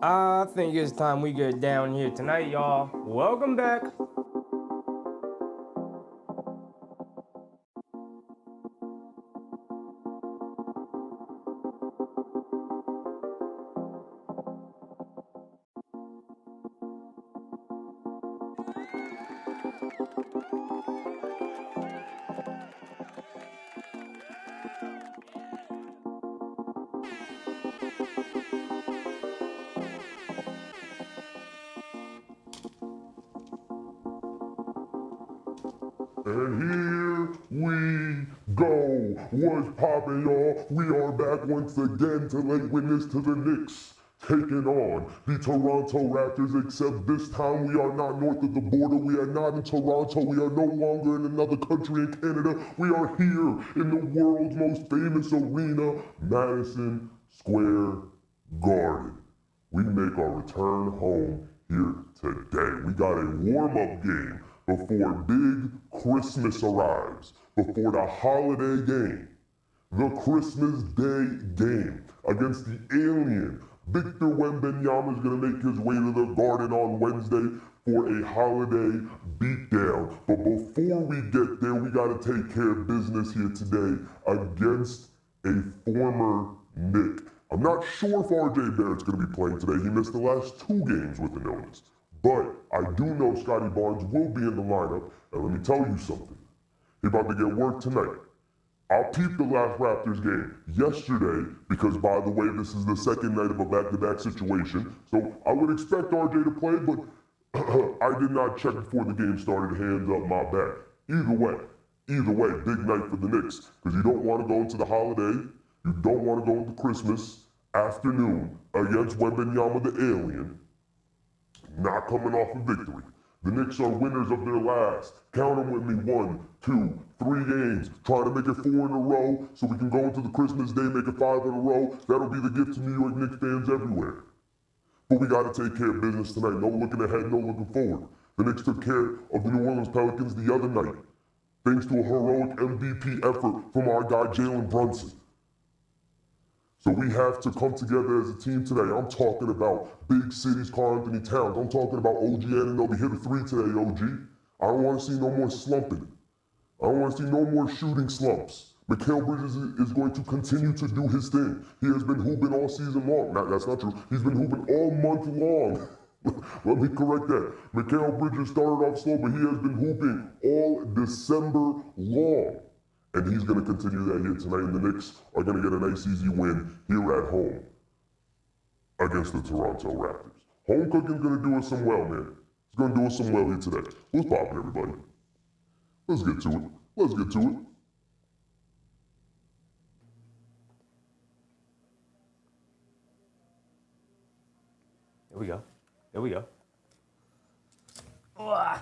I think it's time we get down here tonight, y'all. Welcome back. And here we go. What's poppin', y'all? We are back once again to lay witness to the Knicks taking on the Toronto Raptors, except this time we are not north of the border. We are not in Toronto. We are no longer in another country in Canada. We are here in the world's most famous arena, Madison Square Garden. We make our return home here today. We got a warm-up game before big Christmas arrives, before the holiday game, the Christmas Day game against the alien. Victor Wembanyama is going to make his way to the Garden on Wednesday for a holiday beatdown. But before we get there, we got to take care of business here today against a former Knick. I'm not sure if RJ Barrett's going to be playing today. He missed the last 2 games with an illness. But I do know Scotty Barnes will be in the lineup, and let me tell you something. He's about to get work tonight. I'll peep the last Raptors game yesterday because, by the way, this is the second night of a back-to-back situation. So I would expect RJ to play, but I did not check before the game started. Hands up, my bad. Either way, big night for the Knicks because you don't want to go into the holiday. You don't want to go into Christmas afternoon against Wembanyama the alien, not coming off a victory. The Knicks are winners of their last, count them with me, 1, 2, 3 games, trying to make it 4 in a row so we can go into the Christmas Day, make it 5 in a row. That'll be the gift to New York Knicks fans everywhere. But we got to take care of business tonight. No looking ahead, no looking forward. The Knicks took care of the New Orleans Pelicans the other night, thanks to a heroic MVP effort from our guy Jalen Brunson. So we have to come together as a team today. I'm talking about big cities, Karl-Anthony Towns. I'm talking about OG Anunoby hit a 3 today, OG. I don't want to see no more slumping. I don't want to see no more shooting slumps. Mikal Bridges is going to continue to do his thing. He has been hooping all season long. That's not true. He's been hooping all month long. Let me correct that. Mikal Bridges started off slow, but he has been hooping all December long. And he's going to continue that here tonight, and the Knicks are going to get a nice, easy win here at home against the Toronto Raptors. Home cooking's going to do us some well, man. It's going to do us some well here today. What's poppin', everybody? Let's get to it. There we go. Ugh.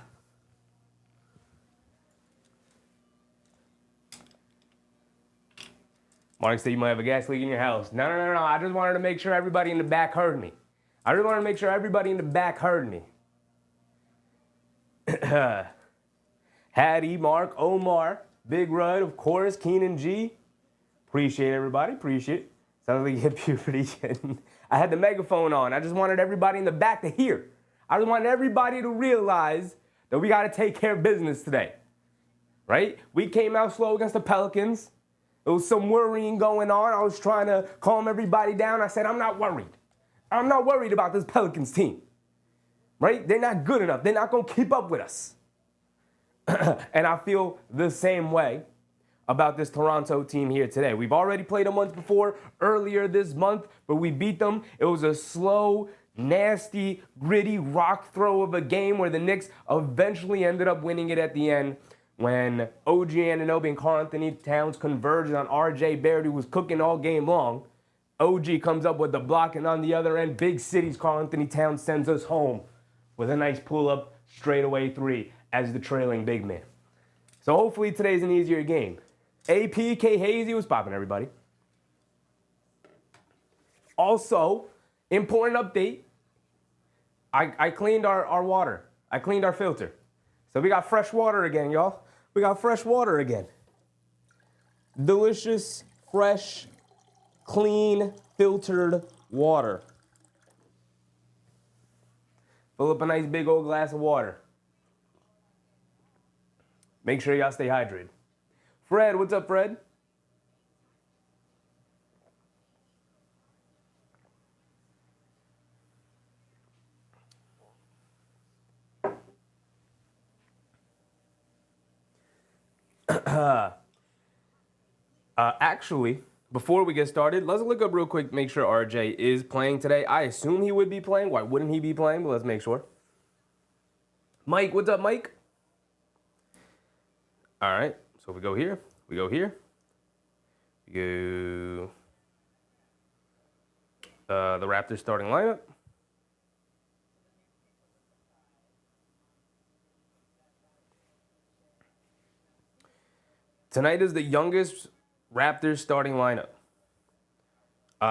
Mark said you might have a gas leak in your house. No. I just wanted to make sure everybody in the back heard me. Hattie, Mark, Omar, Big Rudd, of course, Keenan G. Appreciate everybody. Sounds like you hit puberty. I had the megaphone on. I just wanted everybody in the back to hear. I just wanted everybody to realize that we got to take care of business today. Right? We came out slow against the Pelicans. There was some worrying going on. I was trying to calm everybody down. I said, I'm not worried. I'm not worried about this Pelicans team. Right? They're not good enough. They're not going to keep up with us. And I feel the same way about this Toronto team here today. We've already played them once before, earlier this month, but we beat them. It was a slow, nasty, gritty rock throw of a game where the Knicks eventually ended up winning it at the end. When OG Anunoby and Karl-Anthony Towns converged on RJ Barrett, who was cooking all game long, OG comes up with the block, and on the other end, big cities, Karl-Anthony Towns sends us home with a nice pull-up straightaway 3 as the trailing big man. So hopefully today's an easier game. AP, K Hazy, what's poppin', everybody? Also, important update, I cleaned our water. I cleaned our filter. So we got fresh water again, y'all. Delicious, fresh, clean, filtered water. Fill up a nice big old glass of water. Make sure y'all stay hydrated. Fred, what's up, Fred? Actually, before we get started, let's look up real quick, make sure RJ is playing today. I assume he would be playing. Why wouldn't he be playing? But let's make sure. Mike, what's up, Mike? All right, so we go here. We go here. We go the Raptors starting lineup. Tonight is the youngest Raptors starting lineup.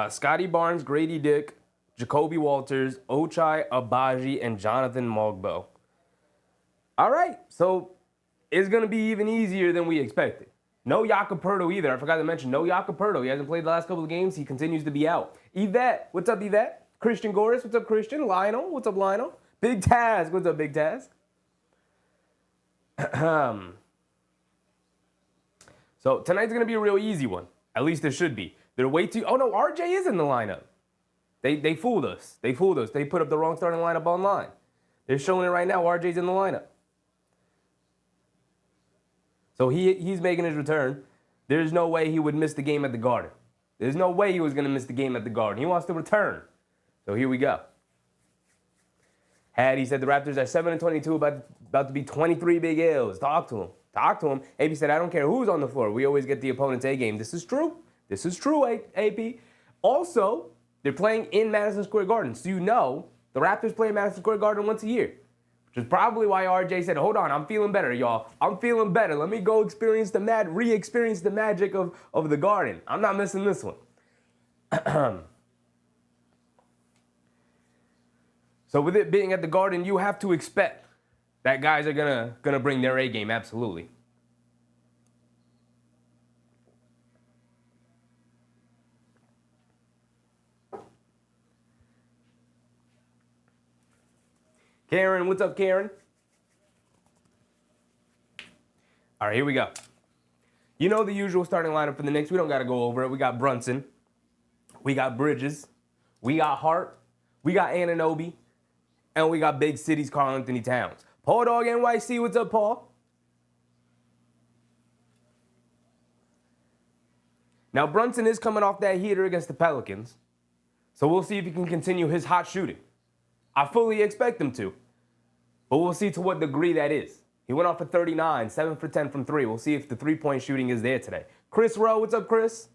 Scotty Barnes, Grady Dick, Jacoby Walters, Ochai Agbaji, and Jonathan Mogbo. All right, so it's going to be even easier than we expected. No Jakob Poeltl either. I forgot to mention, no Jakob Poeltl. He hasn't played the last couple of games. He continues to be out. Yvette, what's up, Yvette? Christian Goris, what's up, Christian? Lionel, what's up, Lionel? Big Taz, what's up, Big Taz? So tonight's going to be a real easy one. At least it should be. They're way too... Oh, no, RJ is in the lineup. They fooled us. They fooled us. They put up the wrong starting lineup online. They're showing it right now. RJ's in the lineup. So he's making his return. There's no way he would miss the game at the Garden. There's no way he was going to miss the game at the Garden. He wants to return. So here we go. Hattie said the Raptors are 7-22, about to be 23 big L's. Talk to him. Talk to him. AP said, I don't care who's on the floor. We always get the opponent's A game. This is true. This is true, AP. Also, they're playing in Madison Square Garden. So you know the Raptors play in Madison Square Garden once a year. Which is probably why RJ said, hold on, I'm feeling better, y'all. I'm feeling better. Let me go re-experience the magic of the Garden. I'm not missing this one. So with it being at the Garden, you have to expect that guys are gonna bring their A game, absolutely. Karen, what's up, Karen? All right, here we go. You know the usual starting lineup for the Knicks. We don't got to go over it. We got Brunson. We got Bridges. We got Hart. We got Anunoby. And we got Big City's Karl Anthony Towns. Paul Dog NYC, what's up, Paul? Now, Brunson is coming off that heater against the Pelicans. So we'll see if he can continue his hot shooting. I fully expect him to. But we'll see to what degree that is. He went off for 39, 7 for 10 from 3. We'll see if the three-point shooting is there today. Chris Rowe, what's up, Chris?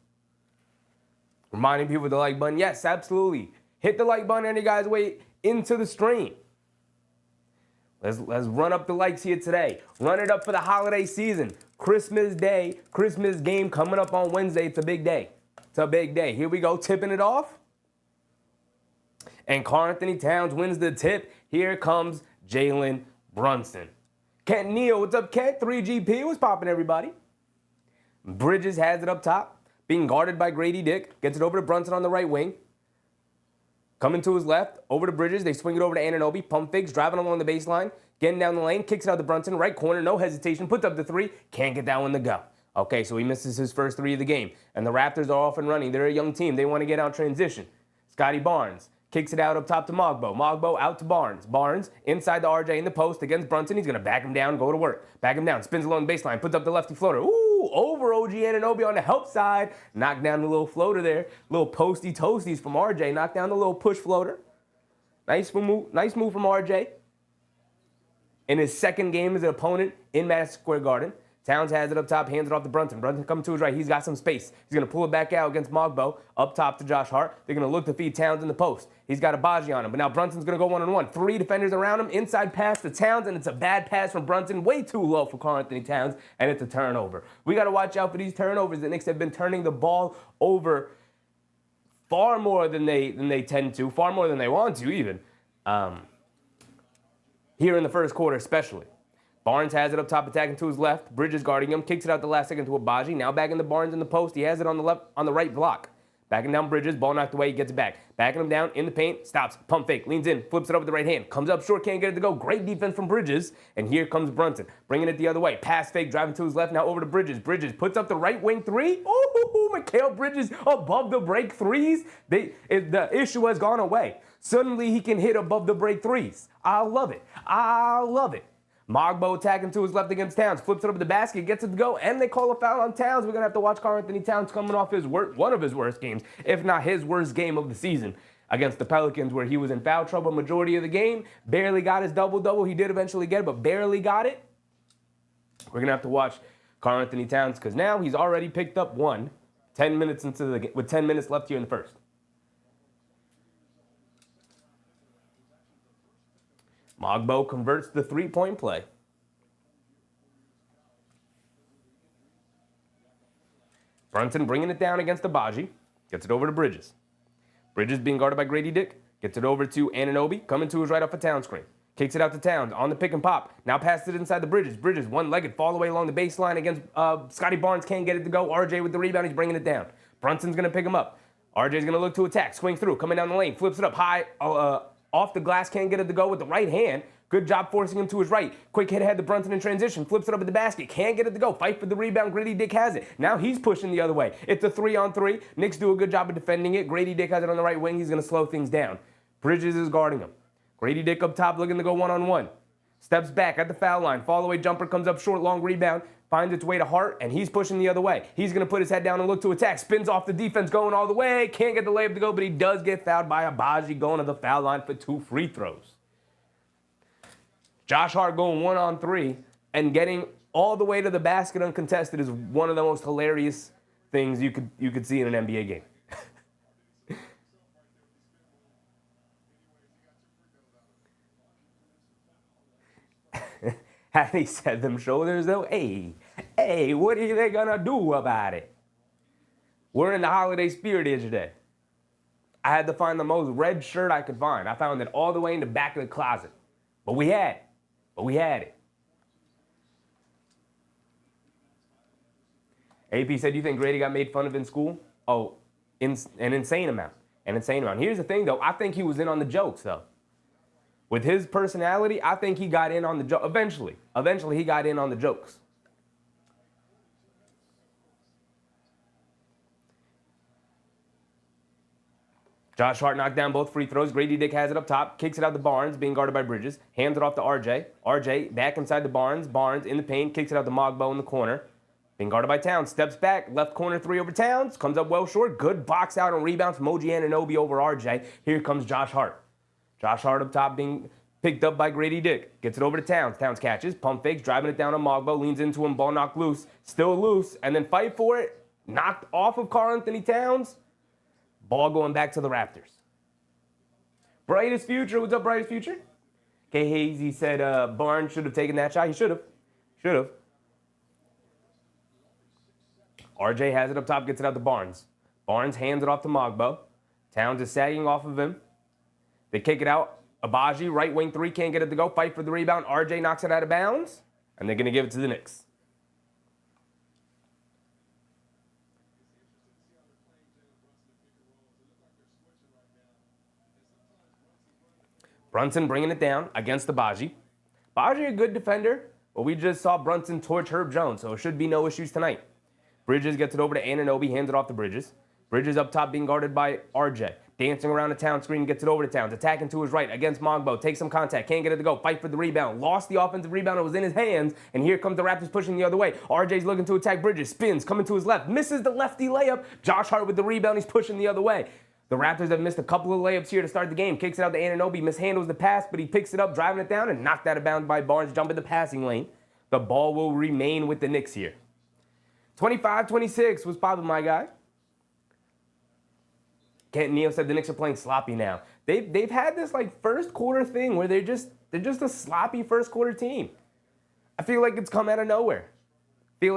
Reminding people with the like button. Yes, absolutely. Hit the like button any guys' way into the stream. Let's run up the likes here today. Run it up for the holiday season. Christmas Day, Christmas game coming up on Wednesday. It's a big day. It's a big day. Here we go, tipping it off. And Karl Anthony Towns wins the tip. Here comes Jalen Brunson. Kent Neal, what's up, Kent? 3GP, what's popping, everybody? Bridges has it up top, being guarded by Grady Dick. Gets it over to Brunson on the right wing. Coming to his left, over to Bridges. They swing it over to Anunoby. Pump fakes, driving along the baseline. Getting down the lane, kicks it out to Brunson. Right corner, no hesitation. Puts up the three. Can't get that one to go. Okay, so he misses his first three of the game. And the Raptors are off and running. They're a young team. They want to get out transition. Scotty Barnes kicks it out up top to Mogbo. Mogbo out to Barnes. Barnes inside the RJ in the post against Brunson. He's going to back him down, go to work. Back him down, spins along the baseline, puts up the lefty floater. Ooh, over OG Anunoby on the help side. Knocked down the little floater there. Little posty toasties from RJ. Knocked down the little push floater. Nice move from RJ. In his second game as an opponent in Madison Square Garden. Towns has it up top, hands it off to Brunson. Brunson coming to his right. He's got some space. He's going to pull it back out against Mogbo. Up top to Josh Hart. They're going to look to feed Towns in the post. He's got Agbaji on him. But now Brunson's going to go one-on-one. Three defenders around him. Inside pass to Towns, and it's a bad pass from Brunson. Way too low for Karl Anthony Towns, and it's a turnover. We got to watch out for these turnovers. The Knicks have been turning the ball over far more than they tend to, far more than they want to even. Here in the first quarter especially. Barnes has it up top, attacking to his left. Bridges guarding him, kicks it out the last second to Agbaji. Now back in the Barnes in the post. He has it on the left, on the right block. Backing down Bridges, ball knocked away, he gets it back. Backing him down in the paint, stops, pump fake, leans in, flips it up with the right hand. Comes up short, can't get it to go. Great defense from Bridges. And here comes Brunson, bringing it the other way. Pass fake, driving to his left, now over to Bridges. Bridges puts up the right wing three. Ooh, Mikal Bridges above the break threes. The issue has gone away. Suddenly he can hit above the break threes. I love it. I love it. Mogbo attacking to his left against Towns, flips it over the basket, gets it to go, and they call a foul on Towns. We're going to have to watch Karl-Anthony Towns coming off one of his worst games, if not his worst game of the season, against the Pelicans, where he was in foul trouble majority of the game, barely got his double-double. He did eventually get it, but barely got it. We're going to have to watch Karl-Anthony Towns, because now he's already picked up one 10 minutes into the game, with 10 minutes left here in the first. Mogbo converts the three-point play. Brunson bringing it down against Abaji. Gets it over to Bridges. Bridges being guarded by Grady Dick. Gets it over to Anunoby. Coming to his right off a Towns screen. Kicks it out to Towns on the pick and pop. Now passes it inside the Bridges. Bridges one-legged, fall away along the baseline against Scotty Barnes. Can't get it to go. RJ with the rebound. He's bringing it down. Brunson's going to pick him up. RJ's going to look to attack. Swing through. Coming down the lane. Flips it up high. Off the glass. Can't get it to go with the right hand. Good job forcing him to his right. Quick hit ahead to Brunson in transition. Flips it up at the basket. Can't get it to go. Fight for the rebound. Grady Dick has it. Now he's pushing the other way. It's a 3-on-3. Knicks do a good job of defending it. Grady Dick has it on the right wing. He's going to slow things down. Bridges is guarding him. Grady Dick up top looking to go one-on-one. Steps back at the foul line. Fall away jumper comes up short. Long rebound. Finds its way to Hart, and he's pushing the other way. He's going to put his head down and look to attack. Spins off the defense going all the way. Can't get the layup to go, but he does get fouled by Abaji going to the foul line for 2 free throws. Josh Hart going 1-on-3 and getting all the way to the basket uncontested is one of the most hilarious things you could see in an NBA game. And he said them shoulders though, hey, what are they gonna do about it? We're in the holiday spirit here today. I had to find the most red shirt I could find. I found it all the way in the back of the closet. But we had it. AP said, you think Grady got made fun of in school? Oh, an insane amount. Here's the thing, though. I think he was in on the jokes, though. With his personality, I think he got in on the joke. Eventually, he got in on the jokes. Josh Hart knocked down both free throws. Grady Dick has it up top, kicks it out to Barnes, being guarded by Bridges, hands it off to RJ. RJ back inside to Barnes. Barnes in the paint, kicks it out to Mogbo in the corner. Being guarded by Towns, steps back, left corner three over Towns, comes up well short. Good box out on rebound from OG Anunoby over RJ. Here comes Josh Hart. Josh Hart up top being picked up by Grady Dick. Gets it over to Towns. Towns catches, pump fakes, driving it down on Mogbo, leans into him, ball knocked loose. Still loose, and then fight for it. Knocked off of Karl-Anthony Towns. Ball going back to the Raptors. Brightest future. What's up, Brightest future? K. Hazy said Barnes should have taken that shot. He should have. RJ has it up top, gets it out to Barnes. Barnes hands it off to Mogbo. Towns is sagging off of him. They kick it out. Abaji, right wing three, can't get it to go. Fight for the rebound. RJ knocks it out of bounds. And they're going to give it to the Knicks. Brunson bringing it down against Abaji. Abaji a good defender, but we just saw Brunson torch Herb Jones, so it should be no issues tonight. Bridges gets it over to Anunoby, hands it off to Bridges. Bridges up top being guarded by RJ. Dancing around the Towns screen, gets it over to Towns. Attacking to his right against Mogbo. Takes some contact, can't get it to go. Fight for the rebound. Lost the offensive rebound, it was in his hands. And here comes the Raptors pushing the other way. RJ's looking to attack Bridges. Spins, coming to his left. Misses the lefty layup. Josh Hart with the rebound, he's pushing the other way. The Raptors have missed a couple of layups here to start the game. Kicks it out to Anunoby, mishandles the pass, but he picks it up, driving it down, and knocked out of bounds by Barnes, jumping the passing lane. The ball will remain with the Knicks here. 25-26 was popping, my guy. Kent Neal said the Knicks are playing sloppy now. They've had this like first quarter thing where they're just a sloppy first quarter team. I feel like it's come out of nowhere. But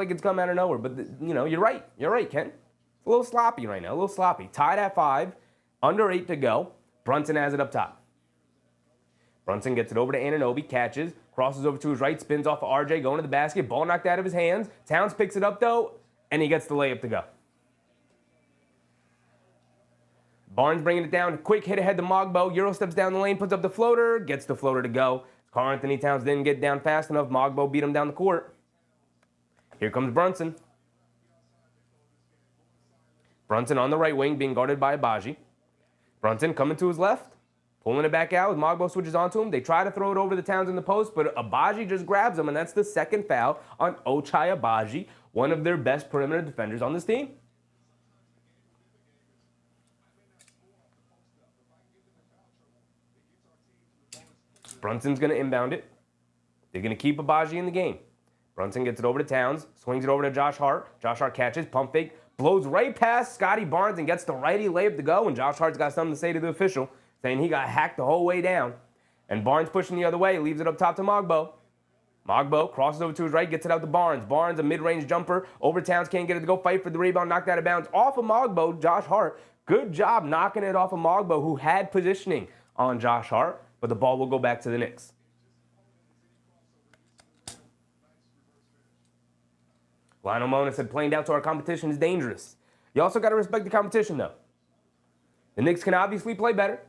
you're right, Kent. It's a little sloppy right now, Tied at 5, under 8 to go. Brunson has it up top. Brunson gets it over to Anunoby, catches, crosses over to his right, spins off of RJ, going to the basket, ball knocked out of his hands. Towns picks it up though, and he gets the layup to go. Barnes bringing it down. Quick hit ahead to Mogbo. Euro steps down the lane, puts up the floater, gets the floater to go. Karl-Anthony Towns didn't get down fast enough. Mogbo beat him down the court. Here comes Brunson. Brunson on the right wing, being guarded by Abaji. Brunson coming to his left, pulling it back out as Mogbo switches onto him. They try to throw it over the Towns in the post, but Abaji just grabs him, and that's the second foul on Ochai Abaji, one of their best perimeter defenders on this team. Brunson's going to inbound it. They're going to keep Abaji in the game. Brunson gets it over to Towns, swings it over to Josh Hart. Josh Hart catches, pump fake, blows right past Scotty Barnes and gets the righty layup to go. And Josh Hart's got something to say to the official, saying he got hacked the whole way down. And Barnes pushing the other way, leaves it up top to Mogbo. Mogbo crosses over to his right, gets it out to Barnes. Barnes, a mid-range jumper. Over Towns, can't get it to go, fight for the rebound, knocked out of bounds. Off of Mogbo, Josh Hart. Good job knocking it off of Mogbo, who had positioning on Josh Hart. But the ball will go back to the Knicks. Lionel Mona said, playing down to our competition is dangerous. You also got to respect the competition, though. The Knicks can obviously play better.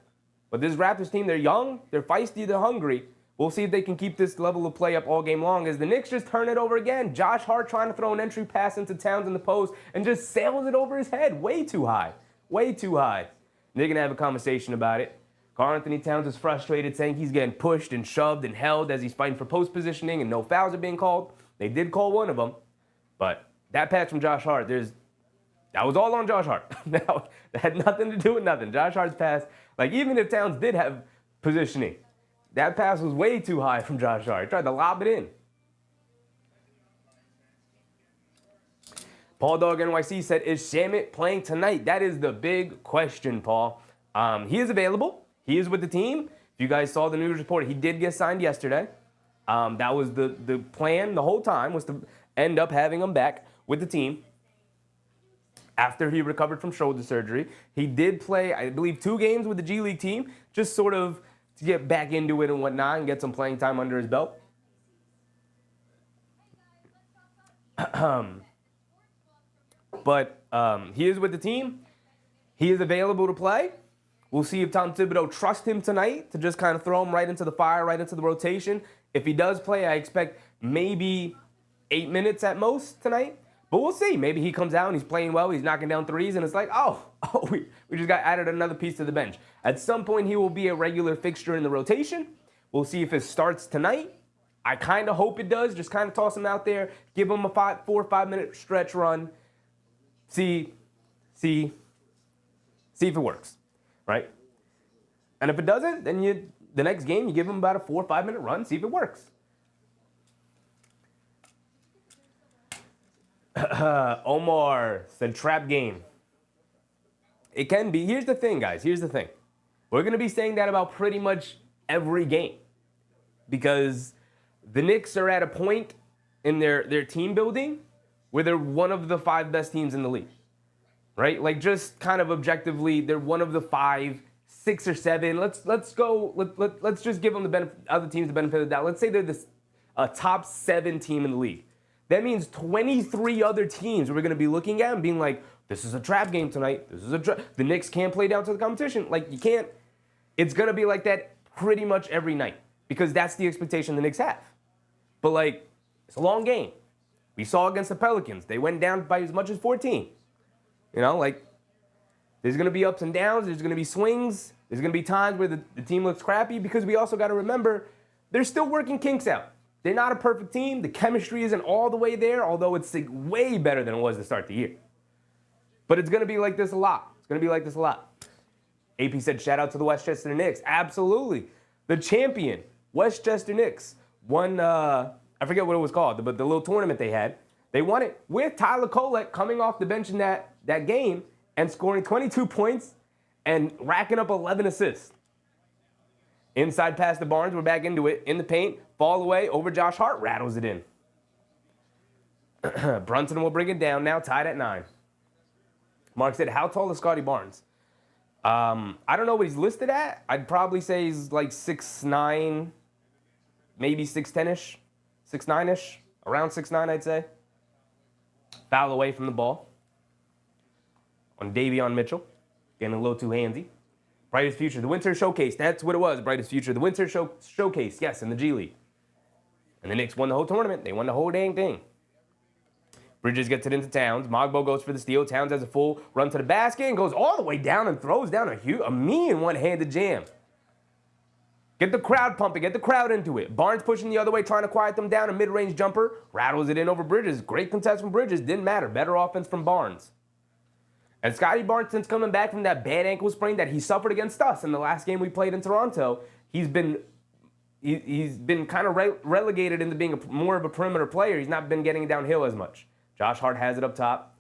But this Raptors team, they're young, they're feisty, they're hungry. We'll see if they can keep this level of play up all game long as the Knicks just turn it over again. Josh Hart trying to throw an entry pass into Towns in the post and just sails it over his head. Way too high. Way too high. They're going to have a conversation about it. Karl-Anthony Towns is frustrated, saying he's getting pushed and shoved and held as he's fighting for post positioning and no fouls are being called. They did call one of them. But that pass from Josh Hart, that was all on Josh Hart. That had nothing to do with nothing. Josh Hart's pass, like even if Towns did have positioning, that pass was way too high from Josh Hart. He tried to lob it in. Paul Dog NYC said, is Shamit playing tonight? That is the big question, Paul. He is available. He is with the team. If you guys saw the news report, he did get signed yesterday. That was the plan the whole time, was to end up having him back with the team after he recovered from shoulder surgery. He did play, I believe, 2 games with the G League team, just sort of to get back into it and whatnot and get some playing time under his belt. But he is with the team. He is available to play. We'll see if Tom Thibodeau trusts him tonight to just kind of throw him right into the fire, right into the rotation. If he does play, I expect maybe 8 minutes at most tonight. But we'll see. Maybe he comes out and he's playing well. He's knocking down threes, and it's like, we just got added another piece to the bench. At some point, he will be a regular fixture in the rotation. We'll see if it starts tonight. I kind of hope it does. Just kind of toss him out there, give him a 4 or 5 minute stretch run. See if it works, right? And if it doesn't, then the next game, you give him about a 4 or 5 minute run, see if it works. Omar said trap game. It can be. Here's the thing, guys. Here's the thing. We're going to be saying that about pretty much every game because the Knicks are at a point in their team building where they're one of the 5 best teams in the league, right? Like just kind of objectively, they're one of the 5, 6 or 7. Let's just give them the benefit, other teams the benefit of the doubt. Let's say they're a top 7 team in the league. That means 23 other teams we're going to be looking at and being like, this is a trap game tonight. This is a trap. The Knicks can't play down to the competition. Like, you can't. It's going to be like that pretty much every night because that's the expectation the Knicks have. But, like, it's a long game. We saw against the Pelicans. They went down by as much as 14. You know, like, there's going to be ups and downs. There's going to be swings. There's going to be times where the team looks crappy because we also got to remember they're still working kinks out. They're not a perfect team. The chemistry isn't all the way there, although it's way better than it was to start the year. But it's going to be like this a lot. It's going to be like this a lot. AP said, shout out to the Westchester Knicks. Absolutely. The champion, Westchester Knicks, won, I forget what it was called, but the little tournament they had. They won it with Tyler Kolek coming off the bench in that game and scoring 22 points and racking up 11 assists. Inside pass to Barnes, we're back into it. In the paint, fall away, over Josh Hart, rattles it in. Brunson will bring it down now, tied at 9. Mark said, how tall is Scotty Barnes? I don't know what he's listed at. I'd probably say he's like 6'9", maybe 6'10"-ish, 6'9"-ish, around 6'9", I'd say. Foul away from the ball on Davion Mitchell. getting a little too handsy. Brightest future, the Winter Showcase. That's what it was, brightest future. The Winter Showcase, yes, in the G League. And the Knicks won the whole tournament. They won the whole dang thing. Bridges gets it into Towns. Mogbo goes for the steal. Towns has a full run to the basket and goes all the way down and throws down a mean one-handed jam. Get the crowd pumping. Get the crowd into it. Barnes pushing the other way, trying to quiet them down. A mid-range jumper. Rattles it in over Bridges. Great contest from Bridges. Didn't matter. Better offense from Barnes. And Scotty Barnes, since coming back from that bad ankle sprain that he suffered against us in the last game we played in Toronto, he's been kind of relegated into being more of a perimeter player. He's not been getting downhill as much. Josh Hart has it up top.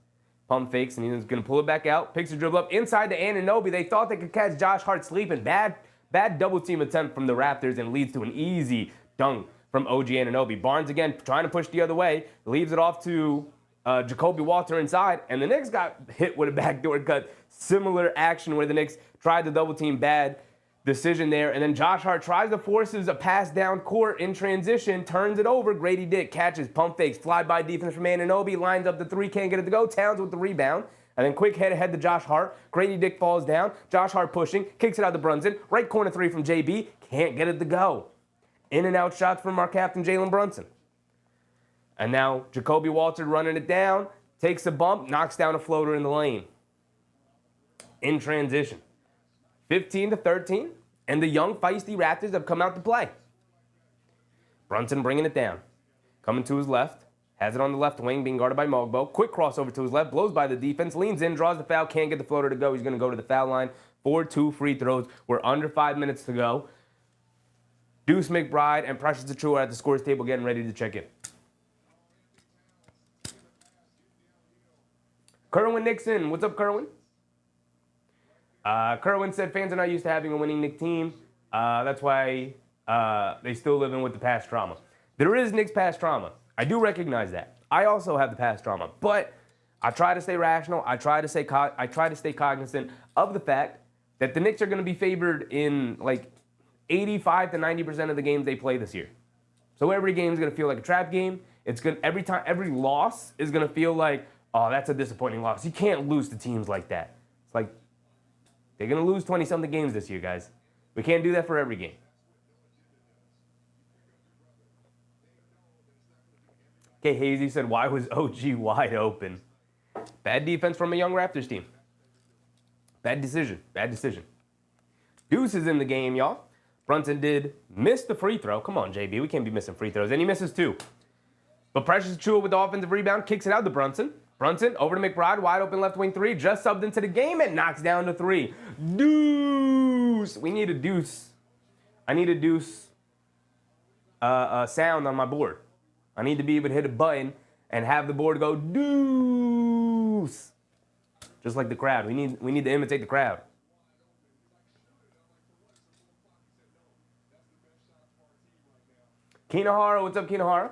Pump fakes, and he's going to pull it back out. Picks a dribble up inside to Anunoby. They thought they could catch Josh Hart sleeping. Bad double team attempt from the Raptors, and leads to an easy dunk from OG Anunoby. Barnes again trying to push the other way. Leaves it off to Jacoby Walter inside, and the Knicks got hit with a backdoor cut. Similar action where the Knicks tried to double team. Bad decision there, and then Josh Hart tries to forces a pass down court in transition, turns it over. Grady Dick catches, pump fakes, fly-by defense from Anunoby, lines up the three, can't get it to go. Towns with the rebound, and then quick head to Josh Hart. Grady Dick falls down. Josh Hart pushing, kicks it out to Brunson. Right corner three from JB, can't get it to go. In and out shots from our captain Jalen Brunson. And now Jacoby Walter running it down, takes a bump, knocks down a floater in the lane. In transition. 15-13, and the young, feisty Raptors have come out to play. Brunson bringing it down. Coming to his left. Has it on the left wing, being guarded by Mogbo. Quick crossover to his left, blows by the defense, leans in, draws the foul, can't get the floater to go. He's going to go to the foul line for 2 free throws. We're under 5 minutes to go. Deuce McBride and Precious Achiuwa are at the scores table getting ready to check in. Kerwin Nixon. What's up, Kerwin? Kerwin said fans are not used to having a winning Knicks team. That's why they still living with the past trauma. There is Knicks past trauma. I do recognize that. I also have the past trauma, but I try to stay rational. I try to stay cognizant of the fact that the Knicks are going to be favored in like 85 to 90% of the games they play this year. So every game is going to feel like a trap game. It's going every loss is going to feel like, oh, that's a disappointing loss. You can't lose to teams like that. It's like they're going to lose 20-something games this year, guys. We can't do that for every game. Okay, Hazy said, why was OG wide open? Bad defense from a young Raptors team. Bad decision. Deuce is in the game, y'all. Brunson did miss the free throw. Come on, JB. We can't be missing free throws. And he misses 2. But Precious Achiuwa with the offensive rebound kicks it out to Brunson. Brunson over to McBride, wide open left wing 3. Just subbed into the game and knocks down the 3. Deuce. We need a Deuce. I need a Deuce sound on my board. I need to be able to hit a button and have the board go Deuce. Just like the crowd. We need to imitate the crowd. Kinahara, what's up, Kinahara?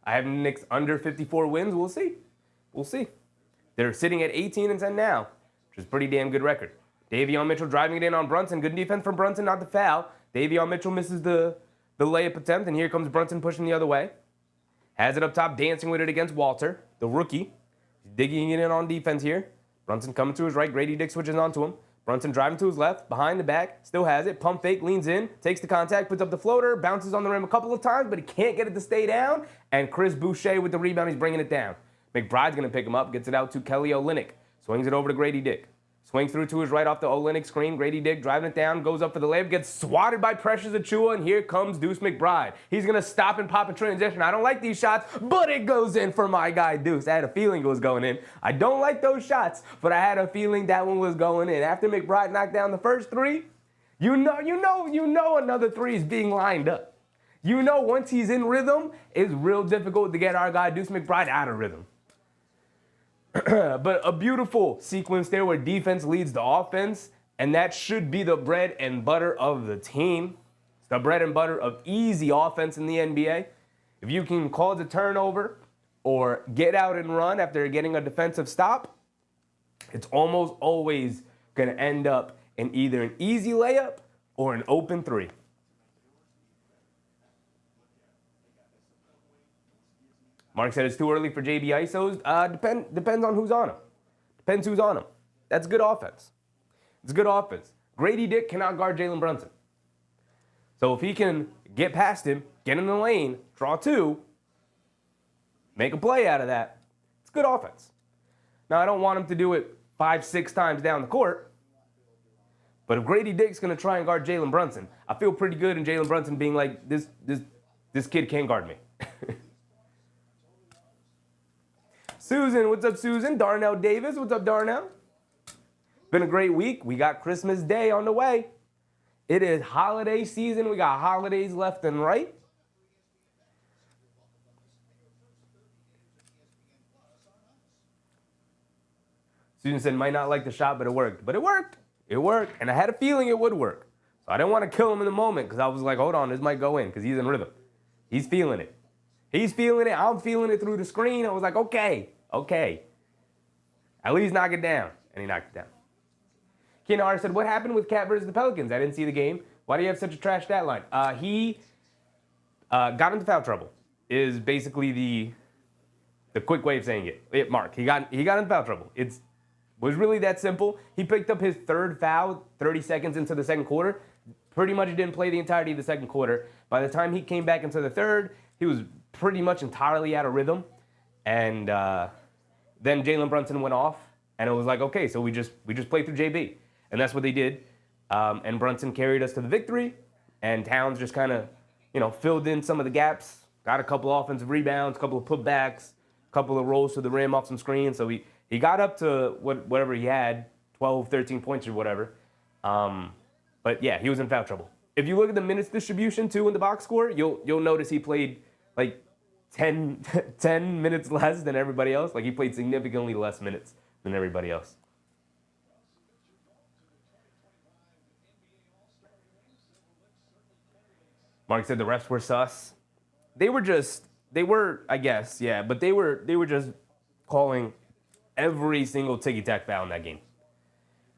I have Knicks under 54 wins. We'll see. They're sitting at 18-10 now, which is a pretty damn good record. Davion Mitchell driving it in on Brunson. Good defense from Brunson, not the foul. Davion Mitchell misses the layup attempt, and here comes Brunson pushing the other way. Has it up top, dancing with it against Walter, the rookie. He's digging it in on defense here. Brunson coming to his right. Grady Dick switches onto him. Brunson driving to his left, behind the back, still has it. Pump fake, leans in, takes the contact, puts up the floater, bounces on the rim a couple of times, but he can't get it to stay down. And Chris Boucher with the rebound, he's bringing it down. McBride's going to pick him up, gets it out to Kelly Olynyk. Swings it over to Grady Dick. Swings through to his right off the Olynyk screen. Grady Dick driving it down, goes up for the layup, gets swatted by Precious Achiuwa, and here comes Deuce McBride. He's going to stop and pop in transition. I don't like these shots, but it goes in for my guy Deuce. I had a feeling it was going in. I don't like those shots, but I had a feeling that one was going in. After McBride knocked down the first 3, you know another 3 is being lined up. You know once he's in rhythm, it's real difficult to get our guy Deuce McBride out of rhythm. But a beautiful sequence there where defense leads the offense, and that should be the bread and butter of the team. It's the bread and butter of easy offense in the NBA. If you can cause a turnover or get out and run after getting a defensive stop, it's almost always going to end up in either an easy layup or an open 3. Mark said it's too early for JB ISOs. Depends on who's on him. Depends who's on him. That's good offense. It's good offense. Grady Dick cannot guard Jalen Brunson. So if he can get past him, get in the lane, draw two, make a play out of that, it's good offense. Now, I don't want him to do it 5-6 times down the court, but if Grady Dick's going to try and guard Jalen Brunson, I feel pretty good in Jalen Brunson being like, this kid can't guard me. Susan, what's up, Susan? Darnell Davis, what's up, Darnell? Been a great week. We got Christmas Day on the way. It is holiday season. We got holidays left and right. Susan said, might not like the shot, but it worked. But it worked. It worked. And I had a feeling it would work. So I didn't want to kill him in the moment because I was like, hold on, this might go in because he's in rhythm. He's feeling it. He's feeling it. I'm feeling it through the screen. I was like, okay. At least knock it down. And he knocked it down. Ken R said, what happened with Cat versus the Pelicans? I didn't see the game. Why do you have such a trash stat line? He got into foul trouble is basically the quick way of saying it. Mark, he got into foul trouble. It was really that simple. He picked up his third foul 30 seconds into the second quarter. Pretty much didn't play the entirety of the second quarter. By the time he came back into the third, he was pretty much entirely out of rhythm. And then Jalen Brunson went off, and it was like, okay, so we just played through JB. And that's what they did. And Brunson carried us to the victory. And Towns just kind of, filled in some of the gaps. Got a couple offensive rebounds, a couple of putbacks, a couple of rolls to the rim off some screens. So he got up to whatever he had, 12, 13 points or whatever. But yeah, he was in foul trouble. If you look at the minutes distribution too in the box score, you'll notice he played like 10 minutes less than everybody else. Like he played significantly less minutes than everybody else. Mark said the refs were sus. They were, I guess, yeah, but they were just calling every single ticky-tack foul in that game.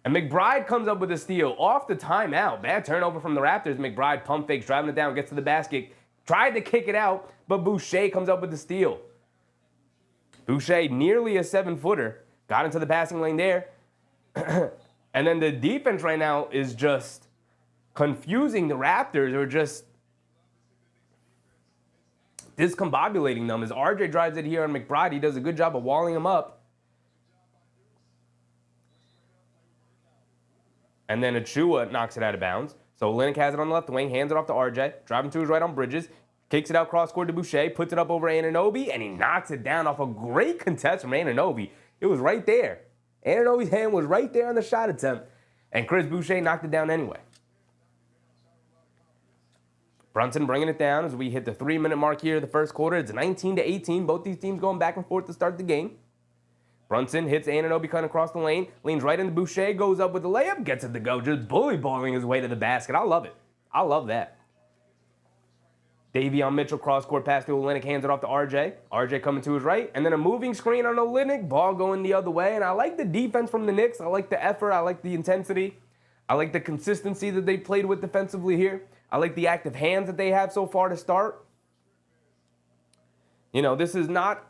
And McBride comes up with a steal off the timeout. Bad turnover from the Raptors. McBride pump fakes, driving it down, gets to the basket, tried to kick it out, but Boucher comes up with the steal. Boucher, nearly a 7-footer, got into the passing lane there. And then the defense right now is just confusing the Raptors, or just discombobulating them. As RJ drives it here on McBride, he does a good job of walling him up. And then Achua knocks it out of bounds. So Olynyk has it on the left wing, hands it off to RJ, driving to his right on Bridges, kicks it out cross court to Boucher, puts it up over Anunoby, and he knocks it down off a great contest from Anunoby. It was right there. Anunoby's hand was right there on the shot attempt, and Chris Boucher knocked it down anyway. Brunson bringing it down as we hit the 3-minute mark here of the first quarter. It's 19-18. Both these teams going back and forth to start the game. Brunson hits Anunoby kind of across the lane, leans right into Boucher, goes up with the layup, gets it to go, just bully balling his way to the basket. I love it. I love that. Davion Mitchell cross-court pass to Olynyk, hands it off to RJ. RJ coming to his right, and then a moving screen on Olynyk, ball going the other way. And I like the defense from the Knicks. I like the effort. I like the intensity. I like the consistency that they played with defensively here. I like the active hands that they have so far to start. This is not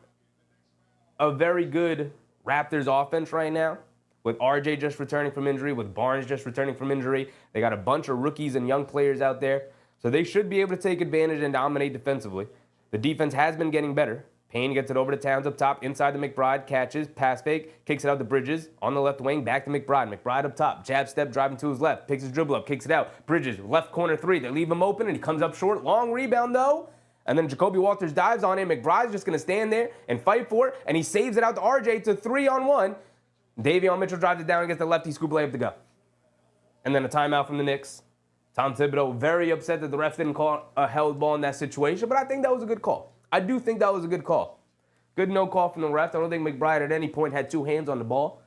a very good Raptors offense right now, with RJ just returning from injury, with Barnes just returning from injury. They got a bunch of rookies and young players out there, so they should be able to take advantage and dominate defensively. The defense has been getting better. Payne gets it over to Towns up top, inside to McBride, catches, pass fake, kicks it out to Bridges, on the left wing, back to McBride. McBride up top, jab step, driving to his left, picks his dribble up, kicks it out. Bridges, left corner three, they leave him open, and he comes up short. Long rebound, though. And then Jacoby Walters dives on him. McBride's just going to stand there and fight for it, and he saves it out to RJ to 3-on-1. Davion Mitchell drives it down and gets the lefty scoop layup to go. And then a timeout from the Knicks. Tom Thibodeau very upset that the refs didn't call a held ball in that situation, but I think that was a good call. I do think that was a good call. Good no call from the refs. I don't think McBride at any point had two hands on the ball.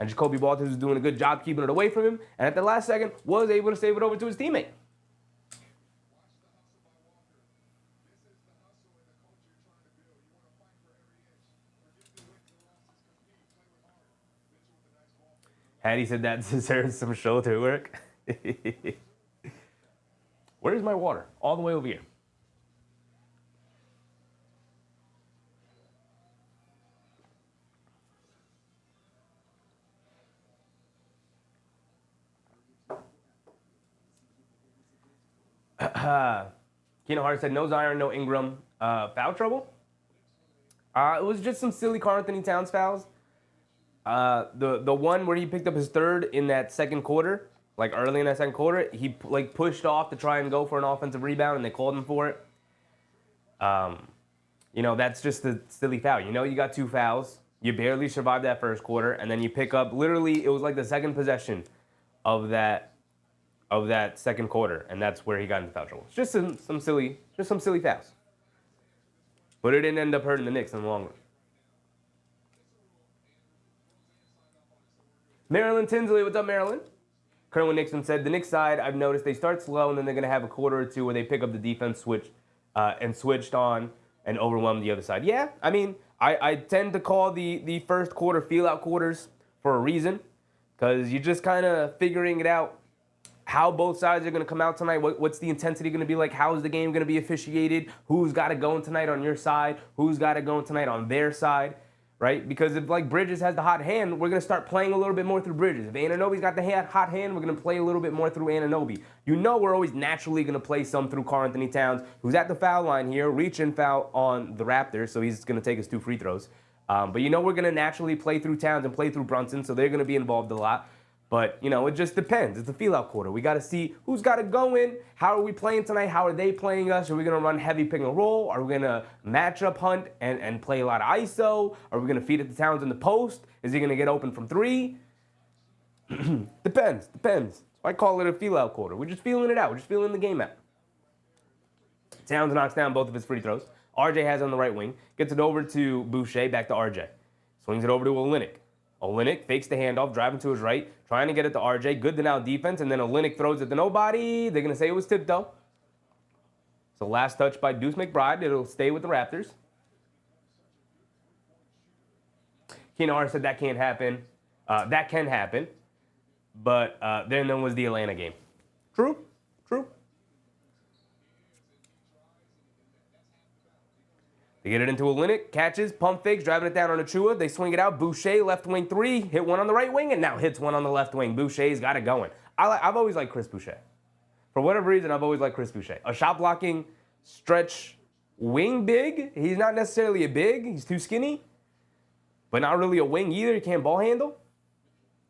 And Jacoby Walters was doing a good job keeping it away from him, and at the last second was able to save it over to his teammate. Hattie said that deserves some shoulder work. Where's my water? All the way over here. Keenan Hart said, no Zion, no Ingram. Foul trouble? It was just some silly Karl Anthony Towns fouls. The one where he picked up his third in that second quarter, like early in that second quarter, he like pushed off to try and go for an offensive rebound, and they called him for it. That's just a silly foul. You got 2 fouls. You barely survived that first quarter, and then you pick up, literally, it was like the second possession of that second quarter, and that's where he got into foul trouble. It's just some silly fouls. But it didn't end up hurting the Knicks in the long run. Marilyn Tinsley, what's up, Marilyn? Kerwin Nixon said, the Knicks side, I've noticed they start slow, and then they're going to have a quarter or two where they pick up the defense switched on and overwhelm the other side. Yeah, I mean, I tend to call the first quarter feel-out quarters for a reason, because you're just kind of figuring it out, how both sides are going to come out tonight, what's the intensity going to be like, how is the game going to be officiated, who's got to go in tonight on your side, who's got to go in tonight on their side, right? Because if, like, Bridges has the hot hand, we're going to start playing a little bit more through Bridges. If Anunoby's got the hot hand, we're going to play a little bit more through Anunoby. We're always naturally going to play some through Karl Anthony Towns, who's at the foul line here, reach and foul on the Raptors, so he's going to take his 2 free throws. But we're going to naturally play through Towns and play through Brunson, so they're going to be involved a lot. But, it just depends. It's a feel-out quarter. We got to see who's got to go in. How are we playing tonight? How are they playing us? Are we going to run heavy pick and roll? Are we going to matchup hunt and play a lot of ISO? Are we going to feed it to Towns in the post? Is he going to get open from 3? Depends. So I call it a feel-out quarter. We're just feeling it out. We're just feeling the game out. Towns knocks down both of his free throws. RJ has on the right wing. Gets it over to Boucher, back to RJ. Swings it over to Olynyk. Olynyk fakes the handoff, driving to his right, trying to get it to RJ. Good denial defense, and then Olynyk throws it to nobody. They're going to say it was tipped, though. So last touch by Deuce McBride. It'll stay with the Raptors. Keenan Hart said that can't happen. That can happen. But then there was the Atlanta game. True. They get it into Olynyk, catches, pump fakes, driving it down on Achua. They swing it out. Boucher, left wing 3, hit one on the right wing, and now hits one on the left wing. Boucher's got it going. I've always liked Chris Boucher. For whatever reason, I've always liked Chris Boucher. A shot blocking, stretch wing big. He's not necessarily a big. He's too skinny. But not really a wing either. He can't ball handle.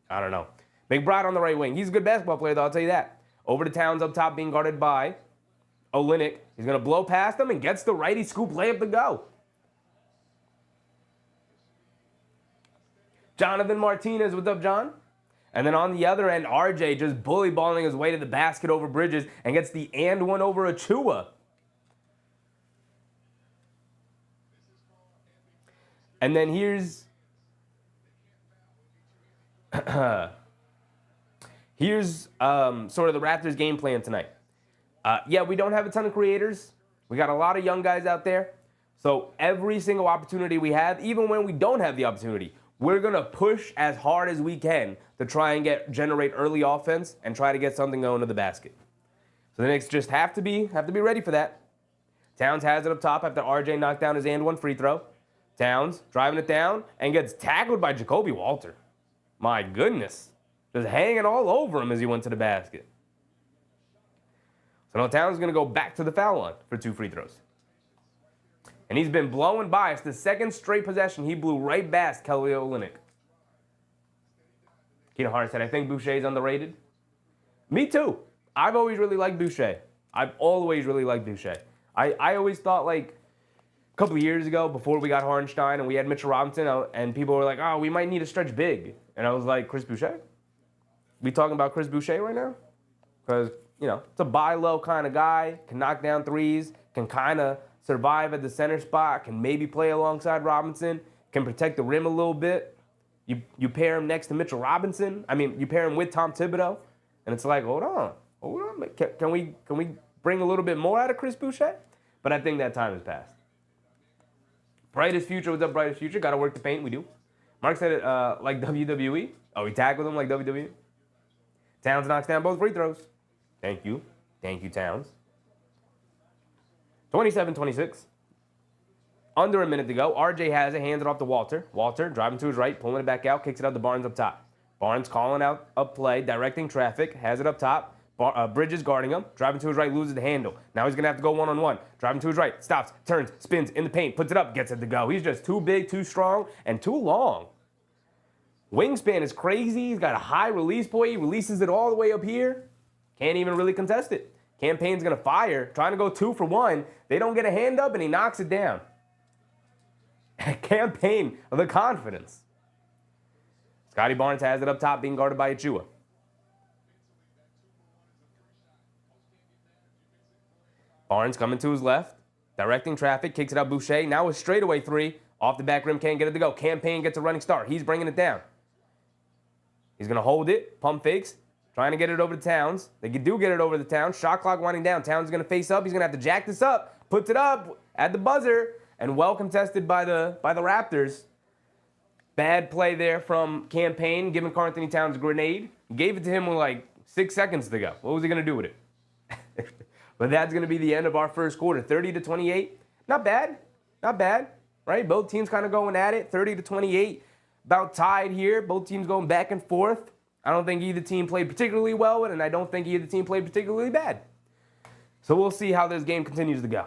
I don't know. McBride on the right wing. He's a good basketball player, though, I'll tell you that. Over to Towns up top, being guarded by Olynyk. He's going to blow past him and gets the righty scoop layup to go. Jonathan Martinez, what's up, John? And then on the other end, RJ just bully balling his way to the basket over Bridges and gets the and one over Achua. And then here's sort of the Raptors game plan tonight. We don't have a ton of creators. We got a lot of young guys out there. So every single opportunity we have, even when we don't have the opportunity, we're going to push as hard as we can to try and generate early offense and try to get something going to the basket. So the Knicks just have to be ready for that. Towns has it up top after RJ knocked down his and one free throw. Towns driving it down and gets tackled by Jacoby Walter. My goodness. Just hanging all over him as he went to the basket. So now Towns is going to go back to the foul line for 2 free throws. And he's been blowing by. It's the second straight possession. He blew right past Kelly Olynyk. Keenan Hart said, I think Boucher is underrated. Me too. I've always really liked Boucher. I always thought, like, a couple of years ago, before we got Hartenstein and we had Mitchell Robinson, and people were like, oh, we might need a stretch big. And I was like, Chris Boucher? We talking about Chris Boucher right now? Because, it's a buy low kind of guy, can knock down threes, can kind of survive at the center spot, can maybe play alongside Robinson, can protect the rim a little bit. You pair him next to Mitchell Robinson. You pair him with Tom Thibodeau, and it's like, hold on. Can we bring a little bit more out of Chris Boucher? But I think that time has passed. Brightest Future, what's up, Brightest Future? Got to work the paint, we do. Mark said it like WWE. Oh, he tackled him like WWE. Towns knocks down both free throws. Thank you, Towns. 27-26. Under a minute to go. RJ has it, hands it off to Walter. Walter driving to his right, pulling it back out, kicks it out to Barnes up top. Barnes calling out a play, directing traffic, has it up top. Bridges guarding him. Driving to his right, loses the handle. Now he's going to have to go one-on-one. Driving to his right, stops, turns, spins in the paint, puts it up, gets it to go. He's just too big, too strong, and too long. Wingspan is crazy. He's got a high release point. He releases it all the way up here. Can't even really contest it. Campaign's going to fire. Trying to go 2 for 1. They don't get a hand up, and he knocks it down. Campaign of the confidence. Scotty Barnes has it up top, being guarded by Achua. Barnes coming to his left, directing traffic, kicks it out Boucher. Now a straightaway 3. Off the back rim, can't get it to go. Campaign gets a running start. He's bringing it down. He's going to hold it, pump fakes, trying to get it over to Towns. They do get it over to Towns. Shot clock winding down. Towns is going to face up. He's going to have to jack this up. Puts it up at the buzzer, and well contested by the Raptors. Bad play there from Campaign, giving Karl Anthony Towns a grenade. Gave it to him with like 6 seconds to go. What was he going to do with it? But that's going to be the end of our first quarter. 30-28. Not bad. Not bad, right? Both teams kind of going at it. 30-28. About tied here. Both teams going back and forth. I don't think either team played particularly well, and I don't think either team played particularly bad. So we'll see how this game continues to go.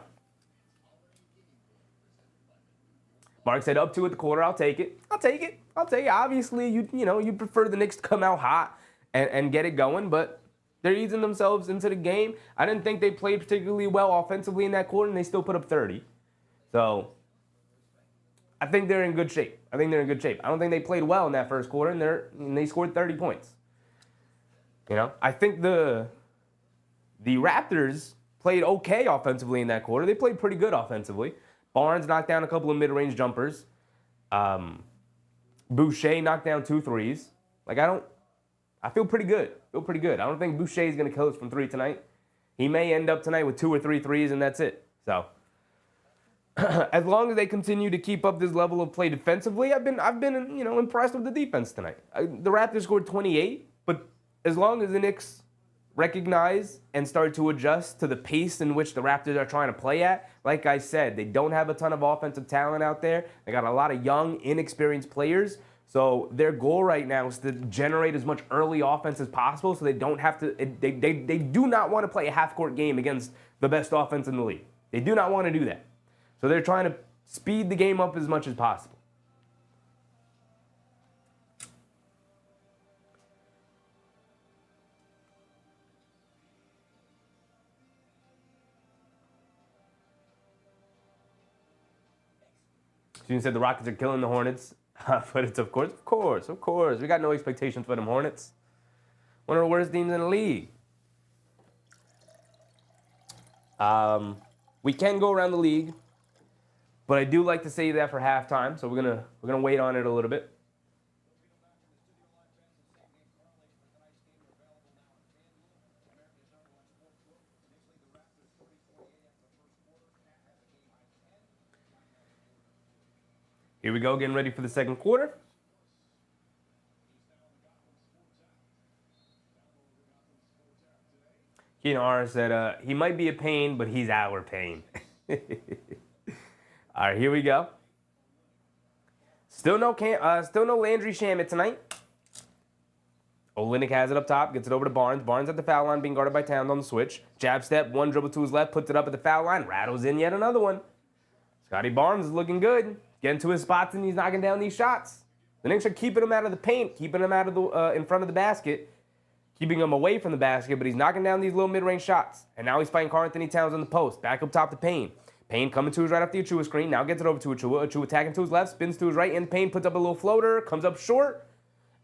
Mark said up 2 at the quarter. I'll take it. I'll take it. I'll take it. Obviously, you prefer the Knicks to come out hot and get it going, but they're easing themselves into the game. I didn't think they played particularly well offensively in that quarter, and they still put up 30. So I think they're in good shape. I don't think they played well in that first quarter, and they scored 30 points. I think the Raptors played okay offensively in that quarter. They played pretty good offensively. Barnes knocked down a couple of mid-range jumpers. Boucher knocked down 2 threes. I feel pretty good. I don't think Boucher is going to kill us from 3 tonight. He may end up tonight with 2 or 3 threes, and that's it. So as long as they continue to keep up this level of play defensively, I've been impressed with the defense tonight. The Raptors scored 28, but as long as the Knicks recognize and start to adjust to the pace in which the Raptors are trying to play at, like I said, they don't have a ton of offensive talent out there. They got a lot of young, inexperienced players. So their goal right now is to generate as much early offense as possible, so they don't have to. They do not want to play a half-court game against the best offense in the league. They do not want to do that. So they're trying to speed the game up as much as possible. Student said the Rockets are killing the Hornets. But it's of course. We got no expectations for them Hornets. One of the worst teams in the league. We can go around the league, but I do like to save that for halftime, so we're gonna wait on it a little bit. Here we go, getting ready for the second quarter. Keenan R said he might be a pain, but he's our pain. All right, here we go. Still no Landry Shamet tonight. Olynyk has it up top, gets it over to Barnes. Barnes at the foul line, being guarded by Towns on the switch. Jab step, 1 dribble to his left, puts it up at the foul line, rattles in yet another one. Scotty Barnes is looking good. Getting to his spots, and he's knocking down these shots. The Knicks are keeping him out of the paint, keeping him out of the in front of the basket, keeping him away from the basket, but he's knocking down these little mid-range shots. And now he's fighting Karl Anthony Towns on the post. Back up top to Payne. Payne coming to his right off the Achua screen. Now gets it over to Achua. Achua attacking to his left, spins to his right, and Payne puts up a little floater, comes up short.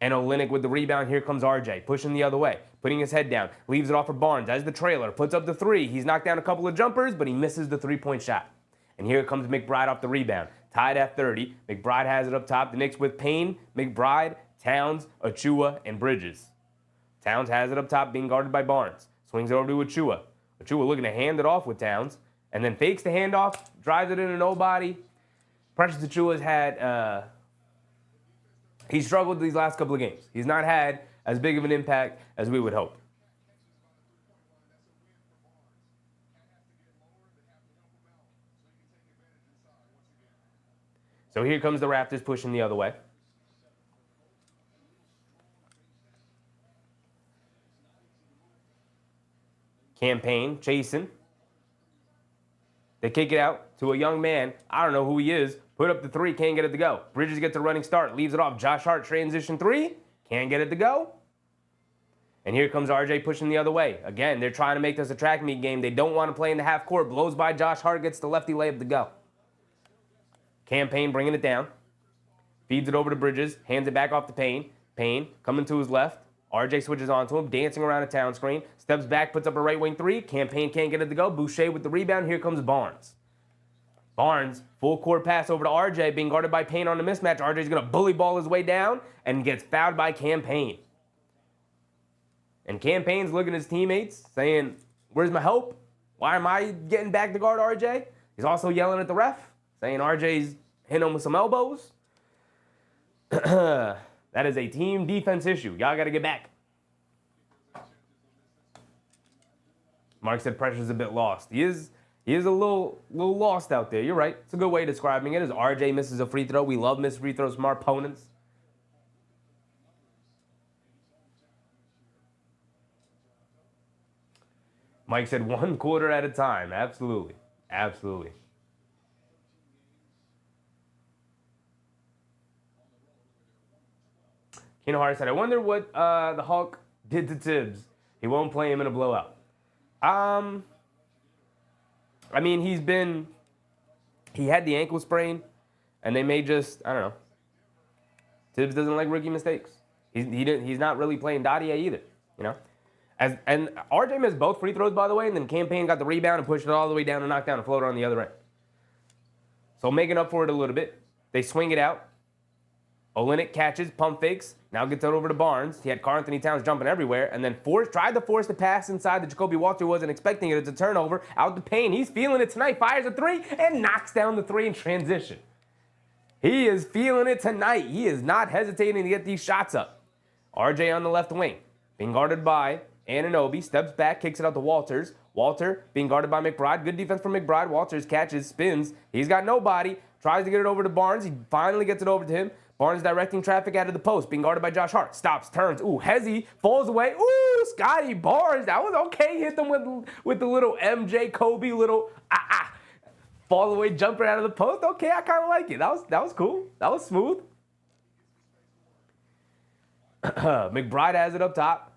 And Olynyk with the rebound. Here comes RJ, pushing the other way, putting his head down, leaves it off for Barnes as the trailer, puts up the 3. He's knocked down a couple of jumpers, but he misses the 3-point shot. And here comes McBride off the rebound. Tied at 30. McBride has it up top. The Knicks with Payne, McBride, Towns, Achua, and Bridges. Towns has it up top, being guarded by Barnes. Swings it over to Achua. Achua looking to hand it off with Towns, and then fakes the handoff, drives it into nobody. Precious Achua's had, he struggled these last couple of games. He's not had as big of an impact as we would hope. So here comes the Raptors pushing the other way. Campaign, chasing. They kick it out to a young man. I don't know who he is. Put up the three, can't get it to go. Bridges gets a running start, leaves it off. Josh Hart, transition three, can't get it to go. And here comes RJ pushing the other way. Again, they're trying to make this a track meet game. They don't want to play in the half court. Blows by Josh Hart, gets the lefty layup to go. Campaign bringing it down. Feeds it over to Bridges, hands it back off to Payne. Payne coming to his left. RJ switches onto him, dancing around a town screen. Steps back, puts up a right wing three. Campaign can't get it to go. Boucher with the rebound. Here comes Barnes. Barnes, full court pass over to RJ, being guarded by Payne on the mismatch. RJ's going to bully ball his way down and gets fouled by Campaign. And Campaign's looking at his teammates, saying, where's my help? Why am I getting back to guard RJ? He's also yelling at the ref, saying RJ's hitting him with some elbows. That is a team defense issue. Y'all got to get back. Mark said pressure's a bit lost. He is a little lost out there. You're right. It's a good way of describing it. As RJ misses a free throw. We love missed free throws from our opponents. Mike said 1 quarter at a time. Absolutely. Absolutely. Keno Hart said, I wonder what the Hulk did to Tibbs. He won't play him in a blowout. I mean, he had the ankle sprain, and they may just, I don't know. Tibbs doesn't like rookie mistakes. He's not really playing Dottie either, you know. And RJ missed both free throws, by the way, and then Campaign got the rebound and pushed it all the way down and knocked down a floater on the other end. So making up for it a little bit, they swing it out. Olynyk catches, pump fakes, now gets it over to Barnes. He had Karl Anthony Towns jumping everywhere, and then tried to force the pass inside that Jacoby Walter wasn't expecting it. It's a turnover, out to Payne. He's feeling it tonight, fires a three, and knocks down the three in transition. He is feeling it tonight. He is not hesitating to get these shots up. RJ on the left wing, being guarded by Anunoby, steps back, kicks it out to Walters. Walter being guarded by McBride. Good defense from McBride. Walters catches, spins. He's got nobody. Tries to get it over to Barnes. He finally gets it over to him. Barnes directing traffic out of the post, being guarded by Josh Hart. Stops, turns. Ooh, Hezzy falls away. Ooh, Scotty Barnes. That was okay. Hit them with the little MJ Kobe little fall away jumper out of the post. Okay, I kind of like it. That was cool. That was smooth. McBride has it up top.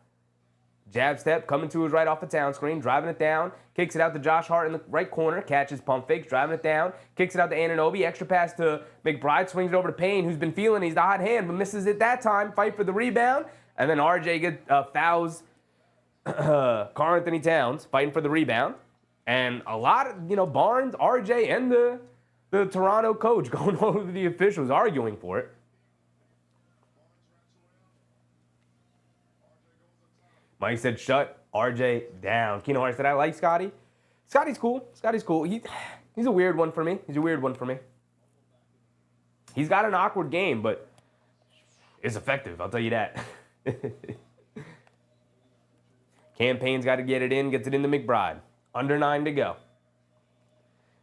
Jab step, coming to his right off the town screen, driving it down, kicks it out to Josh Hart in the right corner, catches pump fakes, driving it down, kicks it out to Anunoby, extra pass to McBride, swings it over to Payne, who's been feeling he's the hot hand, but misses it that time, fight for the rebound, and then RJ fouls Karl Anthony Towns, fighting for the rebound, and a lot of, Barnes, RJ, and the Toronto coach going over to the officials, arguing for it. Mike said, shut RJ down. Keno Hart said, I like Scotty. Scotty's cool. He's a weird one for me. He's got an awkward game, but it's effective, I'll tell you that. Campaign's got to get it in, gets it into McBride. Under 9 to go.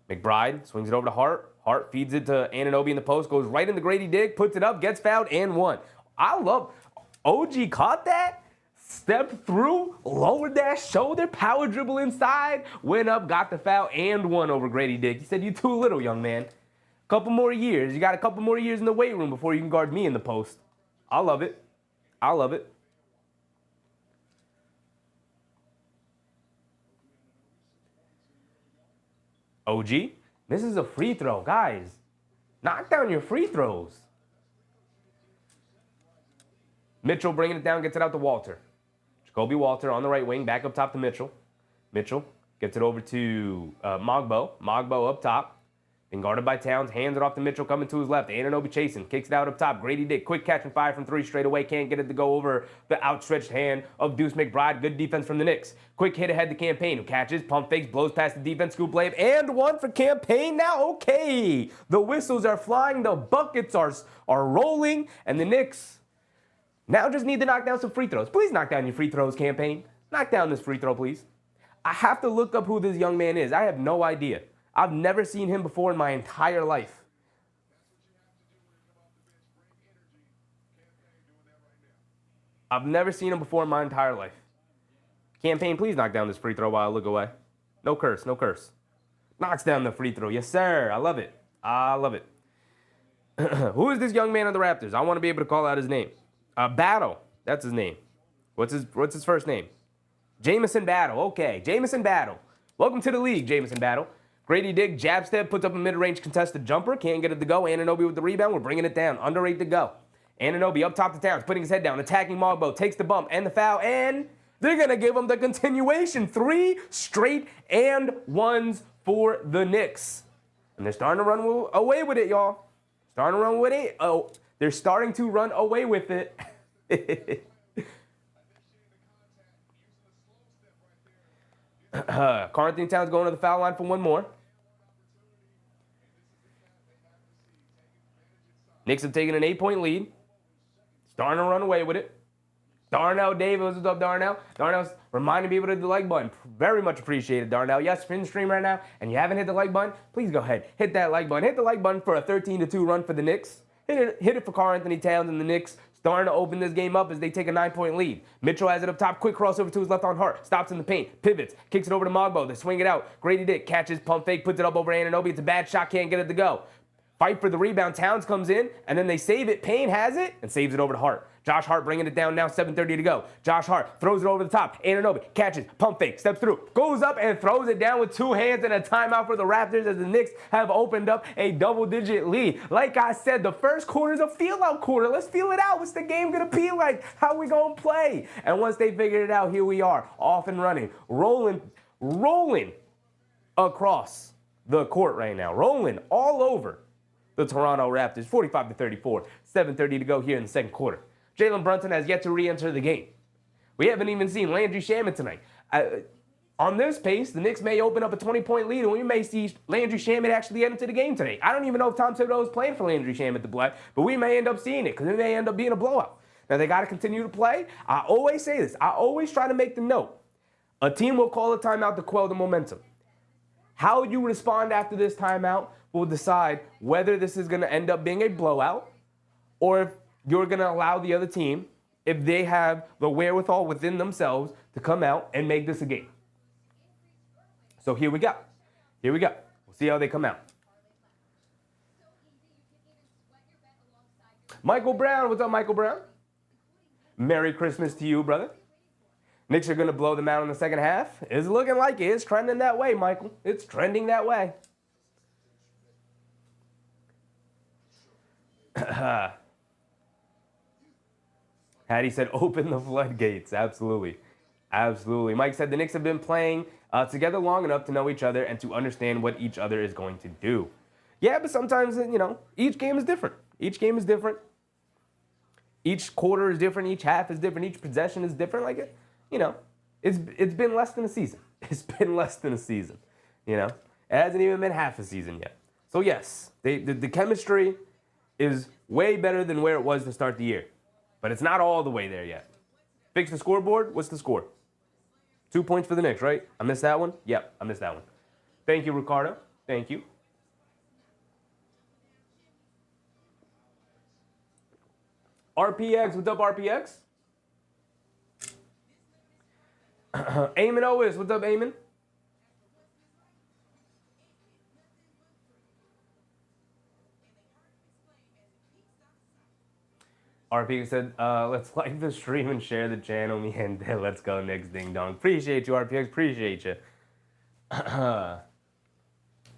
McBride swings it over to Hart. Hart feeds it to Anunoby in the post, goes right into Grady Dick, puts it up, gets fouled, and one. I love OG caught that. Stepped through, lowered that shoulder, power dribble inside, went up, got the foul, and won over Grady Dick. He said, you too little, young man. Couple more years. You got a couple more years in the weight room before you can guard me in the post. I love it. OG, this is a free throw. Guys, knock down your free throws. Mitchell bringing it down, gets it out to Walter. Jacoby Walter on the right wing, back up top to Mitchell. Mitchell gets it over to Mogbo. Mogbo up top. Being guarded by Towns, hands it off to Mitchell, coming to his left. Anunoby chasing, kicks it out up top. Grady Dick, quick catch and fire from three straight away. Can't get it to go over the outstretched hand of Deuce McBride. Good defense from the Knicks. Quick hit ahead to Campaign, who catches, pump fakes, blows past the defense, scoop layup, and one for Campaign. Now, okay, the whistles are flying, the buckets are rolling, and the Knicks now just need to knock down some free throws. Please knock down your free throws, Campaign. Knock down this free throw, please. I have to look up who this young man is. I have no idea. I've never seen him before in my entire life. I've never seen him before in my entire life. Campaign, please knock down this free throw while I look away. No curse, no curse. Knocks down the free throw. Yes, sir. I love it. I love it. Who is this young man on the Raptors? I want to be able to call out his name. Battle. That's his name. What's his first name? Jamison Battle. Okay, Jamison Battle. Welcome to the league, Jamison Battle. Grady Dick, jab step, puts up a mid-range contested jumper. Can't get it to go. Anunoby with the rebound. We're bringing it down. Under 8 to go. Anunoby up top to Towns, putting his head down, attacking Mogbo, takes the bump and the foul, and they're going to give him the continuation. 3 straight and ones for the Knicks. And they're starting to run away with it, y'all. Starting to run with it. Oh, they're starting to run away with it. Carlton Towns going to the foul line for one more. Knicks have taken an 8-point lead. Starting to run away with it. Darnell Davis, what's up, Darnell? Darnell's reminding people to hit the like button. Very much appreciated, Darnell. Yes, you're in the stream right now and you haven't hit the like button, please go ahead. Hit that like button. Hit the like button for a 13-2 run for the Knicks. Hit it for Karl-Anthony Towns and the Knicks. Starting to open this game up as they take a 9-point lead. Mitchell has it up top. Quick crossover to his left on Hart. Stops in the paint. Pivots. Kicks it over to Mogbo. They swing it out. Grady Dick catches, pump fake, puts it up over Anunoby. It's a bad shot. Can't get it to go. Fight for the rebound. Towns comes in, and then they save it. Payne has it and saves it over to Hart. Josh Hart bringing it down now, 7:30 to go. Josh Hart throws it over the top. Anunoby catches, pump fake, steps through, goes up and throws it down with 2 hands and a timeout for the Raptors as the Knicks have opened up a double-digit lead. Like I said, the first quarter is a feel-out quarter. Let's feel it out. What's the game going to be like? How we going to play? And once they figured it out, here we are, off and running, rolling across the court right now, rolling all over the Toronto Raptors, 45-34, 7:30 to go here in the second quarter. Jalen Brunson has yet to re-enter the game. We haven't even seen Landry Shamet tonight. On this pace, the Knicks may open up a 20-point lead, and we may see Landry Shamet actually get into the game today. I don't even know if Tom Thibodeau is playing for Landry Shamet to play, but we may end up seeing it because it may end up being a blowout. Now, they got to continue to play. I always say this. I always try to make the note. A team will call a timeout to quell the momentum. How you respond after this timeout will decide whether this is going to end up being a blowout or if you're going to allow the other team, if they have the wherewithal within themselves, to come out and make this a game. So here we go. Here we go. We'll see how they come out. Michael Brown, what's up, Michael Brown? Merry Christmas to you, brother. Knicks are going to blow them out in the second half. It's looking like it. It's trending that way, Michael. It's trending that way. Hattie said, open the floodgates. Absolutely. Absolutely. Mike said the Knicks have been playing together long enough to know each other and to understand what each other is going to do. Yeah, but sometimes, each game is different. Each game is different. Each quarter is different. Each half is different. Each possession is different. It's been less than a season. It's been less than a season. It hasn't even been half a season yet. So, yes, the chemistry is way better than where it was to start the year. But it's not all the way there yet. Fix the scoreboard. What's the score? 2 points for the Knicks, right? I missed that one? Yep, I missed that one. Thank you, Ricardo. Thank you. RPX, what's up, RPX? Eamon Owis, what's up, Eamon? RP said, let's like the stream and share the channel. Me and let's go Knicks, ding dong. Appreciate you, RPX. Appreciate you.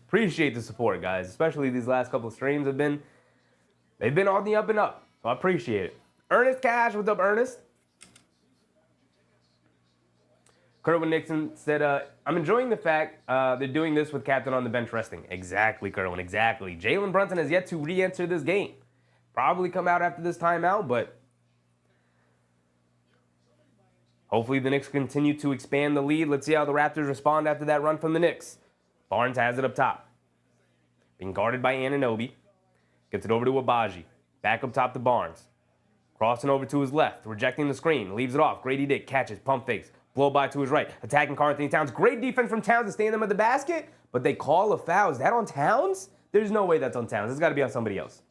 Appreciate the support, guys. Especially these last couple of streams they've been on the up and up. So I appreciate it. Ernest Cash, what's up, Ernest? Kerwin Nixon said, I'm enjoying the fact they're doing this with captain on the bench resting. Exactly, Kerwin, exactly. Jalen Brunson has yet to re-enter this game. Probably come out after this timeout, but hopefully the Knicks continue to expand the lead. Let's see how the Raptors respond after that run from the Knicks. Barnes has it up top. Being guarded by Anunoby. Gets it over to Abaji. Back up top to Barnes. Crossing over to his left. Rejecting the screen. Leaves it off. Grady Dick catches. Pump fakes. Blow by to his right. Attacking Karl-Anthony Towns. Great defense from Towns to stay in them at the basket. But they call a foul. Is that on Towns? There's no way that's on Towns. It's got to be on somebody else.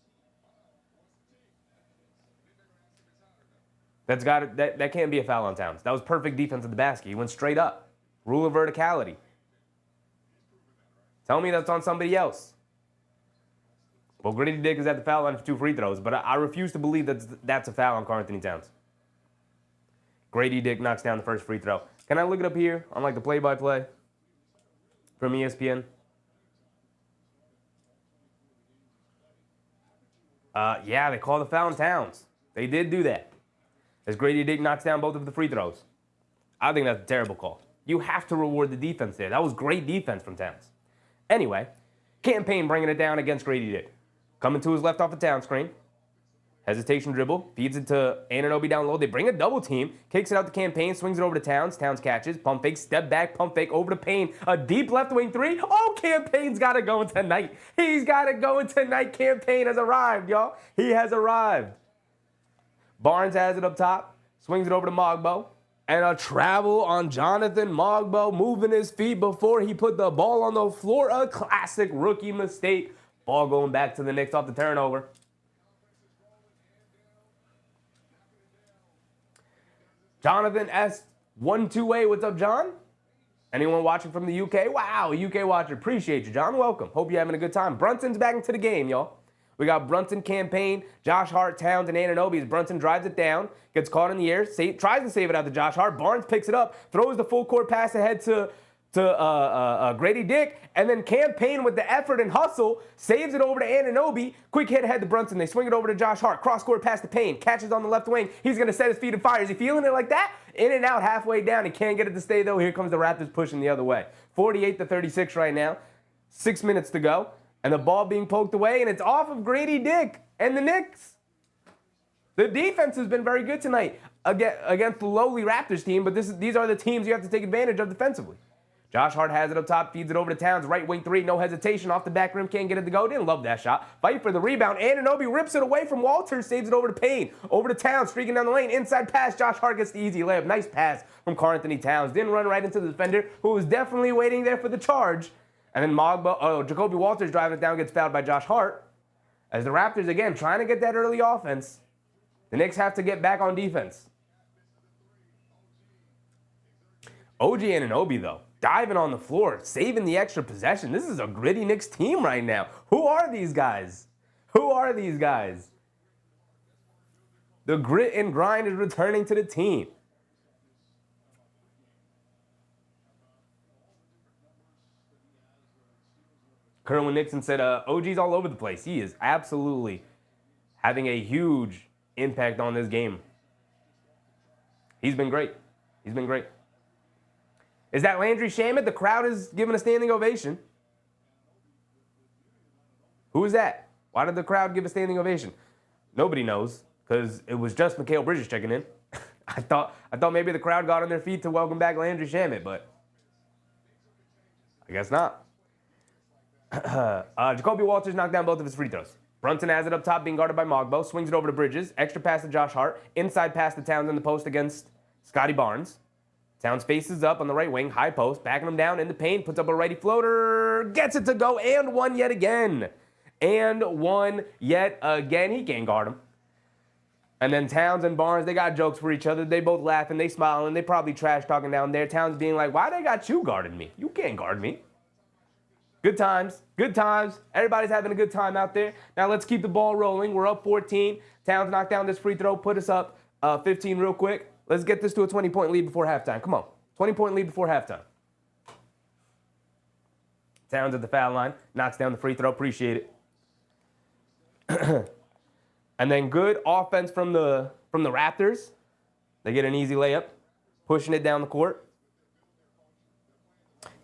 That can't be a foul on Towns. That was perfect defense at the basket. He went straight up. Rule of verticality. Tell me that's on somebody else. Well, Gritty Dick is at the foul line for 2 free throws, but I refuse to believe that's a foul on Karl-Anthony Towns. Grady Dick knocks down the first free throw. Can I look it up here on like the play-by-play from ESPN? Yeah, they call the foul on Towns. They did do that. As Grady Dick knocks down both of the free throws. I think that's a terrible call. You have to reward the defense there. That was great defense from Towns. Anyway, Campaign bringing it down against Grady Dick. Coming to his left off the Towns screen. Hesitation dribble. Feeds it to Anunoby down low. They bring a double team. Kicks it out to Campaign. Swings it over to Towns. Towns catches. Pump fake. Step back. Pump fake. Over to Payne. A deep left wing 3. Oh, Campaign's got it going tonight. He's got it going tonight. Campaign has arrived, y'all. He has arrived. Barnes has it up top. Swings it over to Mogbo. And a travel on Jonathan Mogbo, moving his feet before he put the ball on the floor. A classic rookie mistake. Ball going back to the Knicks off the turnover. Jonathan S128, what's up, John? Anyone watching from the UK? Wow, UK watcher. Appreciate you, John. Welcome. Hope you're having a good time. Brunson's back into the game, y'all. We got Brunson, Campaign, Josh Hart, Towns, and Anunoby as Brunson drives it down, gets caught in the air, tries to save it out to Josh Hart. Barnes picks it up, throws the full court pass ahead to Grady Dick, and then Campaign with the effort and hustle saves it over to Anunoby. Quick hit ahead to Brunson. They swing it over to Josh Hart. Cross court pass to Payne. Catches on the left wing. He's going to set his feet and fire. Is he feeling it like that? In and out halfway down. He can't get it to stay, though. Here comes the Raptors pushing the other way. 48-36 right now. 6 minutes to go. And the ball being poked away, and it's off of Grady Dick and the Knicks. The defense has been very good tonight against the lowly Raptors team, but these are the teams you have to take advantage of defensively. Josh Hart has it up top, feeds it over to Towns, right wing 3, no hesitation, off the back rim, can't get it to go. Didn't love that shot. Fight for the rebound. Anunoby rips it away from Walters, saves it over to Payne. Over to Towns, streaking down the lane, inside pass. Josh Hart gets the easy layup. Nice pass from Karl-Anthony Towns. Didn't run right into the defender, who was definitely waiting there for the charge. And then Jacoby Walters driving it down, gets fouled by Josh Hart. As the Raptors, again, trying to get that early offense. The Knicks have to get back on defense. OG Anunoby, though, diving on the floor, saving the extra possession. This is a gritty Knicks team right now. Who are these guys? Who are these guys? The grit and grind is returning to the team. Kerwin Nixon said, OG's all over the place. He is absolutely having a huge impact on this game. He's been great. He's been great. Is that Landry Shamet? The crowd is giving a standing ovation. Who is that? Why did the crowd give a standing ovation? Nobody knows, because it was just Mikal Bridges checking in. I thought maybe the crowd got on their feet to welcome back Landry Shamet, but I guess not. Jacoby Walters knocked down both of his free throws. Brunson has it up top, being guarded by Mogbo. Swings it over to Bridges. Extra pass to Josh Hart. Inside pass to Towns in the post against Scotty Barnes. Towns faces up on the right wing. High post. Backing him down in the paint. Puts up a righty floater. Gets it to go. And one yet again. And one yet again. He can't guard him. And then Towns and Barnes, they got jokes for each other. They both laughing. They smiling. They probably trash talking down there. Towns being like, why they got you guarding me? You can't guard me. Good times. Good times. Everybody's having a good time out there. Now let's keep the ball rolling. We're up 14. Towns knocked down this free throw. Put us up 15 real quick. Let's get this to a 20-point lead before halftime. Come on. 20-point lead before halftime. Towns at the foul line. Knocks down the free throw. Appreciate it. And then good offense from the Raptors. They get an easy layup. Pushing it down the court.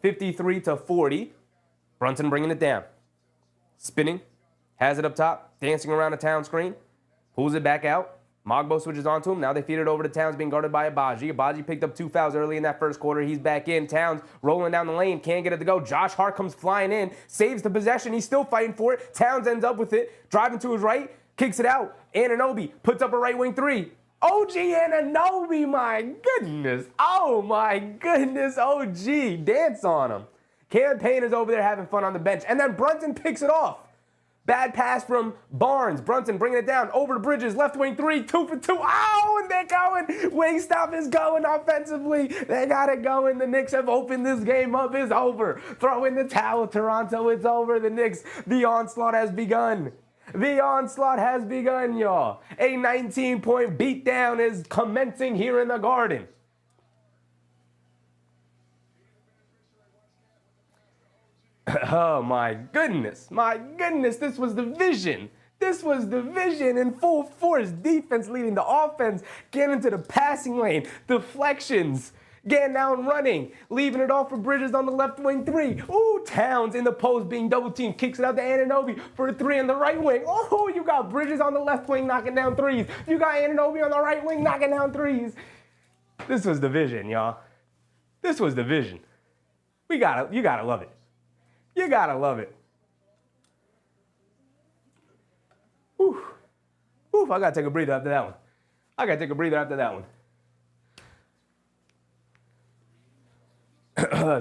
53-40. Brunson bringing it down. Spinning. Has it up top. Dancing around the Towns screen. Pulls it back out. Mogbo switches onto him. Now they feed it over to Towns, being guarded by Abaji. Abaji picked up 2 fouls early in that first quarter. He's back in. Towns rolling down the lane. Can't get it to go. Josh Hart comes flying in. Saves the possession. He's still fighting for it. Towns ends up with it. Driving to his right. Kicks it out. Anunoby puts up a right wing 3. OG Anunoby, my goodness. Oh, my goodness. OG. Dance on him. Campaign is over there having fun on the bench. And then Brunson picks it off. Bad pass from Barnes. Brunson bringing it down. Over to Bridges. Left wing 3. 2 for 2. Oh, and they're going. Wingstop is going offensively. They got it going. The Knicks have opened this game up. It's over. Throw in the towel, Toronto. It's over. The Knicks, the onslaught has begun. The onslaught has begun, y'all. A 19-point beatdown is commencing here in the Garden. Oh, my goodness. My goodness, this was the vision. This was the vision in full force. Defense leading the offense, getting into the passing lane, deflections, getting down running, leaving it off for Bridges on the left wing 3. Ooh, Towns in the post being double teamed, kicks it out to Anunoby for a 3 on the right wing. Oh, you got Bridges on the left wing knocking down 3s. You got Anunoby on the right wing knocking down 3s. This was the vision, y'all. This was the vision. You gotta love it. You gotta love it. Whew. Whew, I gotta take a breather after that one.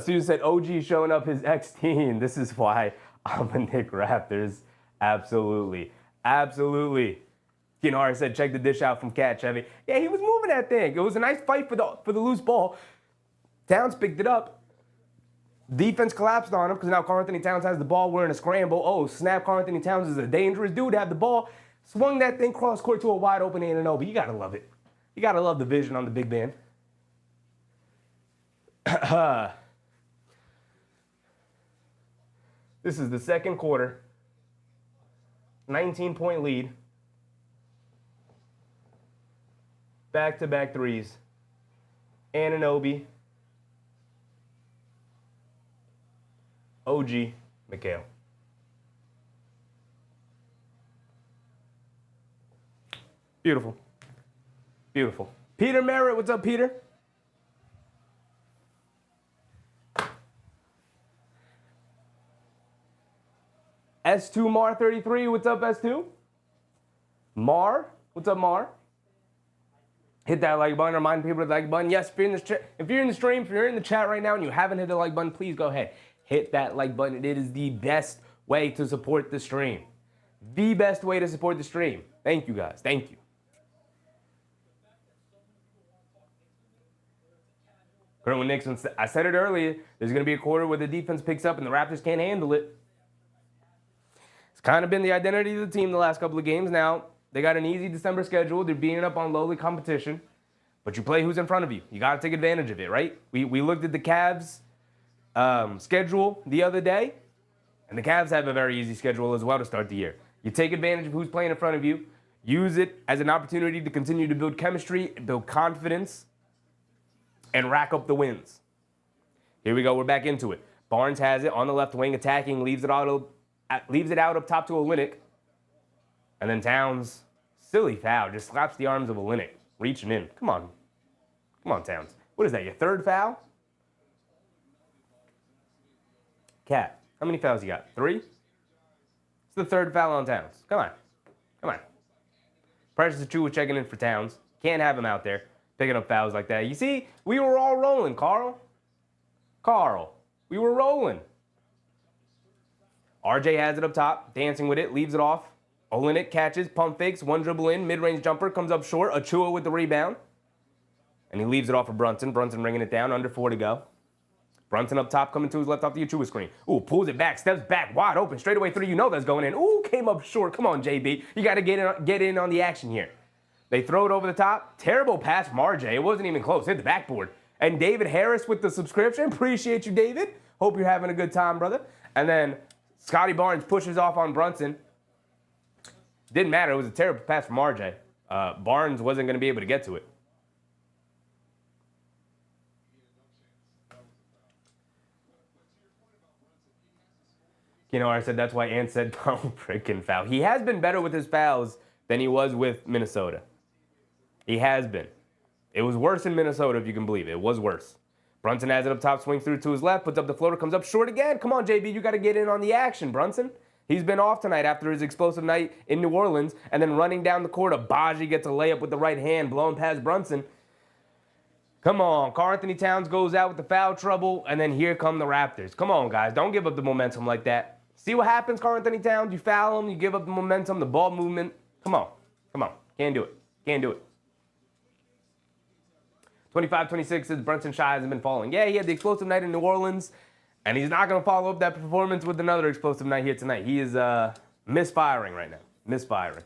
Susan said, OG showing up his ex-team. This is why I'm a Knick Raptors. Absolutely. Absolutely. Kinara said, check the dish out from Cat Chevy. Yeah, he was moving that thing. It was a nice fight for the loose ball. Towns picked it up. Defense collapsed on him because now Karl-Anthony Towns has the ball. We're in a scramble. Oh, snap. Karl-Anthony Towns is a dangerous dude to have the ball. Swung that thing cross court to a wide open Anunoby. You got to love it. You got to love the vision on the big man. This is the second quarter. 19-point lead. Back-to-back threes. Anunoby. OG, Mikhail. Beautiful. Beautiful. Peter Merritt, what's up, Peter? S2 Mar 33, what's up, S2? Mar, what's up, Mar? Hit that like button. Remind people to the like button. Yes, if you're in the stream, if you're in the chat right now and you haven't hit the like button, please go ahead. Hit that like button. It is the best way to support the stream. The best way to support the stream. Thank you, guys. Thank you. Currently, Knicks, I said it earlier, there's going to be a quarter where the defense picks up and the Raptors can't handle it. It's kind of been the identity of the team the last couple of games. Now, they got an easy December schedule. They're beating up on lowly competition. But you play who's in front of you. You got to take advantage of it, right? We looked at the Cavs schedule the other day, and the Cavs have a very easy schedule as well to start the year. You take advantage of who's playing in front of you, use it as an opportunity to continue to build chemistry, build confidence, and rack up the wins. Here we go, we're back into it. Barnes has it on the left wing, attacking, leaves it out up top to Olynyk. And then Towns, silly foul, just slaps the arms of Olynyk, reaching in. Come on, Towns. What is that, your third foul? Cat, how many fouls you got? 3? It's the third foul on Towns. Come on. Precious Achiuwa checking in for Towns. Can't have him out there picking up fouls like that. You see, we were all rolling, Carl. We were rolling. RJ has it up top, dancing with it, leaves it off. Olynyk catches, pump fakes, one dribble in, mid-range jumper, comes up short. Achiuwa with the rebound. And he leaves it off for Brunson. Brunson bringing it down, under 4 to go. Brunson up top, coming to his left off the Achiuwa screen. Ooh, pulls it back, steps back, wide open, straightaway 3. You know that's going in. Ooh, came up short. Come on, JB. You got to get in on the action here. They throw it over the top. Terrible pass from RJ. It wasn't even close. Hit the backboard. And David Harris with the subscription. Appreciate you, David. Hope you're having a good time, brother. And then Scotty Barnes pushes off on Brunson. Didn't matter. It was a terrible pass from RJ. Barnes wasn't going to be able to get to it. You know, I said that's why Ant said don't freaking foul. He has been better with his fouls than he was with Minnesota. He has been. It was worse in Minnesota, if you can believe it. It was worse. Brunson has it up top, swings through to his left, puts up the floater, comes up short again. Come on, JB, you got to get in on the action, Brunson. He's been off tonight after his explosive night in New Orleans, and then running down the court, Abaji gets a layup with the right hand, blowing past Brunson. Come on, Karl-Anthony Towns goes out with the foul trouble, and then here come the Raptors. Come on, guys, don't give up the momentum like that. See what happens, Karl Anthony Towns. You foul him, you give up the momentum, the ball movement. Come on. Can't do it. 25-26 says Brunson Shai hasn't been falling. Yeah, he had the explosive night in New Orleans, and he's not going to follow up that performance with another explosive night here tonight. He is misfiring right now. Misfiring.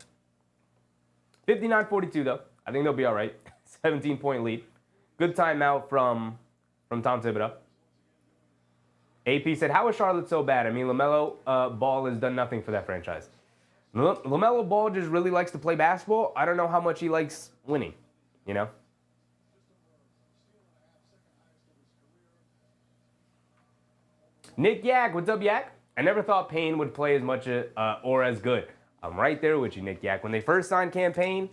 59-42, though. I think they'll be all right. 17-point lead. Good timeout from Tom Thibodeau. AP said, how is Charlotte so bad? I mean, LaMelo Ball has done nothing for that franchise. LaMelo Ball just really likes to play basketball. I don't know how much he likes winning, you know? Nick Yak, what's up, Yak? I never thought Payne would play as much or as good. I'm right there with you, Nick Yak. When they first signed Campaign,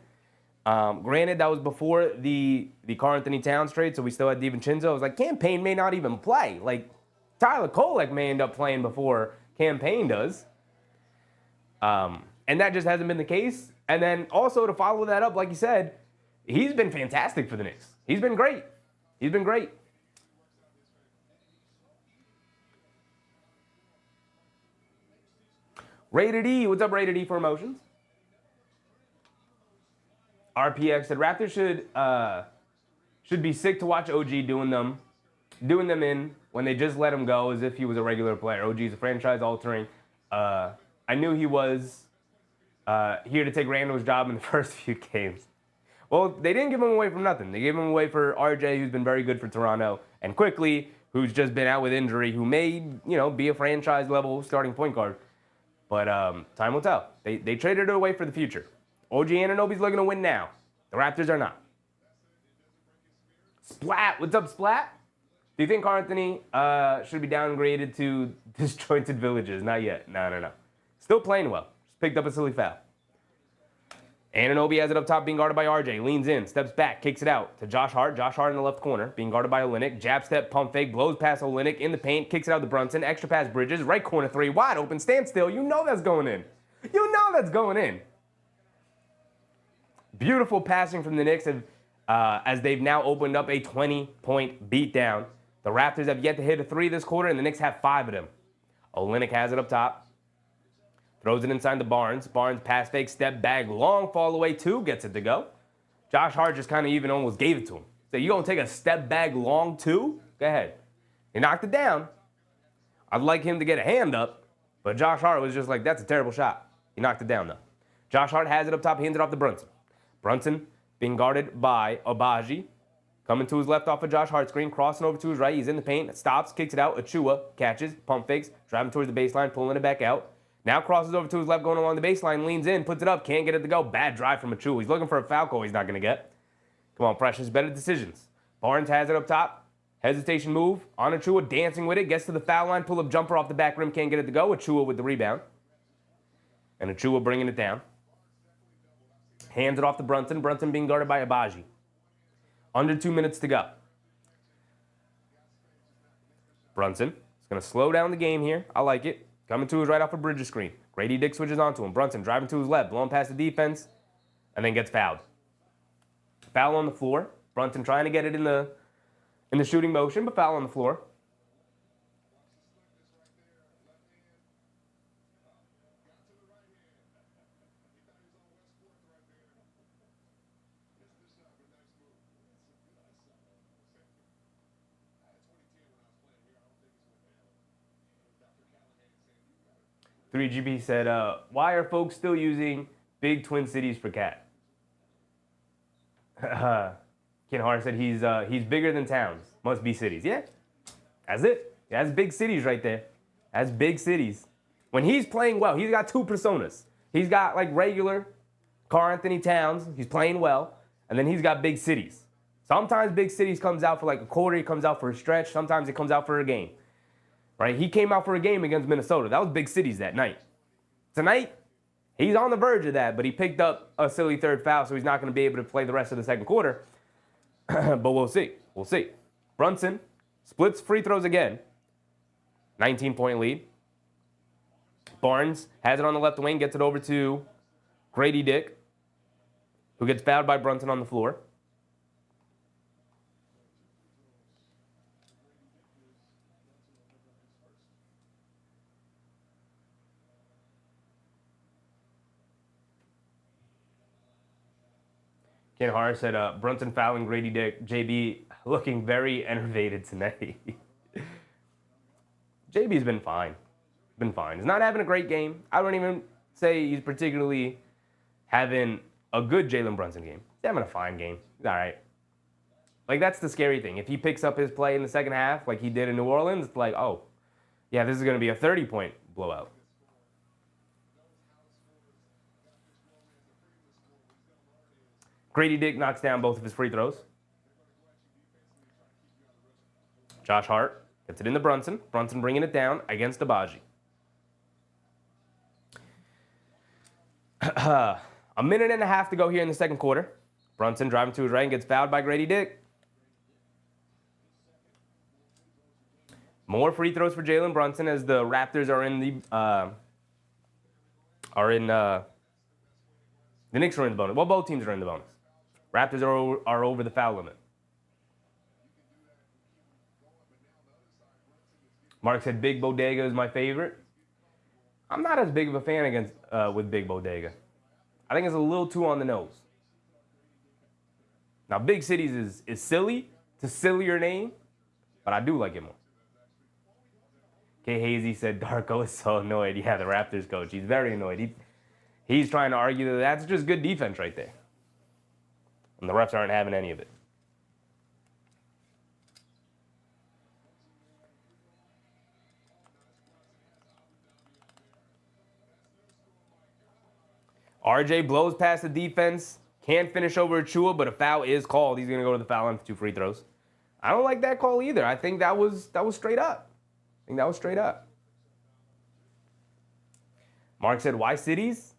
granted, that was before the Karl Anthony Towns trade, so we still had DiVincenzo. I was like, Campaign may not even play. Like, Tyler Kolek may end up playing before Campaign does. And that just hasn't been the case. And then also to follow that up, like you said, he's been fantastic for the Knicks. He's been great. Rated E, what's up, Rated E for Emotions? RPX said Raptors should be sick to watch OG doing them in when they just let him go as if he was a regular player. OG is a franchise-altering. I knew he was here to take Randall's job in the first few games. Well, they didn't give him away for nothing. They gave him away for RJ, who's been very good for Toronto, and Quickly, who's just been out with injury, who may, be a franchise-level starting point guard. But time will tell. They traded it away for the future. OG Anunoby's looking to win now. The Raptors are not. Splat, what's up, Splat? Do you think Karl Anthony should be downgraded to disjointed villages? Not yet. No. Still playing well. Just picked up a silly foul. Anunoby has it up top, being guarded by RJ. Leans in, steps back, kicks it out to Josh Hart. Josh Hart in the left corner, being guarded by Olynyk. Jab step, pump fake, blows past Olynyk in the paint, kicks it out to Brunson. Extra pass Bridges, right corner three, wide open, stand still. You know that's going in. Beautiful passing from the Knicks as they've now opened up a 20-point beatdown. The Raptors have yet to hit a three this quarter, and the Knicks have 5 of them. Olynyk has it up top. Throws it inside to Barnes. Barnes pass fake, step back, long fall away, 2, gets it to go. Josh Hart just kind of even almost gave it to him. So you going to take a step back long 2? Go ahead. He knocked it down. I'd like him to get a hand up, but Josh Hart was just like, that's a terrible shot. He knocked it down, though. Josh Hart has it up top, hands it off to Brunson. Brunson being guarded by Abaji. Coming to his left off of Josh Hart's screen, crossing over to his right. He's in the paint, stops, kicks it out. Achua catches, pump fakes, driving towards the baseline, pulling it back out. Now crosses over to his left, going along the baseline, leans in, puts it up, can't get it to go. Bad drive from Achua. He's looking for a foul call he's not going to get. Come on, Precious, better decisions. Barnes has it up top. Hesitation move on Achua, dancing with it, gets to the foul line, pull-up jumper off the back rim, can't get it to go. Achua with the rebound. And Achua bringing it down. Hands it off to Brunson. Brunson being guarded by Abaji. Under 2 minutes to go. Brunson is going to slow down the game here. I like it. Coming to his right off a Bridges screen. Grady Dick switches onto him. Brunson driving to his left, blowing past the defense, and then gets fouled. Foul on the floor. Brunson trying to get it in the shooting motion, but foul on the floor. $3GB said, why are folks still using big Twin Cities for Cat? Ken Hart said he's bigger than towns. Must be cities. Yeah, that's it. That's big cities right there. That's big cities. When he's playing well, he's got 2 personas. He's got like regular Karl Anthony Towns. He's playing well. And then he's got big cities. Sometimes big cities comes out for like a quarter. He comes out for a stretch. Sometimes it comes out for a game. Right? He came out for a game against Minnesota. That was big cities that night. Tonight, he's on the verge of that, but he picked up a silly third foul, so he's not going to be able to play the rest of the second quarter. But we'll see. We'll see. Brunson splits free throws again. 19-point lead. Barnes has it on the left wing, gets it over to Grady Dick, who gets fouled by Brunson on the floor. Ken Harris said, Brunson fouling Grady Dick. JB looking very enervated tonight. JB's been fine. Been fine. He's not having a great game. I don't even say he's particularly having a good Jalen Brunson game. He's having a fine game. He's all right. Like, that's the scary thing. If he picks up his play in the second half like he did in New Orleans, it's like, oh, yeah, this is going to be a 30-point blowout. Grady Dick knocks down both of his free throws. Josh Hart gets it into Brunson. Brunson bringing it down against Abaji. A minute and a half to go here in the second quarter. Brunson driving to his right and gets fouled by Grady Dick. More free throws for Jalen Brunson as the Raptors are in the Knicks are in the bonus. Well, both teams are in the bonus. Raptors are over the foul limit. Mark said Big Bodega is my favorite. I'm not as big of a fan with Big Bodega. I think it's a little too on the nose. Now, Big Cities is silly. It's a sillier name, but I do like it more. K. Hazy said Darko is so annoyed. Yeah, the Raptors coach. He's very annoyed. He's trying to argue that that's just good defense right there. And the refs aren't having any of it. RJ blows past the defense. Can't finish over Achua, but a foul is called. He's going to go to the foul line for 2 free throws. I don't like that call either. I think that was straight up. Mark said, why cities?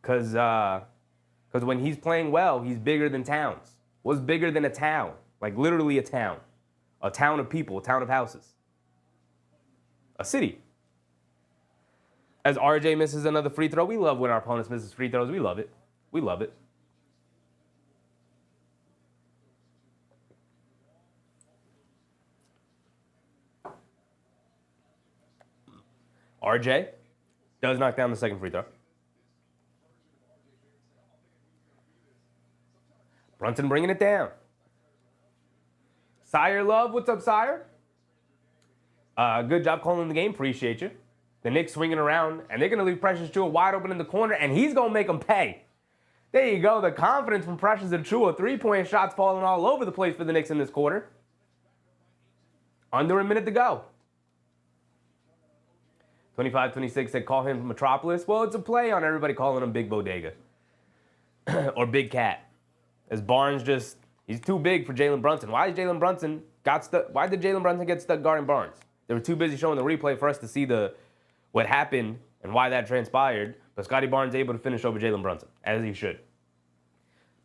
Because when he's playing well, he's bigger than towns. What's bigger than a town? Like literally a town. A town of people, a town of houses. A city. As RJ misses another free throw, we love when our opponents misses free throws. We love it. We love it. RJ does knock down the second free throw. Brunson bringing it down. Sire Love, what's up, Sire? Good job calling the game. Appreciate you. The Knicks swinging around, and they're going to leave Precious Achua wide open in the corner, and he's going to make them pay. There you go. The confidence from Precious Achua. 3-point shots falling all over the place for the Knicks in this quarter. Under a minute to go. 25-26 said call him Metropolis. Well, it's a play on everybody calling him Big Bodega. Or Big Cat. As Barnes he's too big for Jalen Brunson. Why did Jalen Brunson get stuck guarding Barnes? They were too busy showing the replay for us to see what happened and why that transpired. But Scotty Barnes able to finish over Jalen Brunson, as he should.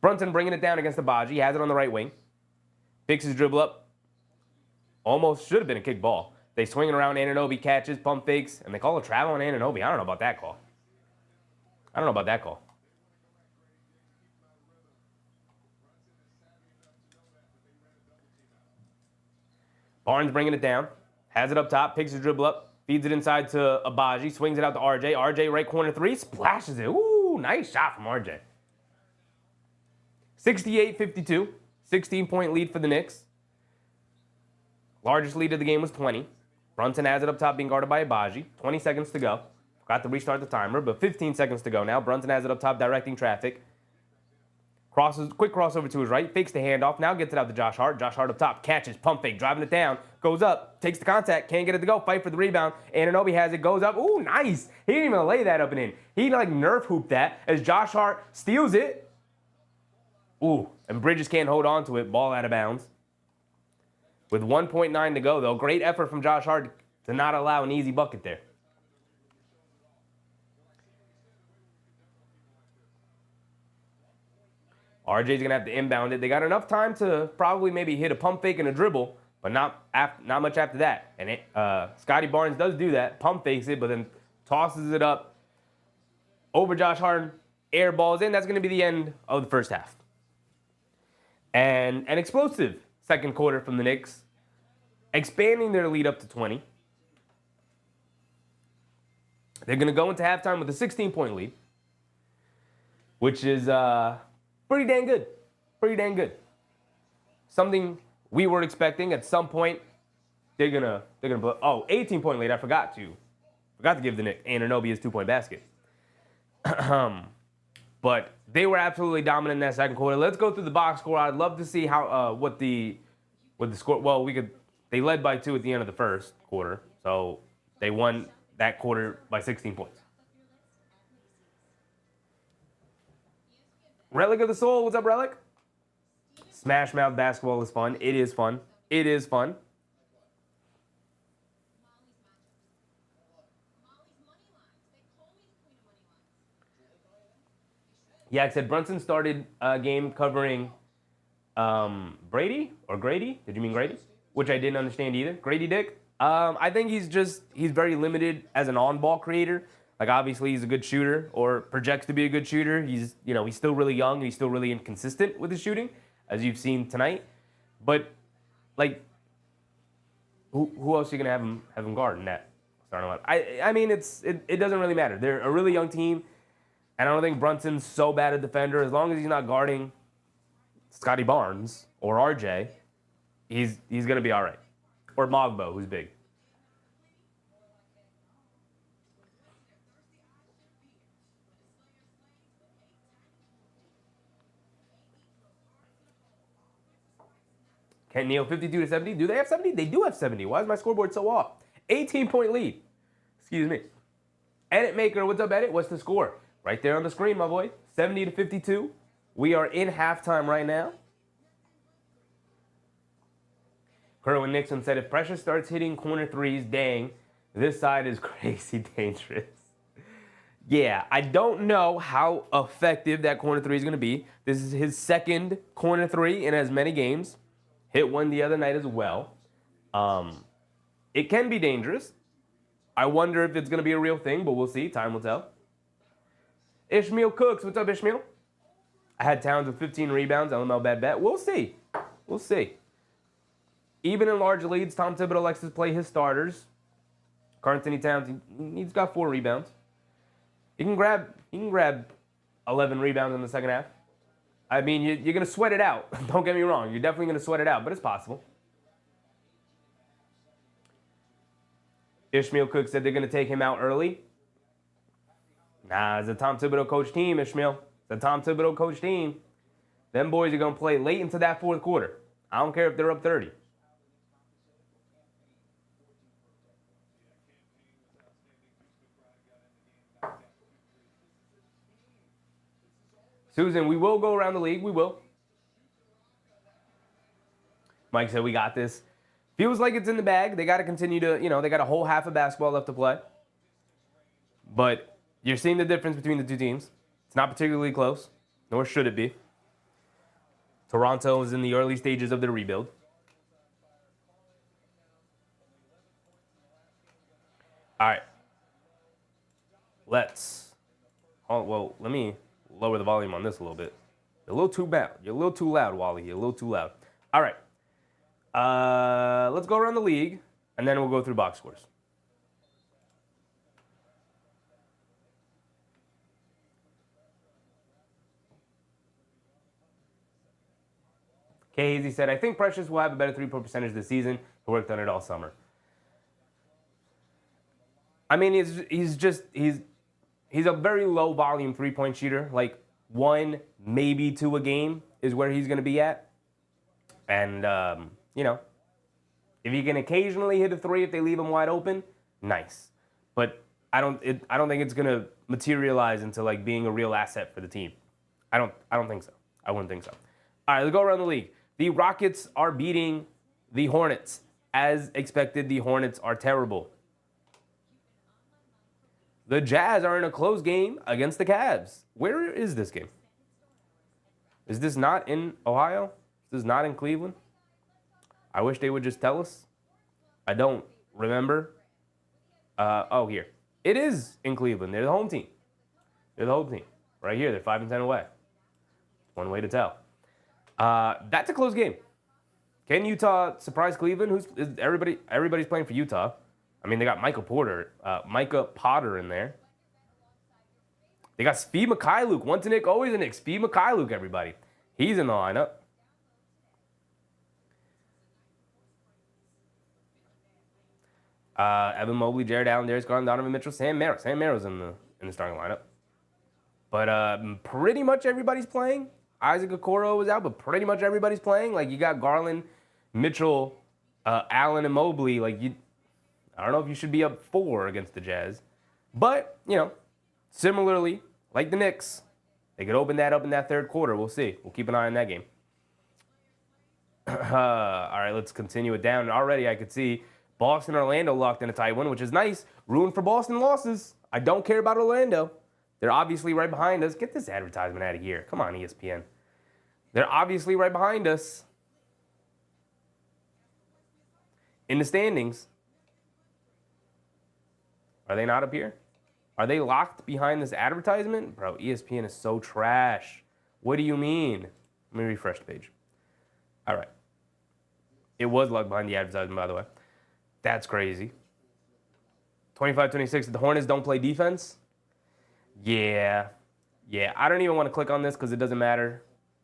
Brunson bringing it down against Abaji. He has it on the right wing. Picks his dribble up. Almost should have been a kick ball. They swing it around. Anunoby catches, pump fakes, and they call a travel on Anunoby. I don't know about that call. Barnes bringing it down. Has it up top. Picks his dribble up. Feeds it inside to Abaji. Swings it out to RJ. RJ right corner 3. Splashes it. Ooh, nice shot from RJ. 68-52. 16-point lead for the Knicks. Largest lead of the game was 20. Brunson has it up top being guarded by Abaji. 20 seconds to go. Forgot to restart the timer, but 15 seconds to go now. Brunson has it up top directing traffic. Quick crossover to his right. Fakes the handoff. Now gets it out to Josh Hart. Josh Hart up top. Catches. Pump fake. Driving it down. Goes up. Takes the contact. Can't get it to go. Fight for the rebound. Anunoby has it. Goes up. Ooh, nice. He didn't even lay that up and in. He like Nerf hooped that as Josh Hart steals it. Ooh, and Bridges can't hold on to it. Ball out of bounds. With 1.9 to go, though. Great effort from Josh Hart to not allow an easy bucket there. RJ's going to have to inbound it. They got enough time to probably maybe hit a pump fake and a dribble, but not much after that. And Scotty Barnes does do that, pump fakes it, but then tosses it up over Josh Hart, air balls in. That's going to be the end of the first half. And an explosive second quarter from the Knicks, expanding their lead up to 20. They're going to go into halftime with a 16-point lead, which is pretty dang good. Pretty dang good. Something we were expecting at some point. They're gonna blow. Oh, 18-point lead. I forgot to give the Knicks Anunoby his 2-point basket. But they were absolutely dominant in that second quarter. Let's go through the box score. I'd love to see how what the score. Well, they led by 2 at the end of the first quarter, so they won that quarter by 16 points. Relic of the Soul, what's up, Relic? Smash Mouth basketball is fun. It is fun. It is fun. Yeah, I said Brunson started a game covering Brady or Grady. Did you mean Grady? Which I didn't understand either. Grady Dick. I think he's very limited as an on-ball creator. Like, obviously he's a good shooter or projects to be a good shooter. He's still really young. He's still really inconsistent with his shooting, as you've seen tonight. But like, who else are you gonna have him guard in that starting lineup? I mean, it doesn't really matter. They're a really young team. And I don't think Brunson's so bad a defender. As long as he's not guarding Scotty Barnes or RJ, he's going to be all right. Or Mogbo, who's big. Kent Neal, 52-70. Do they have 70? They do have 70. Why is my scoreboard so off? 18-point lead. Excuse me. Edit Maker, what's up, Edit? What's the score? Right there on the screen, my boy. 70-52. We are in halftime right now. Kerwin Nixon said, if Precious starts hitting corner threes, dang, this side is crazy dangerous. Yeah, I don't know how effective that corner three is going to be. This is his second corner three in as many games. Hit one the other night as well. It can be dangerous. I wonder if it's going to be a real thing, but we'll see. Time will tell. Ishmael Cooks, what's up, Ishmael? I had Towns with 15 rebounds. LML bad bet. We'll see. We'll see. Even in large leads, Tom Thibodeau likes to play his starters. Karl-Anthony Towns, he's got 4 rebounds. He can grab 11 rebounds in the second half. I mean, you're going to sweat it out. Don't get me wrong. You're definitely going to sweat it out, but it's possible. Ishmael Cook said they're going to take him out early. Nah, it's a Tom Thibodeau coach team, Ishmael. It's a Tom Thibodeau coach team. Them boys are going to play late into that fourth quarter. I don't care if they're up 30. Susan, we will go around the league. We will. Mike said we got this. Feels like it's in the bag. They got to continue to, they got a whole half of basketball left to play. But you're seeing the difference between the two teams. It's not particularly close, nor should it be. Toronto is in the early stages of their rebuild. All right. Let me lower the volume on this a little bit. You're a little too loud. You're a little too loud, Wally. You're a little too loud. All right. Let's go around the league, and then we'll go through box scores. K. Hazy said, I think Precious will have a better three-point percentage this season. He worked on it all summer. I mean, he's a very low-volume three-point shooter. Like 1, maybe 2 a game is where he's going to be at. And, if he can occasionally hit a 3 if they leave him wide open, nice. But I don't think it's going to materialize into like being a real asset for the team. I don't think so. I wouldn't think so. All right, let's go around the league. The Rockets are beating the Hornets. As expected, the Hornets are terrible. The Jazz are in a close game against the Cavs. Where is this game? Is this not in Ohio? Is this not in Cleveland? I wish they would just tell us. I don't remember. Here. It is in Cleveland. They're the home team. Right here. They're 5-10 away. One way to tell. That's a close game. Can Utah surprise Cleveland? Everybody's playing for Utah. I mean, they got Micah Potter in there. They got Speed Mikhailuk. Once a Knick, always a Knick. Speed Mikhailuk, everybody. He's in the lineup. Evan Mobley, Jared Allen, Darius Garland, Donovan Mitchell, Sam Merrill. Sam Merrill's in the starting lineup. But pretty much everybody's playing. Isaac Okoro was out, but pretty much everybody's playing. Like, you got Garland, Mitchell, Allen, and Mobley. Like, I don't know if you should be up 4 against the Jazz. But, similarly, like the Knicks, they could open that up in that third quarter. We'll see. We'll keep an eye on that game. All right, let's continue it down. Already I could see Boston, Orlando locked in a tight one, which is nice. Room for Boston losses. I don't care about Orlando. They're obviously right behind us. Get this advertisement out of here. Come on, ESPN. They're obviously right behind us in the standings. Are they not up here? Are they locked behind this advertisement? Bro, ESPN is so trash. What do you mean? Let me refresh the page. All right. It was locked behind the advertisement, by the way. That's crazy. 25-26. The Hornets don't play defense? Yeah. I don't even want to click on this because it doesn't matter.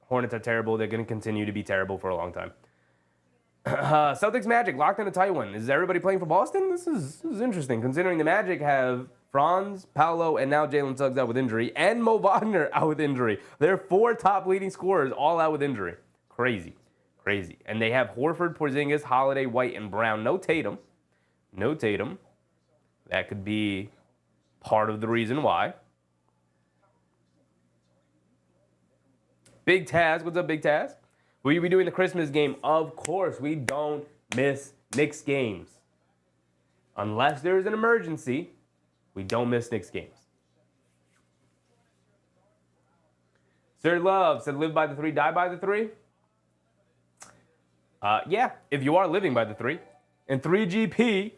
Hornets are terrible. They're going to continue to be terrible for a long time. Celtics Magic locked in a tight one. Is everybody playing for Boston? This is interesting, considering the Magic have Franz, Paolo, and now Jalen Suggs out with injury, and Mo Wagner out with injury. Their 4 top leading scorers all out with injury. Crazy. And they have Horford, Porzingis, Holiday, White, and Brown. No Tatum. That could be part of the reason why. Big Taz. What's up, Big Taz? Will you be doing the Christmas game? Of course. We don't miss Knicks games. Unless there's an emergency, we don't miss Knicks games. Sir Love said, live by the 3, die by the 3. Yeah, if you are living by the 3. And 3GP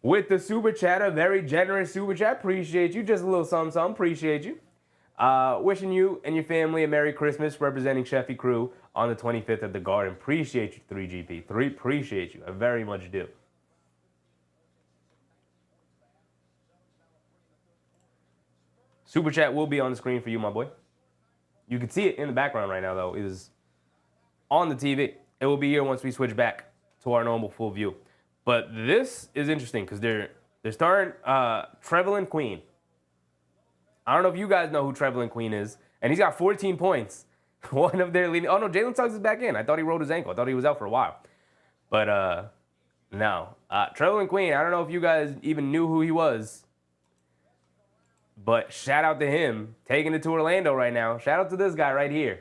with the super chat, a very generous super chat. Appreciate you. Just a little something. Appreciate you. Wishing you and your family a Merry Christmas, representing Sheffy Crew on the 25th at the Garden. Appreciate you, 3GP. Appreciate you. I very much do. Super chat will be on the screen for you, my boy. You can see it in the background right now, though. It is on the TV. It will be here once we switch back to our normal full view. But this is interesting because they're starting Trevelyan Queen. I don't know if you guys know who Trevelyan Queen is. And he's got 14 points. One of their leading... Oh, no, Jalen Suggs is back in. I thought he rolled his ankle. I thought he was out for a while. But, no. Trevelyan Queen, I don't know if you guys even knew who he was. But shout out to him. Taking it to Orlando right now. Shout out to this guy right here.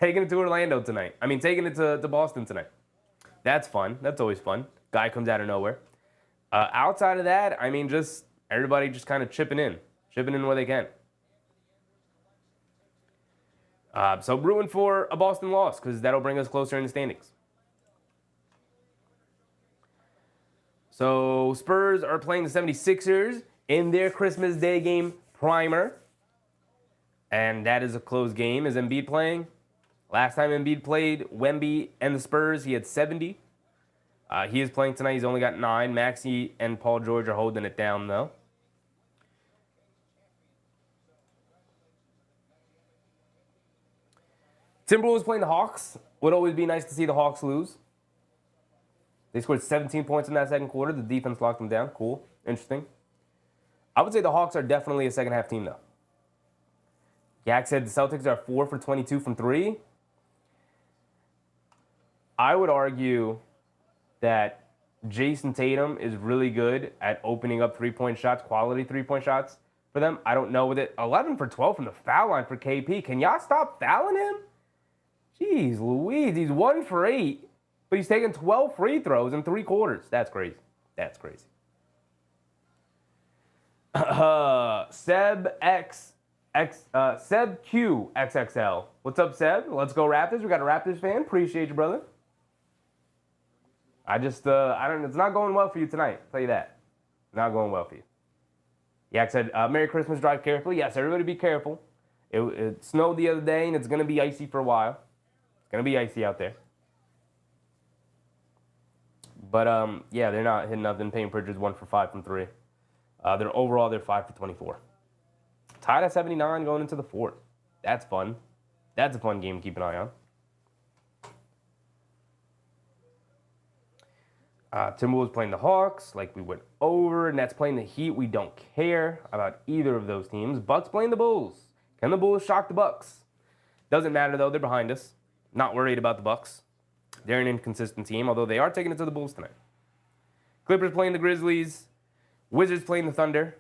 Taking it to Orlando tonight. I mean, taking it to Boston tonight. That's fun. That's always fun. Guy comes out of nowhere. Outside of that, I mean, just everybody just kind of chipping in where they can. So brewing for a Boston loss because that'll bring us closer in the standings. So Spurs are playing the 76ers in their Christmas Day game primer. And that is a close game. Is Embiid playing? Last time Embiid played Wemby and the Spurs, he had 70. He is playing tonight. He's only got 9. Maxey and Paul George are holding it down, though. Timberwolves playing the Hawks. Would always be nice to see the Hawks lose. They scored 17 points in that second quarter. The defense locked them down. Cool. Interesting. I would say the Hawks are definitely a second-half team, though. Yak said the Celtics are 4 for 22 from 3. I would argue that Jason Tatum is really good at opening up three-point shots, quality three-point shots for them. I don't know with it. 11 for 12 from the foul line for KP. Can y'all stop fouling him? Jeez Louise, he's 1 for 8, but he's taking 12 free throws in 3 quarters. That's crazy. That's crazy. Seb Q XXL. What's up, Seb? Let's go Raptors. We got a Raptors fan. Appreciate you, brother. It's not going well for you tonight. I'll tell you that. Not going well for you. Yak said, Merry Christmas, drive carefully. Yes, everybody be careful. It snowed the other day, and it's going to be icy for a while. It's going to be icy out there. But, yeah, they're not hitting nothing. Payne Pritchard's 1 for 5 from 3. They're 5 for 24. Tied at 79 going into the fourth. That's fun. That's a fun game to keep an eye on. Timberwolves playing the Hawks, like we went over. Nets playing the Heat. We don't care about either of those teams. Bucks playing the Bulls. Can the Bulls shock the Bucks? Doesn't matter, though. They're behind us. Not worried about the Bucks. They're an inconsistent team, although they are taking it to the Bulls tonight. Clippers playing the Grizzlies. Wizards playing the Thunder.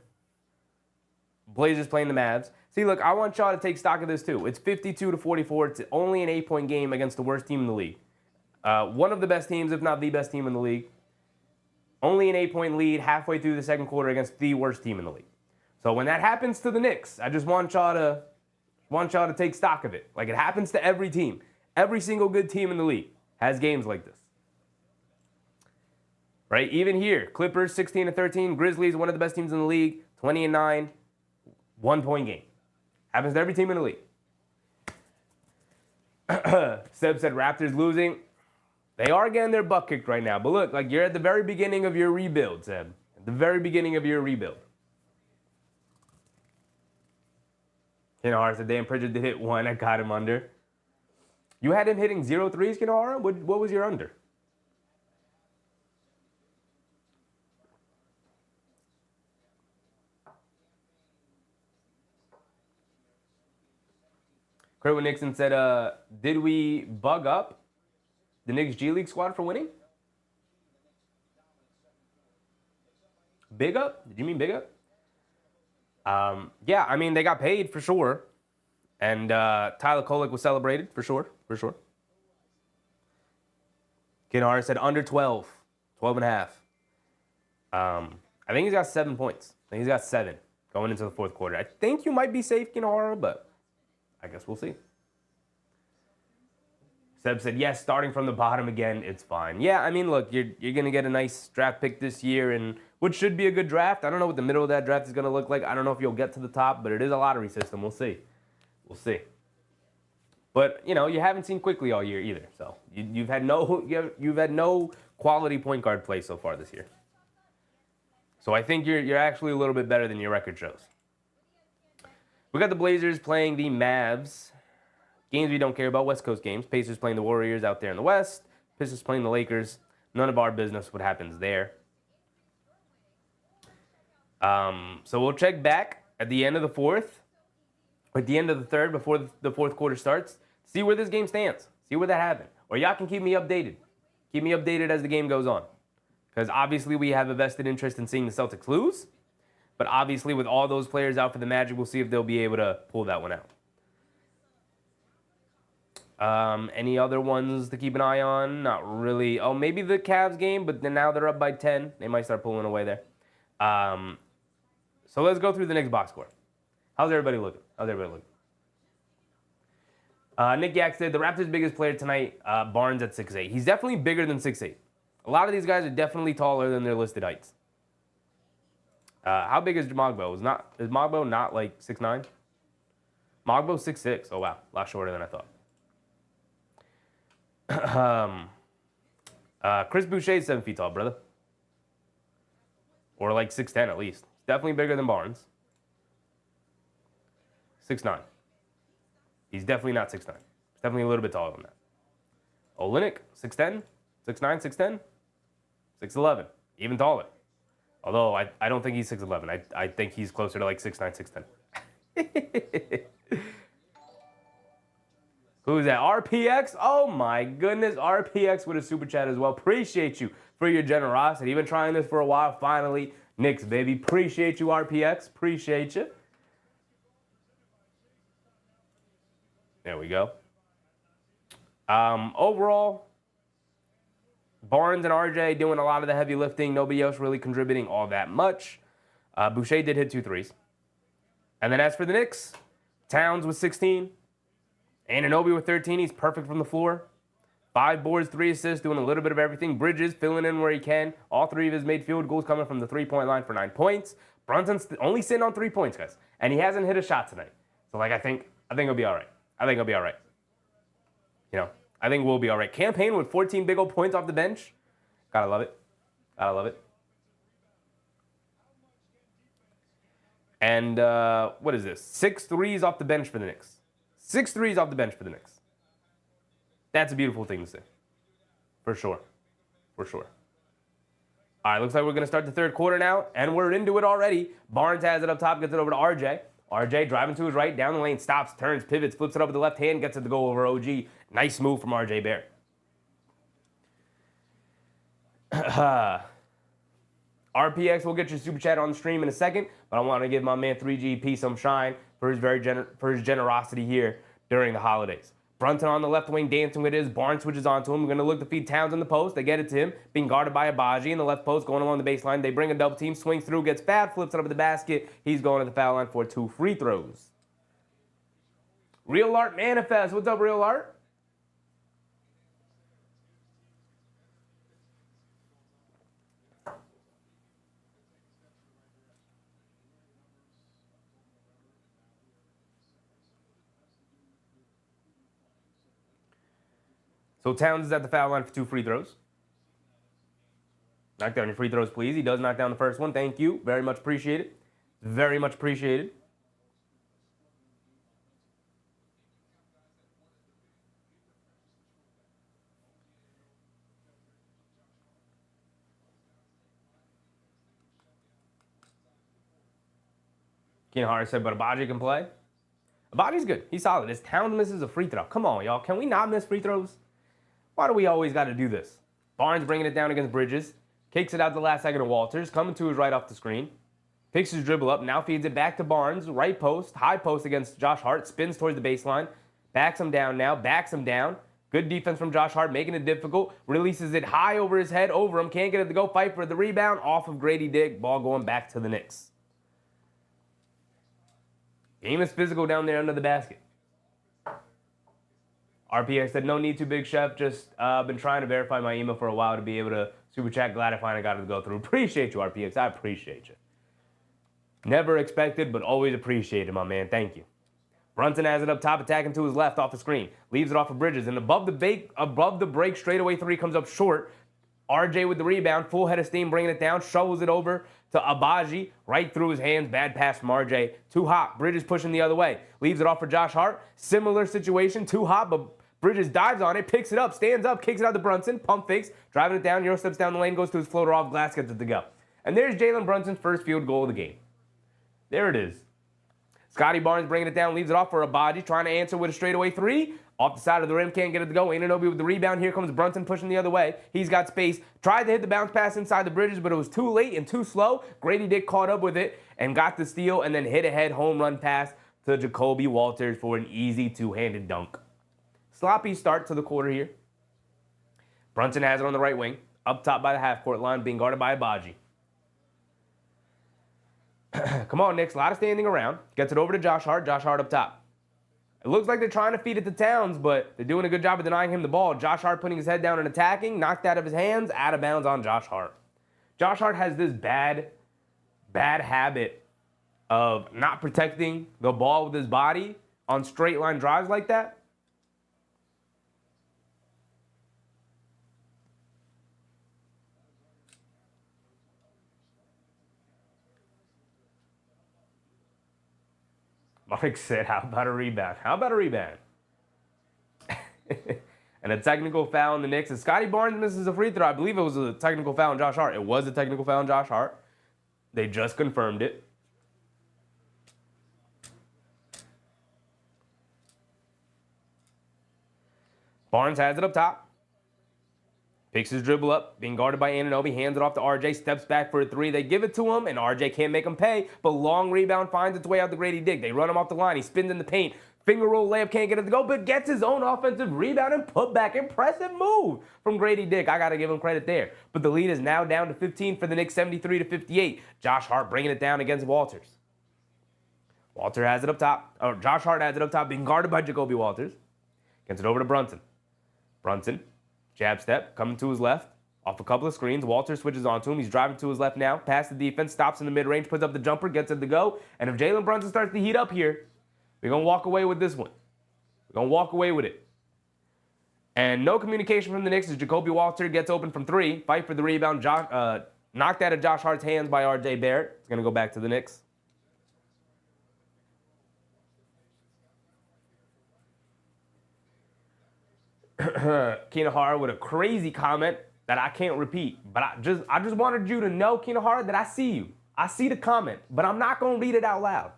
Blazers playing the Mavs. See, look, I want y'all to take stock of this, too. It's 52-44. It's only an 8-point game against the worst team in the league. One of the best teams, if not the best team in the league. Only an 8-point lead halfway through the second quarter against the worst team in the league. So when that happens to the Knicks, I just want y'all to take stock of it. Like it happens to every team. Every single good team in the league has games like this. Right? Even here, Clippers 16-13, Grizzlies, one of the best teams in the league, 20-9, 1-point game. Happens to every team in the league. Seb said Raptors losing. They are getting their butt kicked right now. But look, like you're at the very beginning of your rebuild, Seb. At the very beginning of your rebuild. Kinahara said Dan Pritchard did hit one. I got him under. You had him hitting 0 threes, Kinahara? What was your under? Kerwin Nixon said, did we bug up the Knicks G League squad for winning? Big up? Did you mean big up? Yeah, I mean, they got paid for sure. And Tyler Kolek was celebrated for sure. Kinhara said under 12, 12 and a half. I think he's got 7 points. I think he's got 7 going into the fourth quarter. I think you might be safe, Kinhara, but I guess we'll see. Seb said, yes, starting from the bottom again, it's fine. Yeah, I mean, look, you're going to get a nice draft pick this year, and what should be a good draft. I don't know what the middle of that draft is going to look like. I don't know if you'll get to the top, but it is a lottery system. We'll see. But, you know, you haven't seen Quickly all year either. So you've had no quality point guard play so far this year. So I think you're actually a little bit better than your record shows. We got the Blazers playing the Mavs. Games we don't care about, West Coast games. Pacers playing the Warriors out there in the West. Pistons playing the Lakers. None of our business what happens there. So we'll check back at the end of the fourth, or at the end of the third before the fourth quarter starts. See where this game stands. See where that happened. Or y'all can keep me updated. Keep me updated as the game goes on. Because obviously we have a vested interest in seeing the Celtics lose. But obviously with all those players out for the Magic, we'll see if they'll be able to pull that one out. Any other ones to keep an eye on? Not really. Oh, maybe the Cavs game, but then now they're up by 10. They might start pulling away there. So let's go through the Knicks box score. How's everybody looking? Nick Yak said the Raptors' biggest player tonight, Barnes at 6'8". He's definitely bigger than 6'8". A lot of these guys are definitely taller than their listed heights. How big is Mogbo? Is Mogbo not like 6'9"? Mogbo's 6'6". Oh, wow. A lot shorter than I thought. Chris Boucher's 7 feet tall, brother. Or like 6'10" at least. Definitely bigger than Barnes. 6'9". He's definitely not 6'9". He's definitely a little bit taller than that. Olynyk, 6'10", 6'9", 6'10", 6'11", even taller. Although I don't think he's 6'11". I think he's closer to like 6'9", 6'10". Who's that? RPX? Oh my goodness. RPX with a super chat as well. Appreciate you for your generosity. You've been trying this for a while. Finally, Knicks, baby. Appreciate you, RPX. Appreciate you. There we go. Overall, Barnes and RJ doing a lot of the heavy lifting. Nobody else really contributing all that much. Boucher did hit 2 threes. And then as for the Knicks, Towns with 16. Anunoby with 13. He's perfect from the floor. 5 boards, 3 assists, doing a little bit of everything. Bridges filling in where he can. All 3 of his made field goals coming from the 3-point line for 9 points. Brunson's only sitting on 3 points, guys. And he hasn't hit a shot tonight. So, like, I think he'll be all right. You know, I think we'll be all right. Campaign with 14 big old points off the bench. Gotta love it. And what is this? 6 threes off the bench for the Knicks. 6 threes off the bench for the Knicks. That's a beautiful thing to say. For sure. For sure. All right, looks like we're going to start the third quarter now, and we're into it already. Barnes has it up top, gets it over to RJ. RJ driving to his right, down the lane, stops, turns, pivots, flips it up with the left hand, gets it to go over OG. Nice move from RJ Barrett. RPX will get your super chat on the stream in a second, but I want to give my man 3GP some shine for his generosity here during the holidays. Brunson on the left wing dancing with his. Barnes switches onto him. We're going to look to feed Towns in the post. They get it to him, being guarded by Abaji in the left post, going along the baseline. They bring a double team, swings through, gets bad, flips it up at the basket. He's going to the foul line for 2 free throws. Real Art Manifest. What's up, Real Art? So Towns is at the foul line for 2 free throws. Knock down your free throws, please. He does knock down the first one. Thank you. Very much appreciated. Very much appreciated. Keenan Hart said, but Abaji can play. Abaji's good. He's solid. His Towns misses a free throw. Come on, y'all. Can we not miss free throws? Why do we always got to do this? Barnes bringing it down against Bridges. Kicks it out the last second to Walters. Coming to his right off the screen. Picks his dribble up. Now feeds it back to Barnes. Right post. High post against Josh Hart. Spins towards the baseline. Backs him down now. Backs him down. Good defense from Josh Hart. Making it difficult. Releases it high over his head. Over him. Can't get it to go. Fight for the rebound. Off of Grady Dick. Ball going back to the Knicks. Game is physical down there under the basket. RPX said, no need to, Big Chef. Just been trying to verify my email for a while to be able to super chat. Glad I finally got it to go through. Appreciate you, RPX. I appreciate you. Never expected, but always appreciated, my man. Thank you. Brunson has it up top, attacking to his left off the screen. Leaves it off of Bridges. And above the break, straightaway 3 comes up short. RJ with the rebound, full head of steam, bringing it down, shovels it over to Abaji, right through his hands. Bad pass from RJ. Too hot. Bridges pushing the other way. Leaves it off for Josh Hart. Similar situation. Too hot, but Bridges dives on it, picks it up, stands up, kicks it out to Brunson, pump fakes, driving it down, Euro steps down the lane, goes to his floater off glass, gets it to go. And there's Jalen Brunson's first field goal of the game. There it is. Scotty Barnes bringing it down, leaves it off for Abaji, trying to answer with a straightaway 3. Off the side of the rim, can't get it to go. Anunoby with the rebound. Here comes Brunson pushing the other way. He's got space. Tried to hit the bounce pass inside the Bridges, but it was too late and too slow. Grady Dick caught up with it and got the steal and then hit a head home run pass to Jacoby Walters for an easy 2-handed dunk. Sloppy start to the quarter here. Brunson has it on the right wing. Up top by the half-court line, being guarded by Abaji. Come on, Knicks. A lot of standing around. Gets it over to Josh Hart. Josh Hart up top. It looks like they're trying to feed it to Towns, but they're doing a good job of denying him the ball. Josh Hart putting his head down and attacking. Knocked out of his hands. Out of bounds on Josh Hart. Josh Hart has this bad habit of not protecting the ball with his body on straight line drives like that. Mark said, how about a rebound? How about a rebound? And a technical foul on the Knicks. And Scotty Barnes misses a free throw. I believe it was a technical foul on Josh Hart. It was a technical foul on Josh Hart. They just confirmed it. Barnes has it up top. Picks his dribble up, being guarded by Anunoby, hands it off to RJ, steps back for a 3. They give it to him, and RJ can't make him pay, but long rebound finds its way out to Grady Dick. They run him off the line. He spins in the paint. Finger roll layup, can't get it to go, but gets his own offensive rebound and put back. Impressive move from Grady Dick. I got to give him credit there. But the lead is now down to 15 for the Knicks, 73-58. Josh Hart bringing it down against Walters. Walter has it up top. Or Josh Hart has it up top, being guarded by Jacoby Walters. Gets it over to Brunson. Brunson. Jab step, coming to his left, off a couple of screens. Walter switches onto him. He's driving to his left now. Past the defense, stops in the mid-range, puts up the jumper, gets it to go. And if Jalen Brunson starts to heat up here, we're going to walk away with this one. We're going to walk away with it. And no communication from the Knicks as Jacoby Walter gets open from 3. Fight for the rebound. Knocked out of Josh Hart's hands by RJ Barrett. It's going to go back to the Knicks. Kinahara with a crazy comment that I can't repeat. But I just wanted you to know, Kinahara, that I see you. I see the comment, but I'm not going to read it out loud.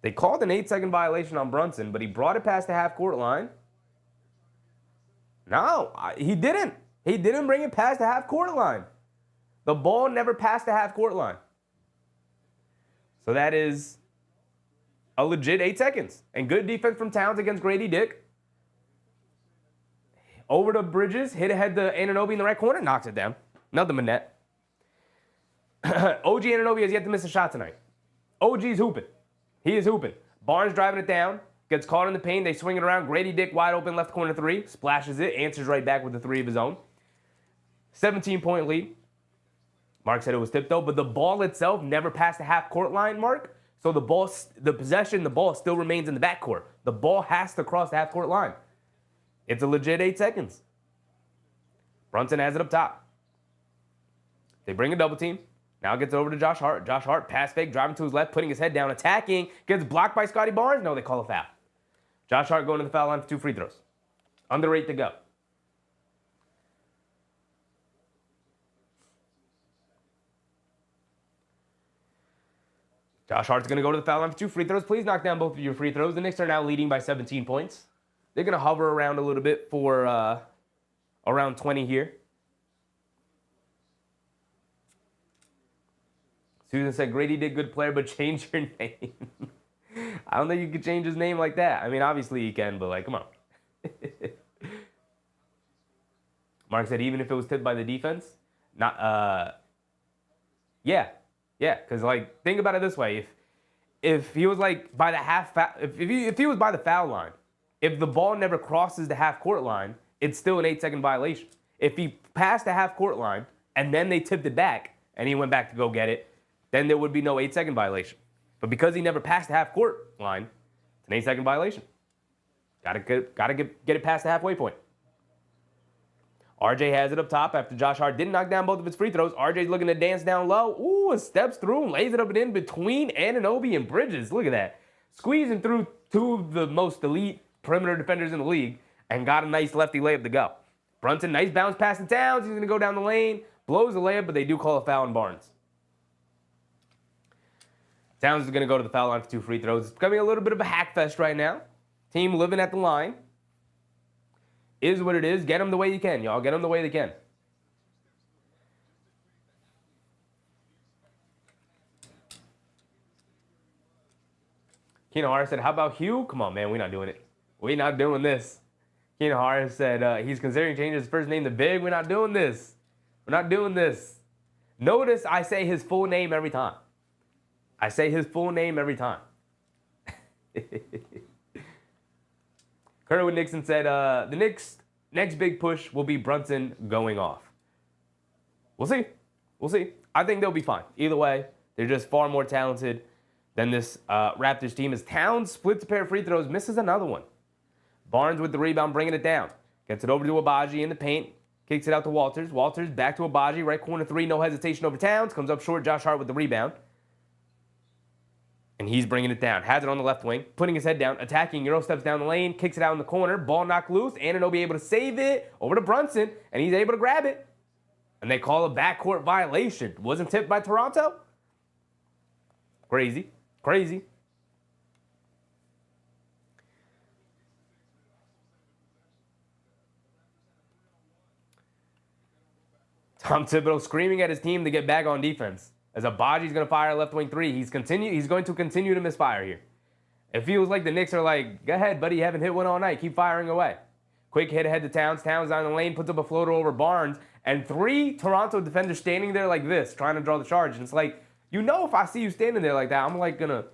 They called an 8-second violation on Brunson, but he brought it past the half-court line. No, he didn't. He didn't bring it past the half-court line. The ball never passed the half-court line. So that is a legit 8 seconds. And good defense from Towns against Grady Dick. Over to Bridges, hit ahead to Anunoby in the right corner, knocks it down. Nothing but net. OG Anunoby has yet to miss a shot tonight. OG's hooping. He is hooping. Barnes driving it down, gets caught in the paint. They swing it around. Grady Dick wide open left corner three, splashes it, answers right back with the three of his own. 17-point lead. Mark said it was tipped though, but the ball itself never passed the half-court line, Mark. So the ball still remains in the backcourt. The ball has to cross the half-court line. It's a legit 8 seconds. Brunson has it up top. They bring a double team. Now gets it over to Josh Hart. Josh Hart, pass fake, driving to his left, putting his head down, attacking. Gets blocked by Scotty Barnes. No, they call a foul. Josh Hart going to the foul line for 2 free throws. Under 8 to go. Josh Hart's going to go to the foul line for 2 free throws. Please knock down both of your free throws. The Knicks are now leading by 17 points. They're going to hover around a little bit for around 20 here. Susan said, Grady did good player, but change your name. I don't think you could change his name like that. I mean, obviously you can, but, like, come on. Mark said, even if it was tipped by the defense? Yeah, because, like, think about it this way. If he was, like, by the if he was by the foul line, if the ball never crosses the half-court line, it's still an 8-second violation. If he passed the half-court line and then they tipped it back and he went back to go get it, then there would be no 8-second violation. But because he never passed the half-court line, it's an 8-second violation. Gotta get it past the halfway point. RJ has it up top after Josh Hart didn't knock down both of his free throws. RJ's looking to dance down low. Ooh, and steps through and lays it up and in between Anunoby and Bridges. Look at that. Squeezing through 2 of the most elite perimeter defenders in the league and got a nice lefty layup to go. Brunson, nice bounce pass to Towns. He's going to go down the lane. Blows the layup, but they do call a foul on Barnes. Towns is going to go to the foul line for 2 free throws. It's becoming a little bit of a hack fest right now. Team living at the line. Is what it is. Get them the way you can, y'all. Get them the way they can. Keenan Harris said, how about Hugh? Come on, man. We're not doing it. We're not doing this. Keenan Harris said he's considering changing his first name to Big. We're not doing this. We're not doing this. Notice I say his full name every time. I say his full name every time. Kerwin Nixon said, the Knicks' next big push will be Brunson going off. We'll see. We'll see. I think they'll be fine. Either way, they're just far more talented than this Raptors team. As Towns splits a pair of free throws, misses another one. Barnes with the rebound, bringing it down. Gets it over to Abaji in the paint. Kicks it out to Walters. Walters back to Abaji. Right corner 3, no hesitation over Towns. Comes up short. Josh Hart with the rebound. And he's bringing it down. Has it on the left wing. Putting his head down. Attacking. Euro steps down the lane. Kicks it out in the corner. Ball knocked loose. Anunoby able to save it. Over to Brunson. And he's able to grab it. And they call a backcourt violation. Wasn't tipped by Toronto? Crazy. Crazy. Tom Thibodeau screaming at his team to get back on defense. As Abaji's going to fire a left wing 3, he's going to continue to misfire here. It feels like the Knicks are like, go ahead, buddy, you haven't hit one all night. Keep firing away. Quick hit ahead to Towns. Towns down the lane, puts up a floater over Barnes, and 3 Toronto defenders standing there like this, trying to draw the charge. And it's like, you know, if I see you standing there like that, I'm like going to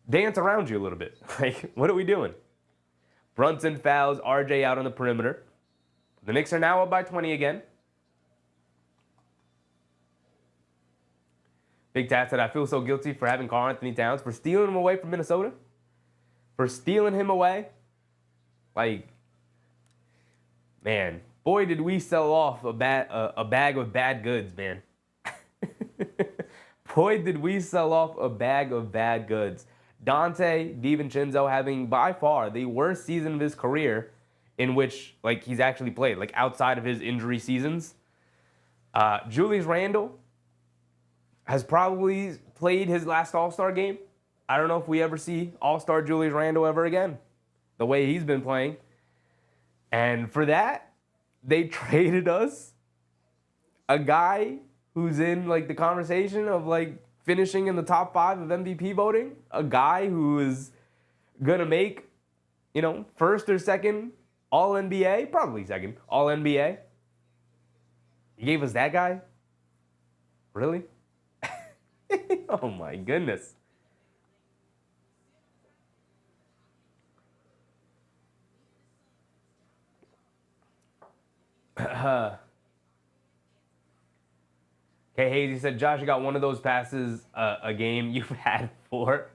dance around you a little bit. Like, what are we doing? Brunson fouls RJ out on the perimeter. The Knicks are now up by 20 again. Big Tat said, I feel so guilty for having Karl Anthony Towns, for stealing him away from Minnesota. For stealing him away. Like, man, boy, did we sell off a bag of bad goods, man. boy, did we sell off a bag of bad goods. Dante DiVincenzo having by far the worst season of his career in which like he's actually played, like outside of his injury seasons. Julius Randle has probably played his last All-Star game. I don't know if we ever see All-Star Julius Randle ever again, the way he's been playing. And for that, they traded us a guy who's in like the conversation of like finishing in the top 5 of MVP voting, a guy who is gonna make, first or second All-NBA, probably second All-NBA. You gave us that guy? Really? Oh my goodness. Okay, Hazy said, Josh, you got one of those passes a game. You've had 4.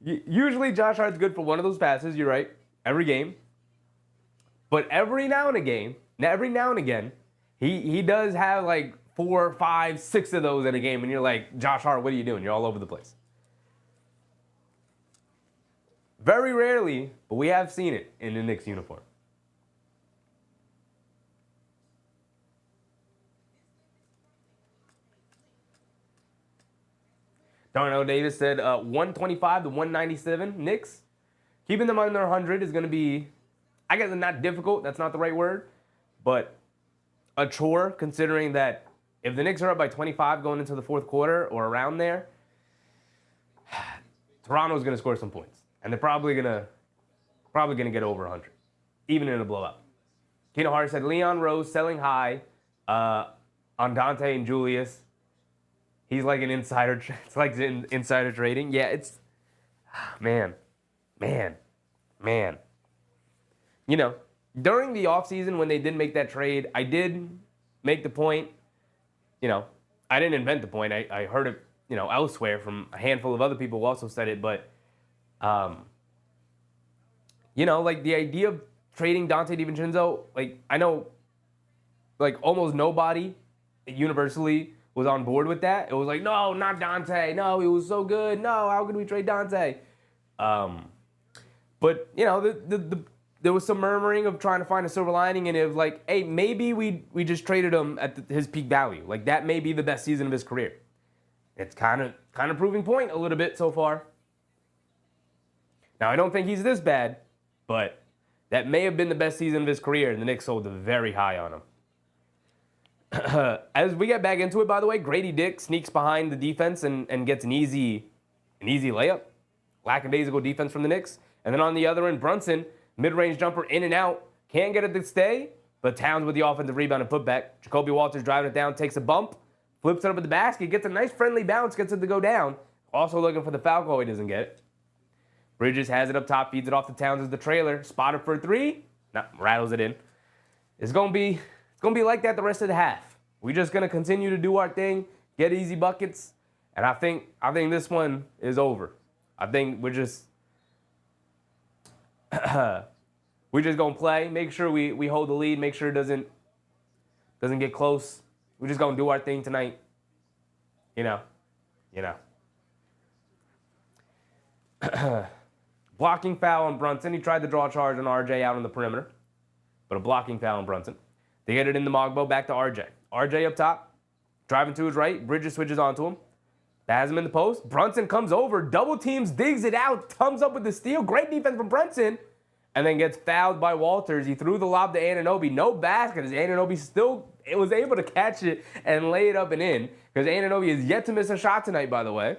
Usually Josh Hart's good for one of those passes. You're right. Every game. But every now and again, he does have like 4, 5, 6 of those in a game. And you're like, Josh Hart, what are you doing? You're all over the place. Very rarely, but we have seen it in the Knicks uniform. Darnell Davis said 125 to 197 Knicks. Keeping them under 100 is going to be, I guess, not difficult. That's not the right word. But a chore, considering that if the Knicks are up by 25 going into the fourth quarter or around there, Toronto's going to score some points. And they're probably going to get over 100, even in a blowout. Keno Hart said Leon Rose selling high on Dante and Julius. He's like an insider. It's like insider trading. Yeah, it's man. During the offseason when they did make that trade, I did make the point. I didn't invent the point. I heard it, elsewhere from a handful of other people who also said it. But, like the idea of trading Dante DiVincenzo, like I know, like almost nobody universally was on board with that. It was like, no, not Dante. No, he was so good. No, how could we trade Dante? But, there was some murmuring of trying to find a silver lining, and it was like, hey, maybe we just traded him at his peak value. Like, that may be the best season of his career. It's kind of proving point a little bit so far. Now, I don't think he's this bad, but that may have been the best season of his career, and the Knicks sold very high on him. As we get back into it, by the way, Grady Dick sneaks behind the defense and gets an easy layup. Lackadaisical defense from the Knicks. And then on the other end, Brunson, mid-range jumper in and out. Can't get it to stay, but Towns with the offensive rebound and putback. Jacoby Walters driving it down, takes a bump, flips it up at the basket, gets a nice friendly bounce, gets it to go down. Also looking for the foul call, he doesn't get it. Bridges has it up top, feeds it off to Towns as the trailer. Spotted for a 3. Rattles it in. It's gonna be like that the rest of the half. We're just gonna continue to do our thing, get easy buckets, and I think this one is over. I think we're just gonna play, make sure we hold the lead, make sure it doesn't get close. We're just gonna do our thing tonight. Blocking foul on Brunson. He tried to draw a charge on RJ out on the perimeter, but a blocking foul on Brunson. They get it in the Mogbo, back to RJ. RJ up top, driving to his right. Bridges switches onto him. Has him in the post. Brunson comes over, double teams, digs it out, comes up with the steal. Great defense from Brunson. And then gets fouled by Walters. He threw the lob to Anunoby. No basket as Anunoby still was able to catch it and lay it up and in. Because Anunoby is yet to miss a shot tonight, by the way.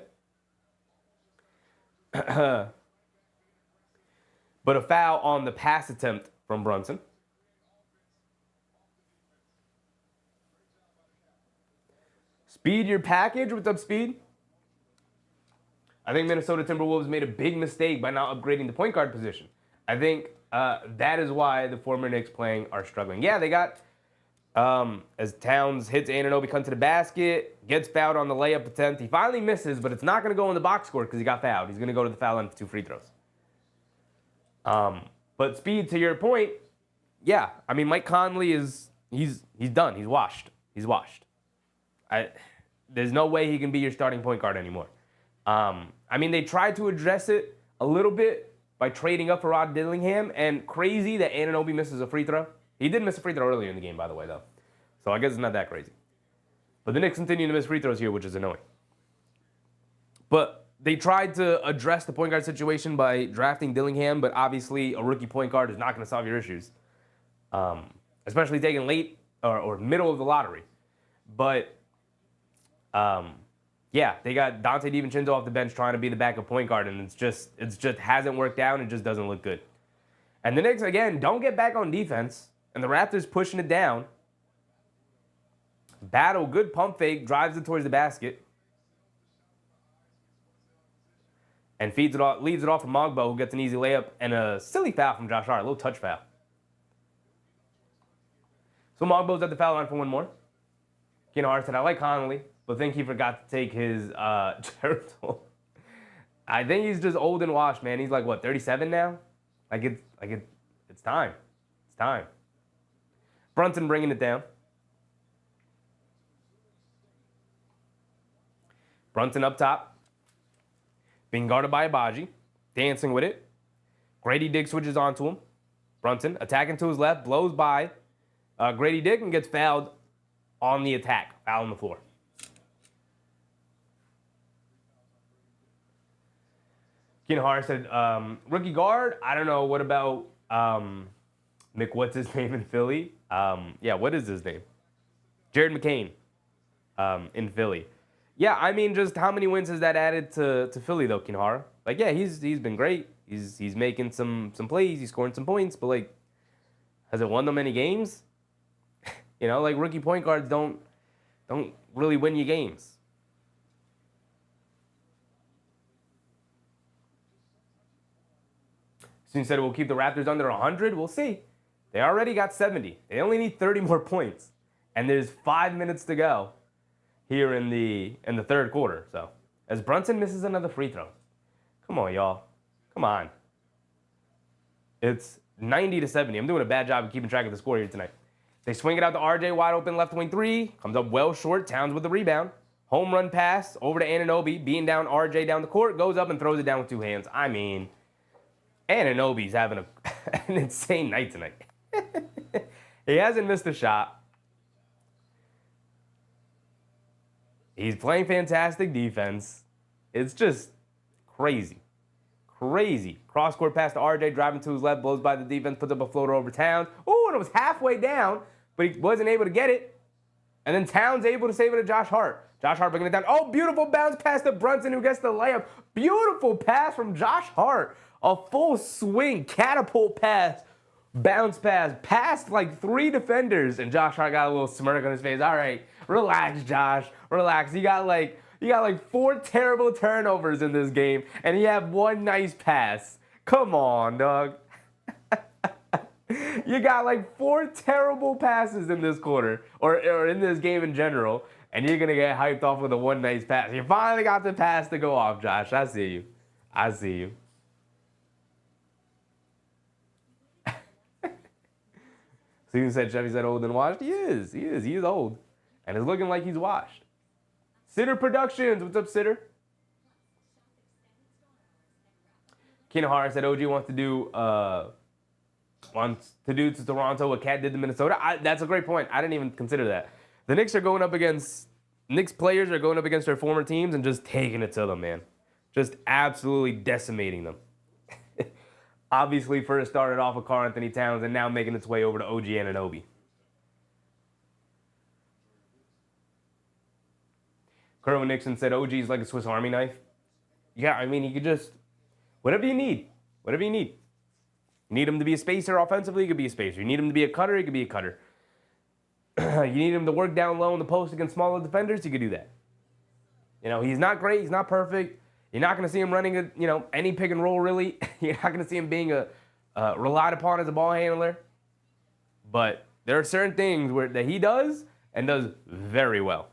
But a foul on the pass attempt from Brunson. Speed your package. What's up, Speed? I think Minnesota Timberwolves made a big mistake by not upgrading the point guard position. I think that is why the former Knicks playing are struggling. Yeah, they got, as Towns hits Anunoby, comes to the basket, gets fouled on the layup attempt. He finally misses, but it's not going to go in the box score because he got fouled. He's going to go to the foul line for 2 free throws. But Speed, to your point, yeah, I mean, Mike Conley he's done. He's washed. there's no way he can be your starting point guard anymore. I mean, they tried to address it a little bit by trading up for Rod Dillingham, and crazy that Anunoby misses a free throw. He did miss a free throw earlier in the game, by the way, though. So I guess it's not that crazy. But the Knicks continue to miss free throws here, which is annoying. But they tried to address the point guard situation by drafting Dillingham, but obviously a rookie point guard is not going to solve your issues, especially taken late or middle of the lottery. But yeah, they got Dante DiVincenzo off the bench trying to be the backup point guard, and it's just hasn't worked out, and it just doesn't look good. And the Knicks, again, don't get back on defense, and the Raptors pushing it down. Battle, good pump fake, drives it towards the basket, and leads it off from Mogbo, who gets an easy layup, and a silly foul from Josh Hart, a little touch foul. So Mogbo's at the foul line for one more. Keenan Hart said, I like Connolly, but think he forgot to take his Geritol. I think he's just old and washed, man. He's like, what, 37 now? It's time. It's time. Brunson bringing it down. Brunson up top. Being guarded by Abaji. Dancing with it. Grady Dick switches onto him. Brunson attacking to his left. Blows by Grady Dick and gets fouled on the attack. Foul on the floor. Keenan Hart said, rookie guard, I don't know. What about what's his name in Philly? Yeah, what is his name? Jared McCain in Philly. Yeah, I mean, just how many wins has that added to Philly, though, Keenan Hart? Like, yeah, he's been great. He's making some plays. He's scoring some points. But, like, has it won them any games? You know, like, rookie point guards don't really win you games. Soon said we'll keep the Raptors under 100. We'll see. They already got 70. They only need 30 more points. And there's 5 minutes to go here in the third quarter. So, as Brunson misses another free throw. Come on, y'all. Come on. It's 90-70. I'm doing a bad job of keeping track of the score here tonight. They swing it out to RJ, wide open left wing three. Comes up well short. Towns with the rebound. Home run pass over to Anunoby. Being down RJ down the court. Goes up and throws it down with two hands. I mean, Anunoby's having an insane night tonight. He hasn't missed a shot. He's playing fantastic defense. It's just crazy. Crazy. Cross-court pass to RJ, driving to his left, blows by the defense, puts up a floater over Towns. Oh, and it was halfway down, but he wasn't able to get it. And then Towns able to save it to Josh Hart. Josh Hart bringing it down. Oh, beautiful bounce pass to Brunson, who gets the layup. Beautiful pass from Josh Hart. A full swing, catapult pass, bounce pass, past like 3 defenders, and Josh Hart got a little smirk on his face. All right, relax, Josh, relax. You got like 4 terrible turnovers in this game, and you have 1 nice pass. Come on, dog. You got like 4 terrible passes in this quarter, or in this game in general, and you're gonna get hyped off with a 1 nice pass. You finally got the pass to go off, Josh. I see you. I see you. Steven said Chevy's that old and washed. He is old. And it's looking like he's washed. Sitter Productions. What's up, Sitter? Keenan Hart said OG wants to do to Toronto what Cat did to Minnesota. That's a great point. I didn't even consider that. The Knicks players are going up against their former teams and just taking it to them, man. Just absolutely decimating them. Obviously, first started off with Karl Anthony Towns and now making its way over to OG Anunoby. Kerwin Nixon said OG's like a Swiss Army knife. Yeah, I mean, you could just, whatever you need. Whatever you need. You need him to be a spacer offensively, he could be a spacer. You need him to be a cutter, he could be a cutter. You need him to work down low in the post against smaller defenders, he could do that. You know, he's not great, he's not perfect. You're not going to see him running, any pick and roll, really. You're not going to see him being relied upon as a ball handler. But there are certain things that he does and does very well.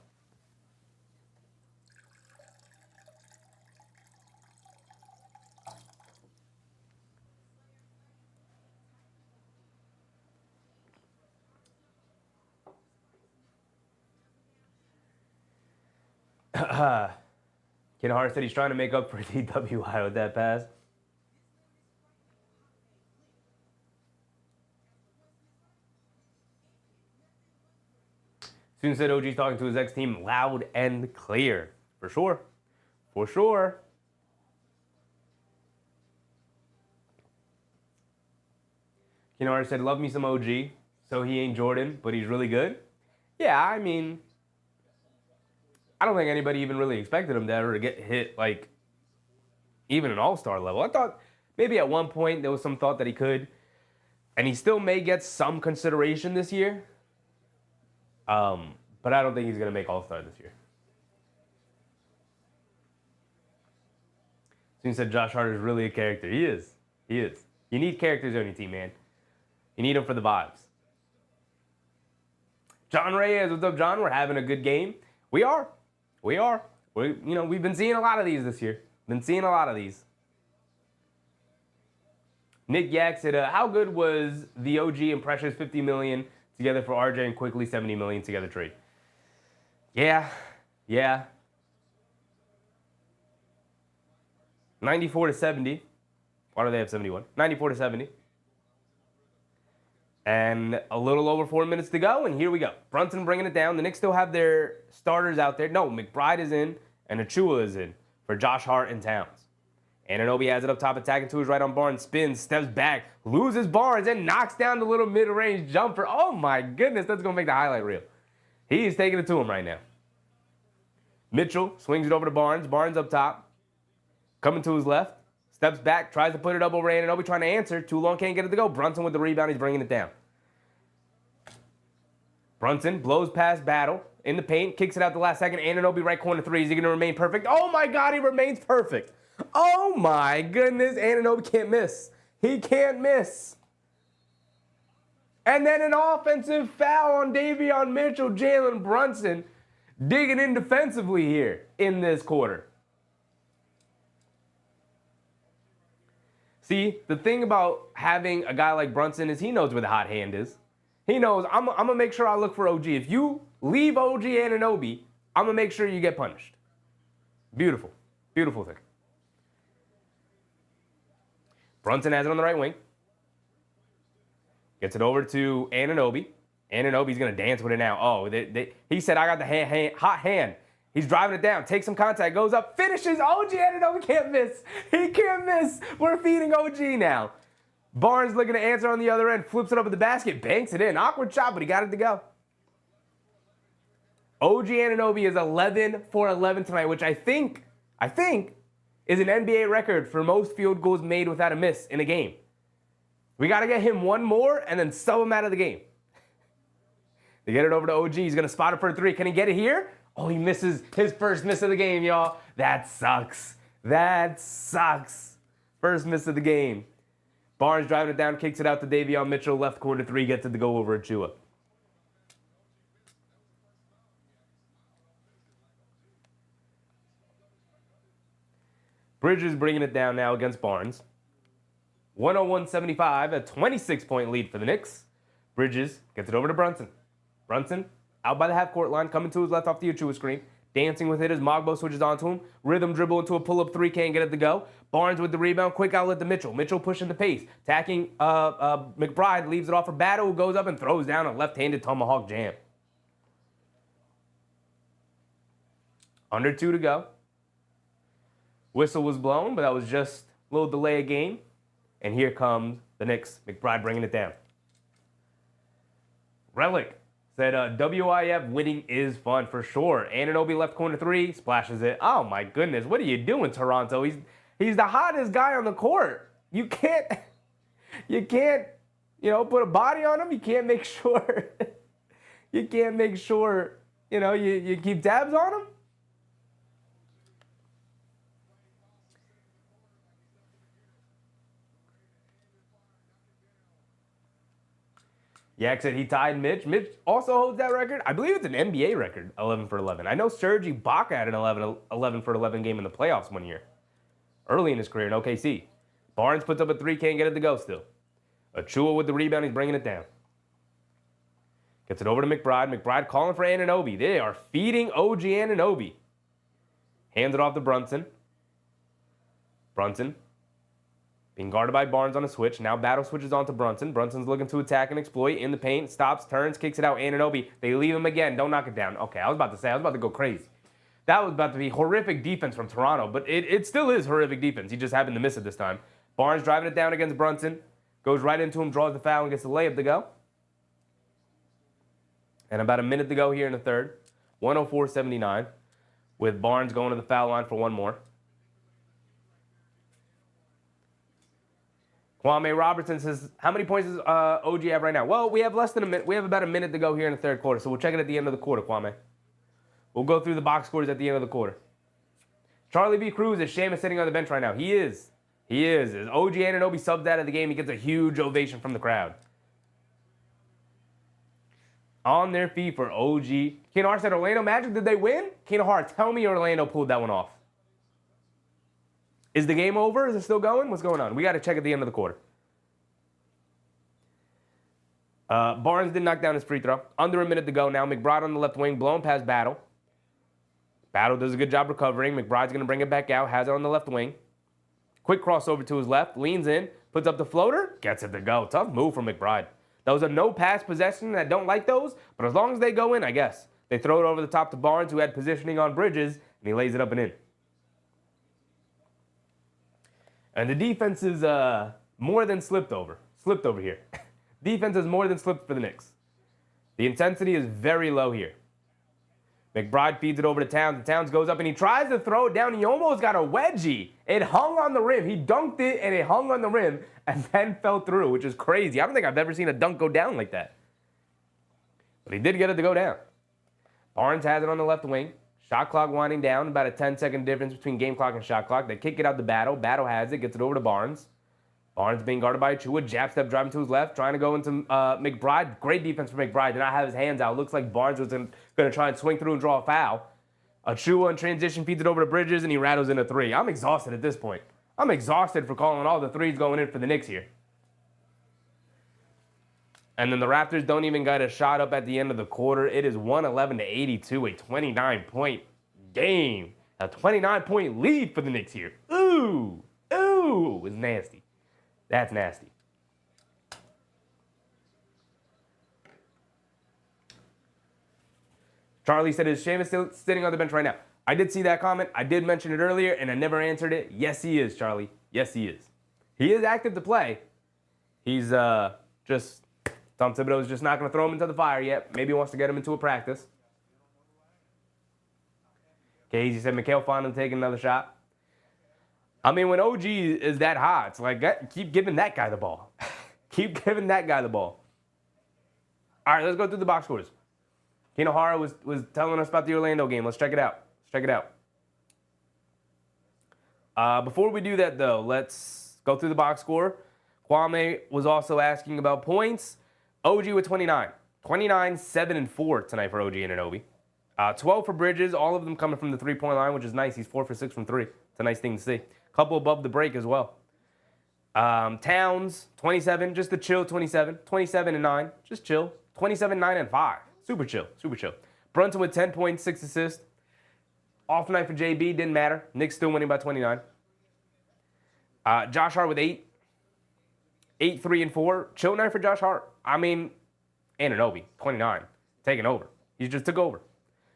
Ken Hart said he's trying to make up for DWI with that pass. Soon said OG's talking to his ex-team loud and clear. For sure. For sure. Ken Hart said, love me some OG. So he ain't Jordan, but he's really good. Yeah, I mean, I don't think anybody even really expected him to ever get hit, like, even an all-star level. I thought maybe at one point there was some thought that he could. And he still may get some consideration this year. But I don't think he's going to make all-star this year. Soon said Josh Hart is really a character. He is. He is. You need characters on your team, man. You need them for the vibes. John Reyes, what's up, John? We're having a good game. We are. We've been seeing a lot of these this year. Been seeing a lot of these. Nick Yak said, how good was the OG and Precious $50 million together for RJ and Quickly $70 million together trade? Yeah. 94-70. Why do they have 71? 94-70. And a little over 4 minutes to go, and here we go. Brunson bringing it down. The Knicks still have their starters out there. No, McBride is in, and Achua is in for Josh Hart and Towns. Anunoby has it up top, attacking to his right on Barnes, spins, steps back, loses Barnes, and knocks down the little mid-range jumper. Oh my goodness, that's going to make the highlight reel. He's taking it to him right now. Mitchell swings it over to Barnes. Barnes up top, coming to his left. Steps back, tries to put it up over Anunoby, trying to answer. Too long, can't get it to go. Brunson with the rebound, he's bringing it down. Brunson blows past Battle in the paint, kicks it out the last second. Anunoby right corner three. Is he going to remain perfect? Oh my God, he remains perfect. Oh my goodness, Anunoby can't miss. He can't miss. And then an offensive foul on Davion Mitchell. Jalen Brunson digging in defensively here in this quarter. See, the thing about having a guy like Brunson is he knows where the hot hand is. He knows, I'm going to make sure I look for OG. If you leave OG Anunoby, I'm going to make sure you get punished. Beautiful. Beautiful thing. Brunson has it on the right wing. Gets it over to Anunoby. Anunoby's going to dance with it now. Oh, he said, I got the hot hand. He's driving it down, takes some contact, goes up, finishes. OG Anunoby can't miss. He can't miss. We're feeding OG now. Barnes looking to answer on the other end, flips it up at the basket, banks it in. Awkward shot, but he got it to go. OG Anunoby is 11 for 11 tonight, which I think is an NBA record for most field goals made without a miss in a game. We got to get him one more and then sub him out of the game. They get it over to OG. He's going to spot it for a three. Can he get it here? Oh, he misses his first miss of the game, y'all. That sucks. That sucks. First miss of the game. Barnes driving it down, kicks it out to Davion Mitchell. Left corner three, gets it to go over Achua. Bridges bringing it down now against Barnes. 101-75, a 26-point lead for the Knicks. Bridges gets it over to Brunson. Brunson out by the half-court line, coming to his left off the Achua screen. Dancing with it as Mogbo switches onto him. Rhythm dribble into a pull-up three, can't get it to go. Barnes with the rebound, quick outlet to Mitchell. Mitchell pushing the pace. Attacking McBride, leaves it off for Battle, who goes up and throws down a left-handed tomahawk jam. Under 2 to go. Whistle was blown, but that was just a little delay of game. And here comes the Knicks. McBride bringing it down. Relic said, WIF winning is fun for sure. Anunoby left corner three, splashes it. Oh my goodness, what are you doing, Toronto? He's the hottest guy on the court. You can't, put a body on him. You can't make sure, you keep tabs on him. Yak said he tied Mitch. Mitch also holds that record. I believe it's an NBA record, 11 for 11. I know Serge Ibaka had an 11 for 11 game in the playoffs one year, early in his career in OKC. Barnes puts up a three, can't get it to go still. Achua with the rebound, he's bringing it down. Gets it over to McBride. McBride calling for Anunoby. They are feeding OG Anunoby. Hands it off to Brunson. Brunson being guarded by Barnes on a switch. Now Battle switches on to Brunson. Brunson's looking to attack and exploit in the paint. Stops, turns, kicks it out. Anunoby. They leave him again. Don't knock it down. Okay, I was about to go crazy. That was about to be horrific defense from Toronto, but it still is horrific defense. He just happened to miss it this time. Barnes driving it down against Brunson. Goes right into him, draws the foul, and gets the layup to go. And about a minute to go here in the third. 104-79, with Barnes going to the foul line for one more. Kwame Robertson says, how many points does OG have right now? Well, we have less than a minute. We have about a minute to go here in the third quarter, so we'll check it at the end of the quarter, Kwame. We'll go through the box scores at the end of the quarter. Charlie B. Cruz is Seamus sitting on the bench right now. He is. He is. As OG Anunoby subs out of the game, he gets a huge ovation from the crowd. On their feet for OG. Keenan Hart said, Orlando Magic, did they win? Keenan Hart, tell me Orlando pulled that one off. Is the game over? Is it still going? What's going on? We got to check at the end of the quarter. Barnes did knock down his free throw. Under a minute to go now. McBride on the left wing, blowing past Battle. Battle does a good job recovering. McBride's going to bring it back out. Has it on the left wing. Quick crossover to his left. Leans in. Puts up the floater. Gets it to go. Tough move from McBride. That was a no-pass possession. I don't like those. But as long as they go in, I guess. They throw it over the top to Barnes, who had positioning on Bridges. And he lays it up and in. And the defense is more than slipped over. Slipped over here. Defense is more than slipped for the Knicks. The intensity is very low here. McBride feeds it over to Towns. And Towns goes up and he tries to throw it down. He almost got a wedgie. It hung on the rim. He dunked it and it hung on the rim and then fell through, which is crazy. I don't think I've ever seen a dunk go down like that. But he did get it to go down. Barnes has it on the left wing. Shot clock winding down. About a 10-second difference between game clock and shot clock. They kick it out to Battle. Battle has it. Gets it over to Barnes. Barnes being guarded by Achua. Jab step driving to his left. Trying to go into McBride. Great defense for McBride. Did not have his hands out. Looks like Barnes was going to try and swing through and draw a foul. Achua in transition feeds it over to Bridges and he rattles in a three. I'm exhausted at this point. I'm exhausted for calling all the threes going in for the Knicks here. And then the Raptors don't even get a shot up at the end of the quarter. It is 111-82, a 29-point game. A 29-point lead for the Knicks here. Ooh, ooh, it's nasty. That's nasty. Charlie said, is Seamus still sitting on the bench right now? I did see that comment. I did mention it earlier, and I never answered it. Yes, he is, Charlie. Yes, he is. He is active to play. He's just... Tom Thibodeau's just not going to throw him into the fire yet. Maybe he wants to get him into a practice. Okay, he said Mikhail Fondon taking another shot. I mean, when OG is that hot, it's like, keep giving that guy the ball. Keep giving that guy the ball. All right, let's go through the box scores. Keno Hara was telling us about the Orlando game. Let's check it out. Let's check it out. Before we do that, though, let's go through the box score. Kwame was also asking about points. OG with 29. 29, 7, and 4 tonight for OG Anunoby. 12 for Bridges, all of them coming from the three-point line, which is nice. He's 4 for 6 from 3. It's a nice thing to see. Couple above the break as well. Towns, 27, just a chill 27. 27 and 9, just chill. 27, 9, and 5. Super chill, super chill. Brunson with 10 points, 6 assists. Off night for JB, didn't matter. Knicks still winning by 29. Josh Hart with 8. 8, 3, and 4. Chill night for Josh Hart. I mean, Anunoby, 29, taking over. He just took over.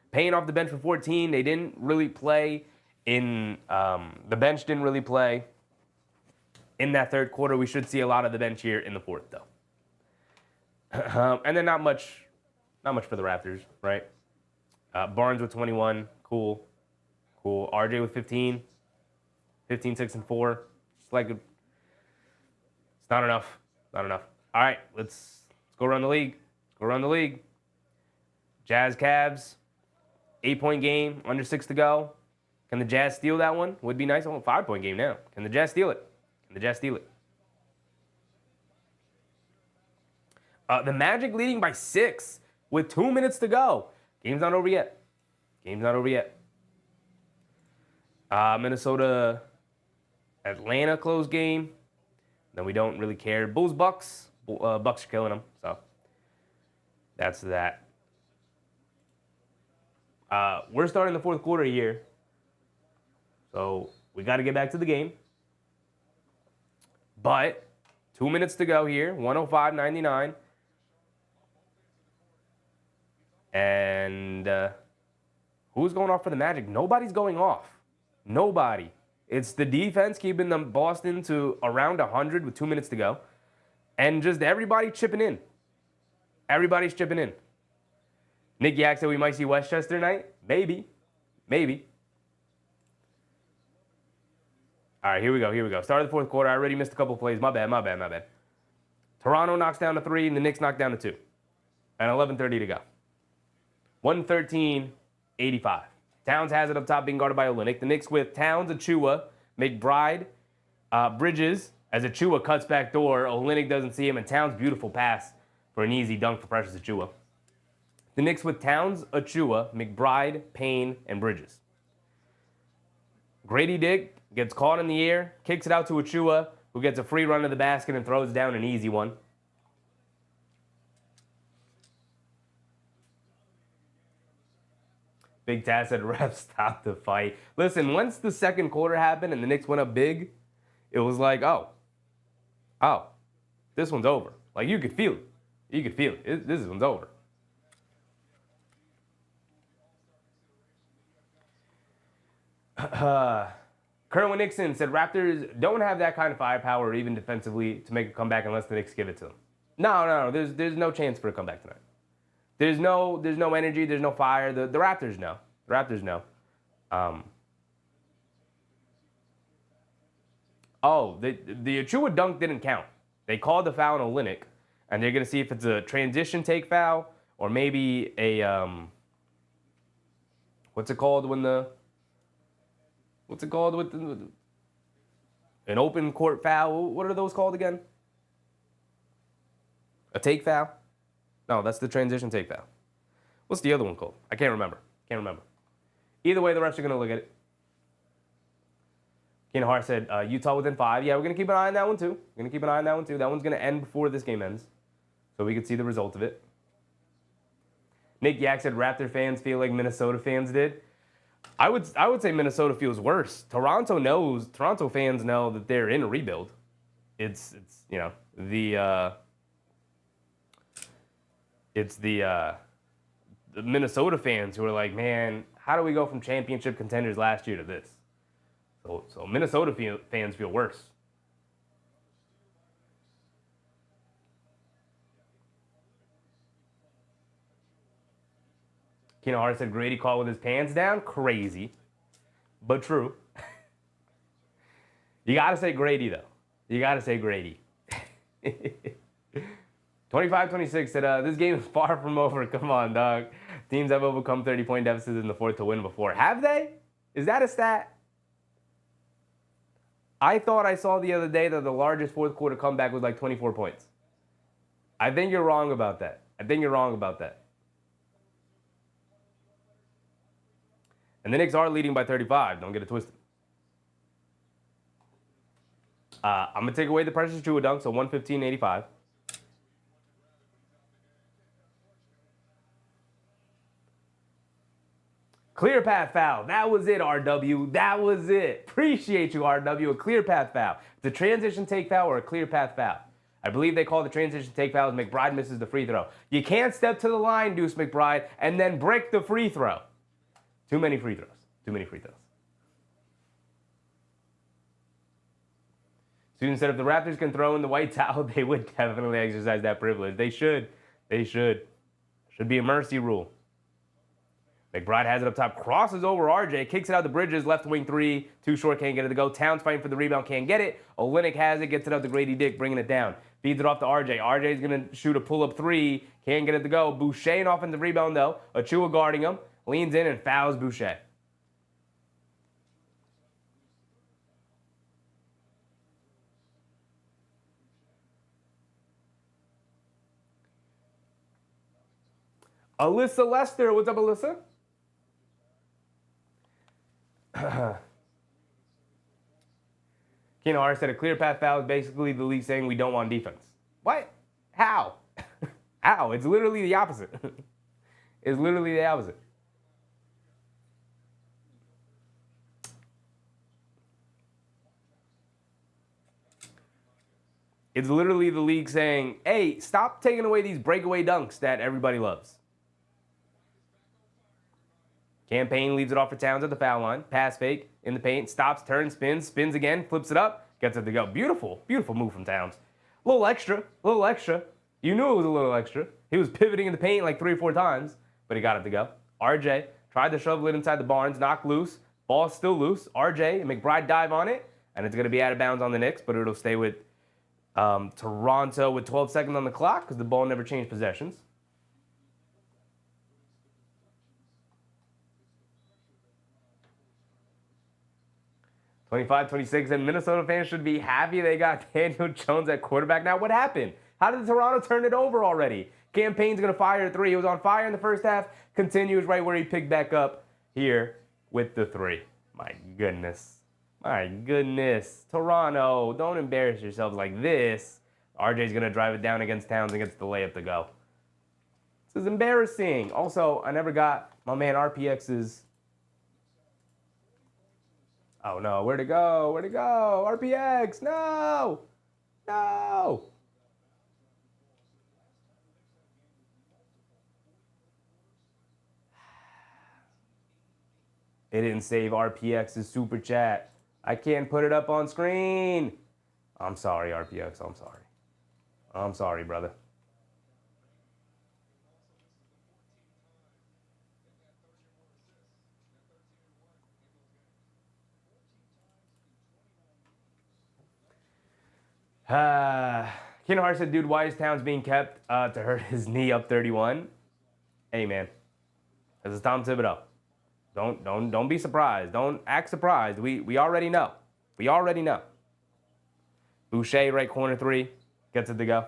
Payne off the bench for 14. They didn't really play in, the bench didn't really play in that third quarter. We should see a lot of the bench here in the fourth, though. And then not much for the Raptors, right? Barnes with 21, cool. RJ with 15, 6, and 4. Just like it's not enough. All right, let's go around the league. Jazz Cavs, 8-point game, under 6 to go. Can the Jazz steal that one? Would be nice. 5-point game now. Can the Jazz steal it? The Magic leading by 6 with 2 minutes to go. Game's not over yet. Minnesota, Atlanta close game. Then we don't really care. Bulls, Bucks. Bucks are killing them. So that's that. We're starting the fourth quarter here. So we got to get back to the game. But 2 minutes to go here, 105-99. And who's going off for the Magic? Nobody's going off. Nobody. It's the defense keeping them Boston to around 100 with 2 minutes to go. And just everybody chipping in. Everybody's chipping in. Nick Yak said we might see Westchester tonight. Maybe. Maybe. All right, here we go. Start of the fourth quarter. I already missed a couple plays. My bad. Toronto knocks down to 3, and the Knicks knock down to 2. And 11:30 to go. 113-85. Towns has it up top being guarded by Olynyk. The Knicks with Towns, Achua, McBride, Bridges. As Achua cuts back door, Olynyk doesn't see him, and Towns' beautiful pass for an easy dunk for Precious Achua. The Knicks with Towns, Achua, McBride, Payne, and Bridges. Grady Dick gets caught in the air, kicks it out to Achua, who gets a free run to the basket and throws down an easy one. Big Taz said, ref, stop the fight. Listen, once the second quarter happened and the Knicks went up big, it was like, oh, this one's over. Like, you could feel it. This one's over. Kerwin Nixon said, Raptors don't have that kind of firepower, even defensively, to make a comeback unless the Knicks give it to them. No. There's no chance for a comeback tonight. There's no energy. There's no fire. The Raptors know. The Achua dunk didn't count. They called the foul on Olynyk, and they're gonna see if it's a transition take foul or maybe a what's it called with an open court foul? What are those called again? A take foul? No, that's the transition take foul. What's the other one called? I can't remember. Either way, the refs are going to look at it. Keenan Hart said, Utah within 5. Yeah, we're going to keep an eye on that one, too. That one's going to end before this game ends, so we can see the result of it. Nick Yak said, Raptor fans feel like Minnesota fans did. I would say Minnesota feels worse. Toronto fans know that they're in a rebuild. It's the Minnesota fans who are like, man, how do we go from championship contenders last year to this? So Minnesota fans feel worse. Keenan Hart said Grady caught with his pants down. Crazy, but true. You got to say Grady, though. 25-26 said, this game is far from over. Come on, dog. Teams have overcome 30-point deficits in the fourth to win before. Have they? Is that a stat? I thought I saw the other day that the largest fourth quarter comeback was like 24 points. I think you're wrong about that. And the Knicks are leading by 35. Don't get it twisted. I'm going to take away the Precious Achua dunk, so 115-85. Clear path foul. That was it, RW. That was it. Appreciate you, RW. A clear path foul. It's a transition take foul or a clear path foul. I believe they call the transition take foul as McBride misses the free throw. You can't step to the line, Deuce McBride, and then break the free throw. Too many free throws. Student said if the Raptors can throw in the white towel, they would definitely exercise that privilege. They should. Should be a mercy rule. McBride has it up top, crosses over RJ, kicks it out to Bridges, left wing 3, too short, can't get it to go. Towns fighting for the rebound, can't get it. Olynyk has it, gets it up to Grady Dick, bringing it down. Feeds it off to RJ. RJ's going to shoot a pull-up 3, can't get it to go. Boucher an offensive rebound, though. Achua guarding him, leans in and fouls Boucher. Alyssa Lester, what's up, Alyssa? Keenan R said a clear path foul is basically the league saying we don't want defense. What? How? How? It's literally the opposite. It's literally the league saying, hey, stop taking away these breakaway dunks that everybody loves. Campaign leaves it off for Towns at the foul line. Pass fake in the paint. Stops, turns, spins again, flips it up, gets it to go. Beautiful, beautiful move from Towns. A little extra. You knew it was a little extra. He was pivoting in the paint like 3 or 4 times, but he got it to go. RJ tried to shovel it inside the Barnes, knocked loose. Ball's still loose. RJ and McBride dive on it, and it's going to be out of bounds on the Knicks, but it'll stay with Toronto with 12 seconds on the clock because the ball never changed possessions. (25-26), and Minnesota fans should be happy they got Daniel Jones at quarterback. Now, what happened? How did Toronto turn it over already? Campaign's going to fire a 3. He was on fire in the first half. Continues right where he picked back up here with the 3. My goodness. My goodness. Toronto, don't embarrass yourselves like this. RJ's going to drive it down against Towns and gets the layup to go. This is embarrassing. Also, I never got my man RPX's... Oh, no. Where'd it go? Where'd it go? RPX, no! No! It didn't save RPX's super chat. I can't put it up on screen. I'm sorry, RPX. I'm sorry. I'm sorry, brother. Keenan Hart said, dude, why is Towns being kept to hurt his knee up 31? Hey, man. This is Tom Thibodeau. Don't be surprised. Don't act surprised. We already know. We already know. Boucher, right corner 3. Gets it to go.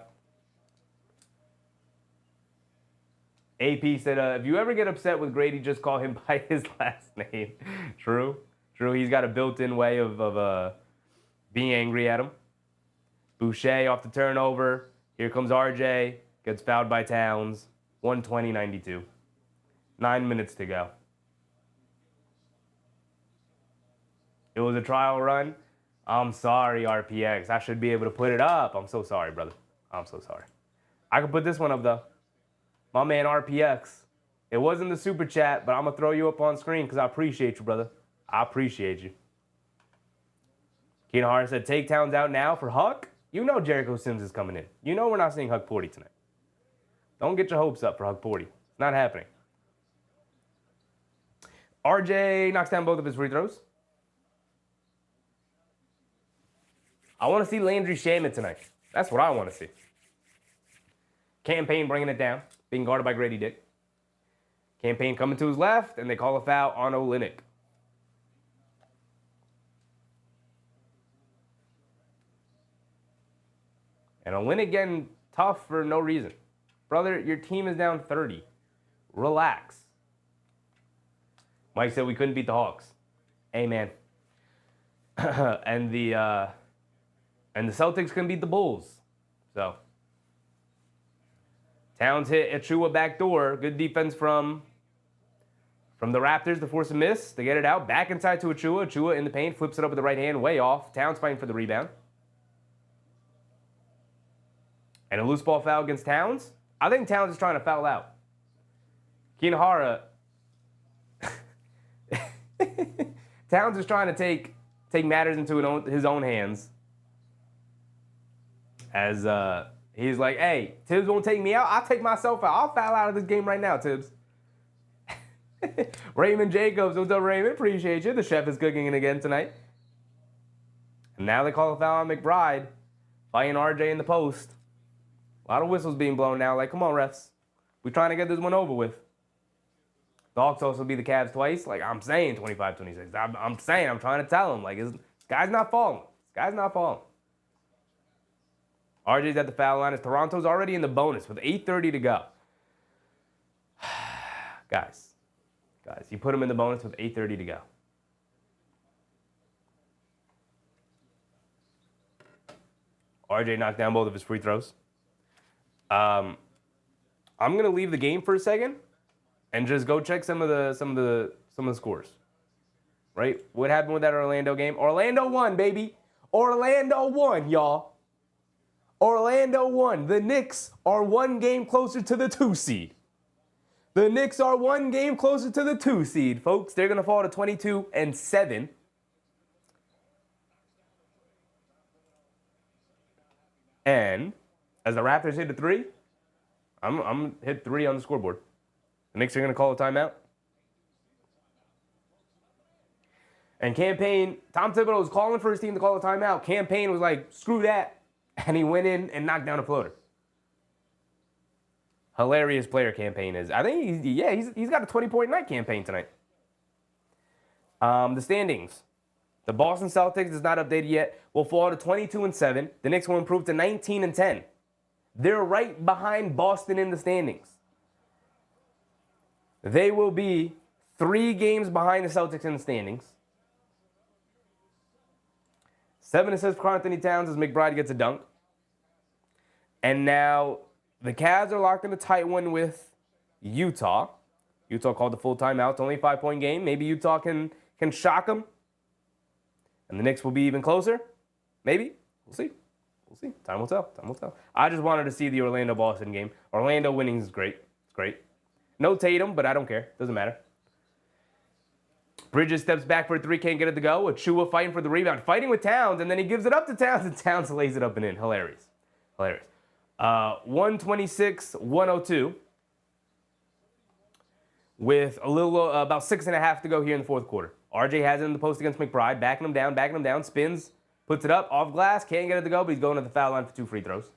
AP said, if you ever get upset with Grady, just call him by his last name. True. He's got a built-in way of being angry at him. Boucher off the turnover. Here comes RJ. Gets fouled by Towns. 120-92. 9 minutes to go. It was a trial run. I'm sorry, RPX. I should be able to put it up. I'm so sorry, brother. I'm so sorry. I can put this one up, though. My man, RPX. It wasn't the super chat, but I'm going to throw you up on screen because I appreciate you, brother. I appreciate you. Keenan Hart said, take Towns out now for Huck. You know Jericho Sims is coming in. You know we're not seeing Huck Porty tonight. Don't get your hopes up for Huck Porty. It's not happening. RJ knocks down both of his free throws. I want to see Landry Shaman tonight. That's what I want to see. Campaign bringing it down, being guarded by Grady Dick. Campaign coming to his left, and they call a foul on Olynyk. And Olynyk getting tough for no reason. Brother, your team is down 30. Relax. Mike said we couldn't beat the Hawks. Amen. And the Celtics can beat the Bulls. So Towns hit Achua backdoor. Good defense from the Raptors to force a miss. They get it out. Back inside to Achua. Achua in the paint. Flips it up with the right hand. Way off. Towns fighting for the rebound. And a loose ball foul against Towns. I think Towns is trying to foul out. Kinahara. Towns is trying to take matters into his own hands. As he's like, hey, Tibbs won't take me out. I'll take myself out. I'll foul out of this game right now, Tibbs. Raymond Jacobs. What's up, Raymond? Appreciate you. The chef is cooking it again tonight. And now they call a foul on McBride. Fighting RJ in the post. A lot of whistles being blown now. Like, come on, refs. We're trying to get this one over with. The Hawks also beat the Cavs twice. Like, I'm saying 25-26. I'm saying, I'm trying to tell him. Like, this guy's not falling. This guy's not falling. RJ's at the foul line as Toronto's already in the bonus with 8:30 to go. Guys, you put him in the bonus with 8:30 to go. RJ knocked down both of his free throws. I'm gonna leave the game for a second and just go check some of the scores. Right? What happened with that Orlando game? Orlando won, baby. Orlando won, y'all. Orlando 1. The Knicks are 1 game closer to the 2 seed. The Knicks are 1 game closer to the 2 seed, folks. They're going to fall to 22-7. And as the Raptors hit a 3, I'm going to hit 3 on the scoreboard. The Knicks are going to call a timeout. And Tom Thibodeau was calling for his team to call a timeout. Campaign was like, screw that. And he went in and knocked down a floater. Hilarious player Campaign is. I think he's got a 20-point night Campaign tonight. The standings. The Boston Celtics is not updated yet. Will fall to 22-7. The Knicks will improve to 19-10. They're right behind Boston in the standings. They will be 3 games behind the Celtics in the standings. 7 assists for Anthony Towns as McBride gets a dunk. And now the Cavs are locked in a tight one with Utah. Utah called the full timeout. It's only a 5-point game. Maybe Utah can shock them. And the Knicks will be even closer. Maybe. We'll see. We'll see. Time will tell. Time will tell. I just wanted to see the Orlando-Boston game. Orlando winning is great. It's great. No Tatum, but I don't care. Doesn't matter. Bridges steps back for a 3, can't get it to go. Achua fighting for the rebound, fighting with Towns, and then he gives it up to Towns, and Towns lays it up and in. Hilarious. Hilarious. 126-102 with a little, about 6.5 to go here in the fourth quarter. RJ has it in the post against McBride, backing him down, spins, puts it up, off glass, can't get it to go, but he's going to the foul line for 2 free throws.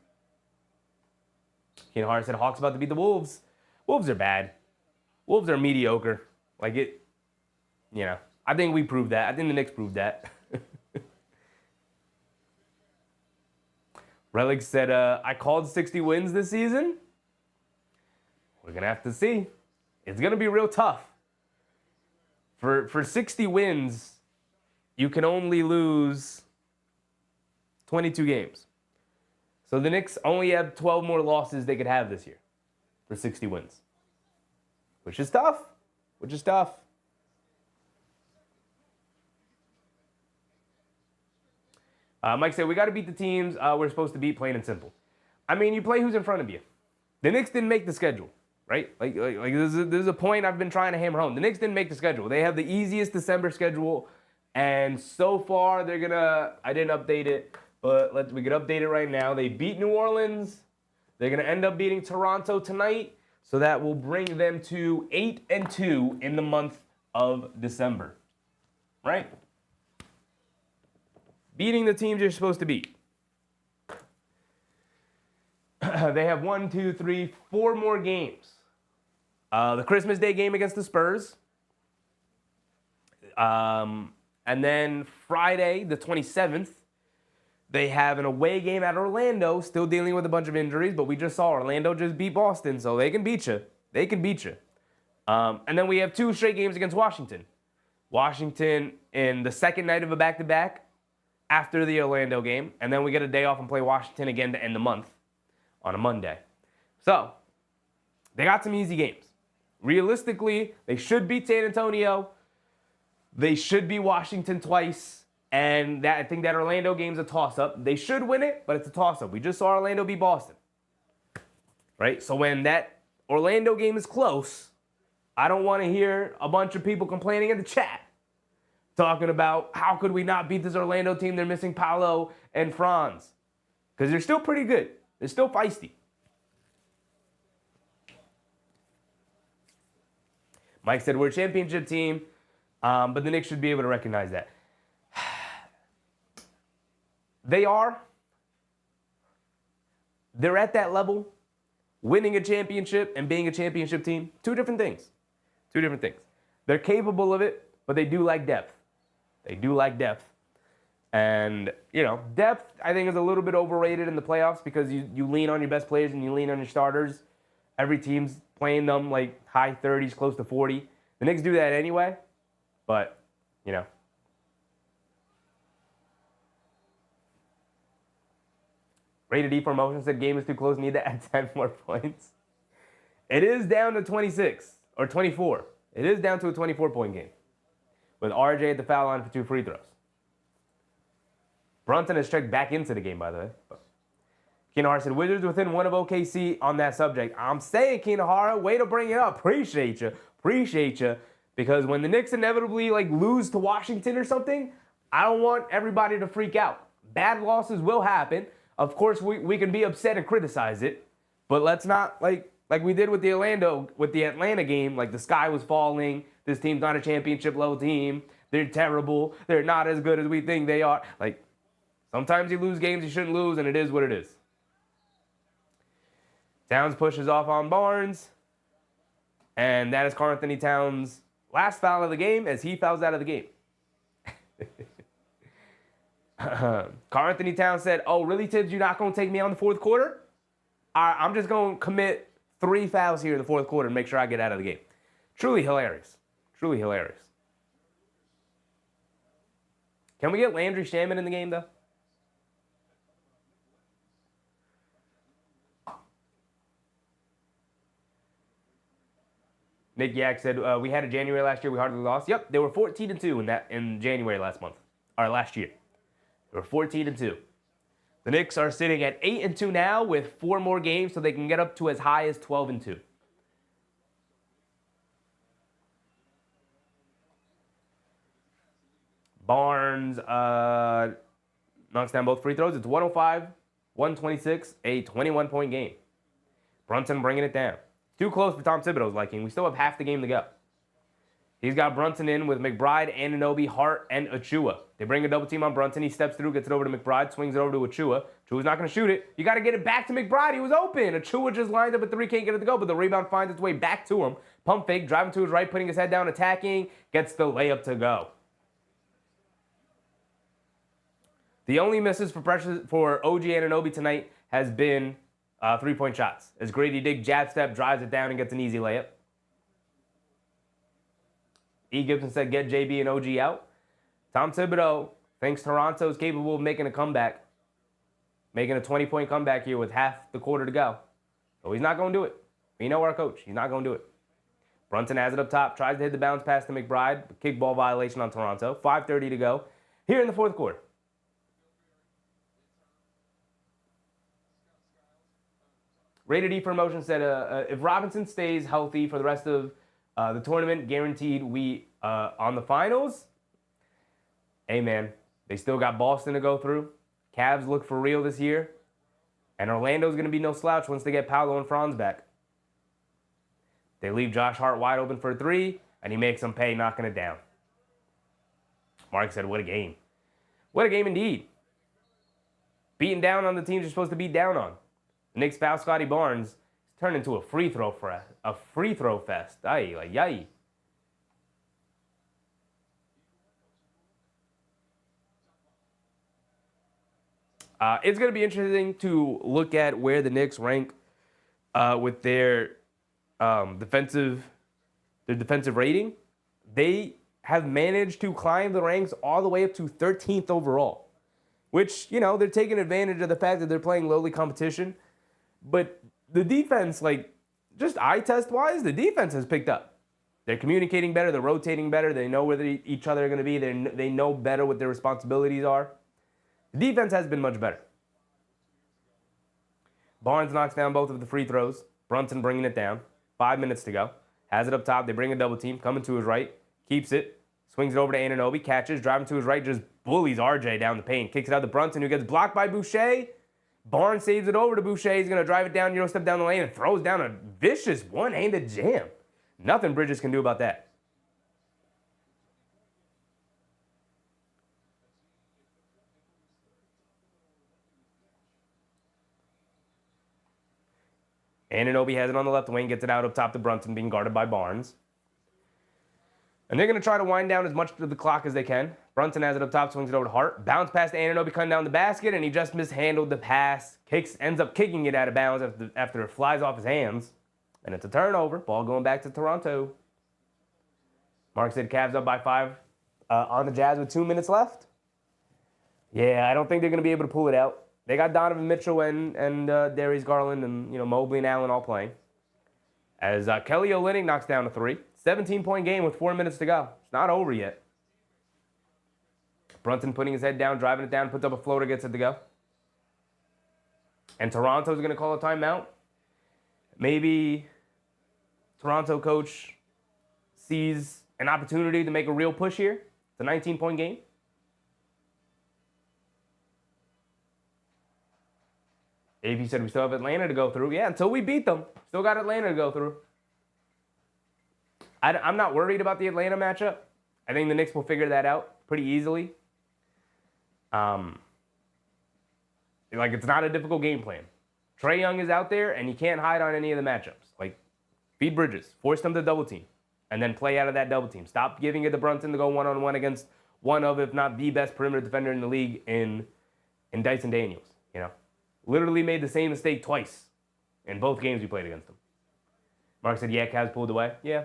Ken Hart said Hawks about to beat the Wolves. Wolves are bad. Wolves are mediocre. Like it. You know, I think we proved that. I think the Knicks proved that. Relic said, I called 60 wins this season. We're going to have to see. It's going to be real tough. For 60 wins, you can only lose 22 games. So the Knicks only have 12 more losses they could have this year for 60 wins. Which is tough. Mike said, we got to beat the teams we're supposed to beat, plain and simple. I mean, you play who's in front of you. The Knicks didn't make the schedule, right? Like this is a point I've been trying to hammer home. The Knicks didn't make the schedule. They have the easiest December schedule, and so far they're going to, I didn't update it, but we could update it right now. They beat New Orleans. They're going to end up beating Toronto tonight, so that will bring them to 8-2 in the month of December, right? Beating the teams you're supposed to beat. They have 4 more games. The Christmas Day game against the Spurs. And then Friday, the 27th, they have an away game at Orlando, still dealing with a bunch of injuries, but we just saw Orlando just beat Boston, so they can beat you. And then we have 2 straight games against Washington. Washington in the second night of a back-to-back, after the Orlando game, and then we get a day off and play Washington again to end the month on a Monday. So, they got some easy games. Realistically, they should beat San Antonio. They should beat Washington twice, and I think that Orlando game's a toss-up. They should win it, but it's a toss-up. We just saw Orlando beat Boston, right? So when that Orlando game is close, I don't want to hear a bunch of people complaining in the chat talking about how could we not beat this Orlando team? They're missing Paolo and Franz. Because they're still pretty good. They're still feisty. Mike said, we're a championship team, but the Knicks should be able to recognize that. They are. They're at that level. Winning a championship and being a championship team, 2 different things. 2 different things. They're capable of it, but they do like depth. And, you know, depth, I think, is a little bit overrated in the playoffs because you lean on your best players and you lean on your starters. Every team's playing them like high 30s, close to 40. The Knicks do that anyway, but, you know. Rated E for motion said game is too close, need to add 10 more points. It is down to 26 or 24. It is down to a 24-point game with RJ at the foul line for 2 free throws. Brunson has checked back into the game, by the way. Kinahara said, Wizards within one of OKC on that subject. I'm saying, Kinahara, way to bring it up. Appreciate you. Appreciate you. Because when the Knicks inevitably lose to Washington or something, I don't want everybody to freak out. Bad losses will happen. Of course, we can be upset and criticize it. But let's not, like we did with the Atlanta game, the sky was falling. This team's not a championship level team. They're terrible. They're not as good as we think they are. Sometimes you lose games you shouldn't lose, and it is what it is. Towns pushes off on Barnes. And that is Karl-Anthony Towns' last foul of the game as he fouls out of the game. Karl-Anthony Towns said, oh, really, Tibbs, you're not going to take me on the fourth quarter? All right, I'm just going to commit 3 fouls here in the fourth quarter and make sure I get out of the game. Truly hilarious. Truly hilarious. Can we get Landry Shaman in the game, though? Nick Yak said, we had a January last year, we hardly lost. Yep, they were 14-2 in January last year. They were 14-2. The Knicks are sitting at 8-2 now with 4 more games, so they can get up to as high as 12-2. Barnes knocks down both free throws. It's 105-126, a 21-point game. Brunson bringing it down. Too close for Tom Thibodeau's liking. We still have half the game to go. He's got Brunson in with McBride, Anunoby, Hart, and Achua. They bring a double team on Brunson. He steps through, gets it over to McBride, swings it over to Achua. Achua's not going to shoot it. You got to get it back to McBride. He was open. Achua just lined up a 3, can't get it to go, but the rebound finds its way back to him. Pump fake, driving to his right, putting his head down, attacking, gets the layup to go. The only misses for OG Anunoby tonight has been 3-point shots. As Grady Dick jab step, drives it down, and gets an easy layup. E. Gibson said, get JB and OG out. Tom Thibodeau thinks Toronto is capable of making a comeback. Making a 20-point comeback here with half the quarter to go. So he's not going to do it. We know our coach. He's not going to do it. Brunson has it up top. Tries to hit the bounce pass to McBride. Kickball violation on Toronto. 5:30 to go here in the fourth quarter. Rated E for Emotion said, if Robinson stays healthy for the rest of the tournament, guaranteed we on the finals. Hey, man, they still got Boston to go through. Cavs look for real this year. And Orlando's going to be no slouch once they get Paolo and Franz back. They leave Josh Hart wide open for a 3, and he makes them pay, knocking it down. Mark said, what a game. What a game indeed. Beating down on the teams you're supposed to beat down on. The Knicks foul Scotty Barnes. It's turned into a free throw fest. Ay, ay, ay. It's going to be interesting to look at where the Knicks rank with their defensive rating. They have managed to climb the ranks all the way up to 13th overall, which, they're taking advantage of the fact that they're playing lowly competition. But the defense, just eye test wise, the defense has picked up. They're communicating better. They're rotating better. They know where each other are going to be. They know better what their responsibilities are. The defense has been much better. Barnes knocks down both of the free throws. Brunson bringing it down. 5 minutes to go. Has it up top. They bring a double team. Coming to his right. Keeps it. Swings it over to Anunoby. Catches. Driving to his right. Just bullies RJ down the paint. Kicks it out to Brunson, who gets blocked by Boucher. Barnes saves it over to Boucher. He's going to drive it down, step down the lane, and throws down a vicious one-handed jam. Nothing Bridges can do about that. Anunoby has it on the left wing, gets it out up top to Brunson, being guarded by Barnes. And they're going to try to wind down as much of the clock as they can. Brunson has it up top, swings it over to Hart. Bounce pass to Anunoby, cutting down the basket, and he just mishandled the pass. Ends up kicking it out of bounds after it flies off his hands. And it's a turnover. Ball going back to Toronto. Mark said Cavs up by 5 on the Jazz with 2 minutes left. Yeah, I don't think they're going to be able to pull it out. They got Donovan Mitchell and Darius Garland and Mobley and Allen all playing. As Kelly Olynyk knocks down a 3. 17-point game with 4 minutes to go. It's not over yet. Brunson putting his head down, driving it down, puts up a floater, gets it to go. and Toronto's going to call a timeout, maybe Toronto coach sees an opportunity to make a real push here. It's a 19-point game. AP said we still have Atlanta to go through. Yeah, until we beat them, still got Atlanta to go through. I'm not worried about the Atlanta matchup. I think the Knicks will figure that out pretty easily. It's not a difficult game plan. Trae Young is out there, and you can't hide on any of the matchups. Feed Bridges, force them to double team, and then play out of that double team. Stop giving it to Brunson to go one-on-one against one of, if not the best perimeter defender in the league in Dyson Daniels. Literally made the same mistake twice in both games we played against them. Mark said, yeah, Cavs pulled away. Yeah.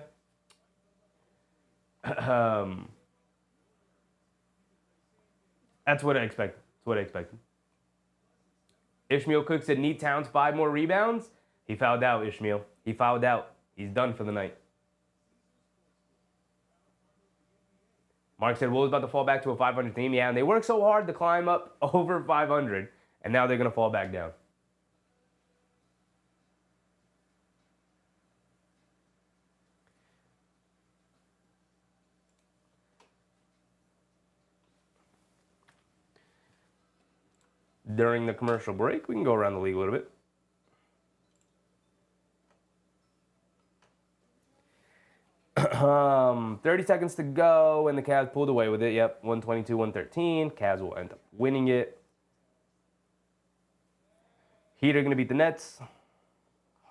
That's what I expected. Ishmael Cook said, need Towns 5 more rebounds. He fouled out, Ishmael. He fouled out. He's done for the night. Mark said, Wolves about to fall back to a 500 team. Yeah, and they worked so hard to climb up over 500, and now they're going to fall back down. During the commercial break, we can go around the league a little bit. Um, 30 seconds to go, and the Cavs pulled away with it. Yep, 122-113. Cavs will end up winning it. Heat are going to beat the Nets.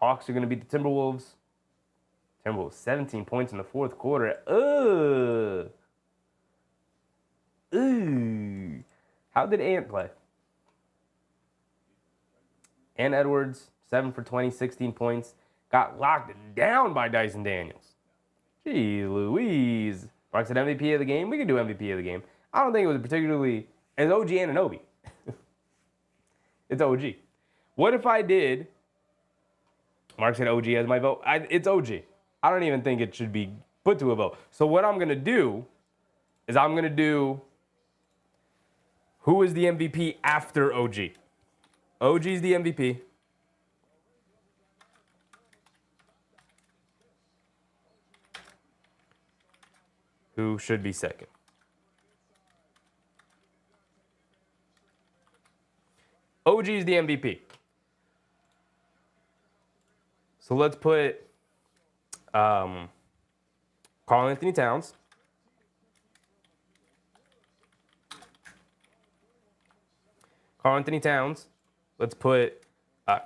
Hawks are going to beat the Timberwolves. Timberwolves, 17 points in the fourth quarter. How did Ant play? Ant Edwards, 7 for 20, 16 points. Got locked down by Dyson Daniels. Gee Louise. Mark said MVP of the game. We can do MVP of the game. I don't think it was particularly... It's OG Anunoby. It's OG. What if I did... Mark said OG as my vote. It's OG. I don't even think it should be put to a vote. So what I'm going to do is I'm going to do... Who is the MVP after OG? OG's the MVP. Who should be second? OG's the MVP. So let's put Karl Anthony Towns. Karl Anthony Towns. Let's put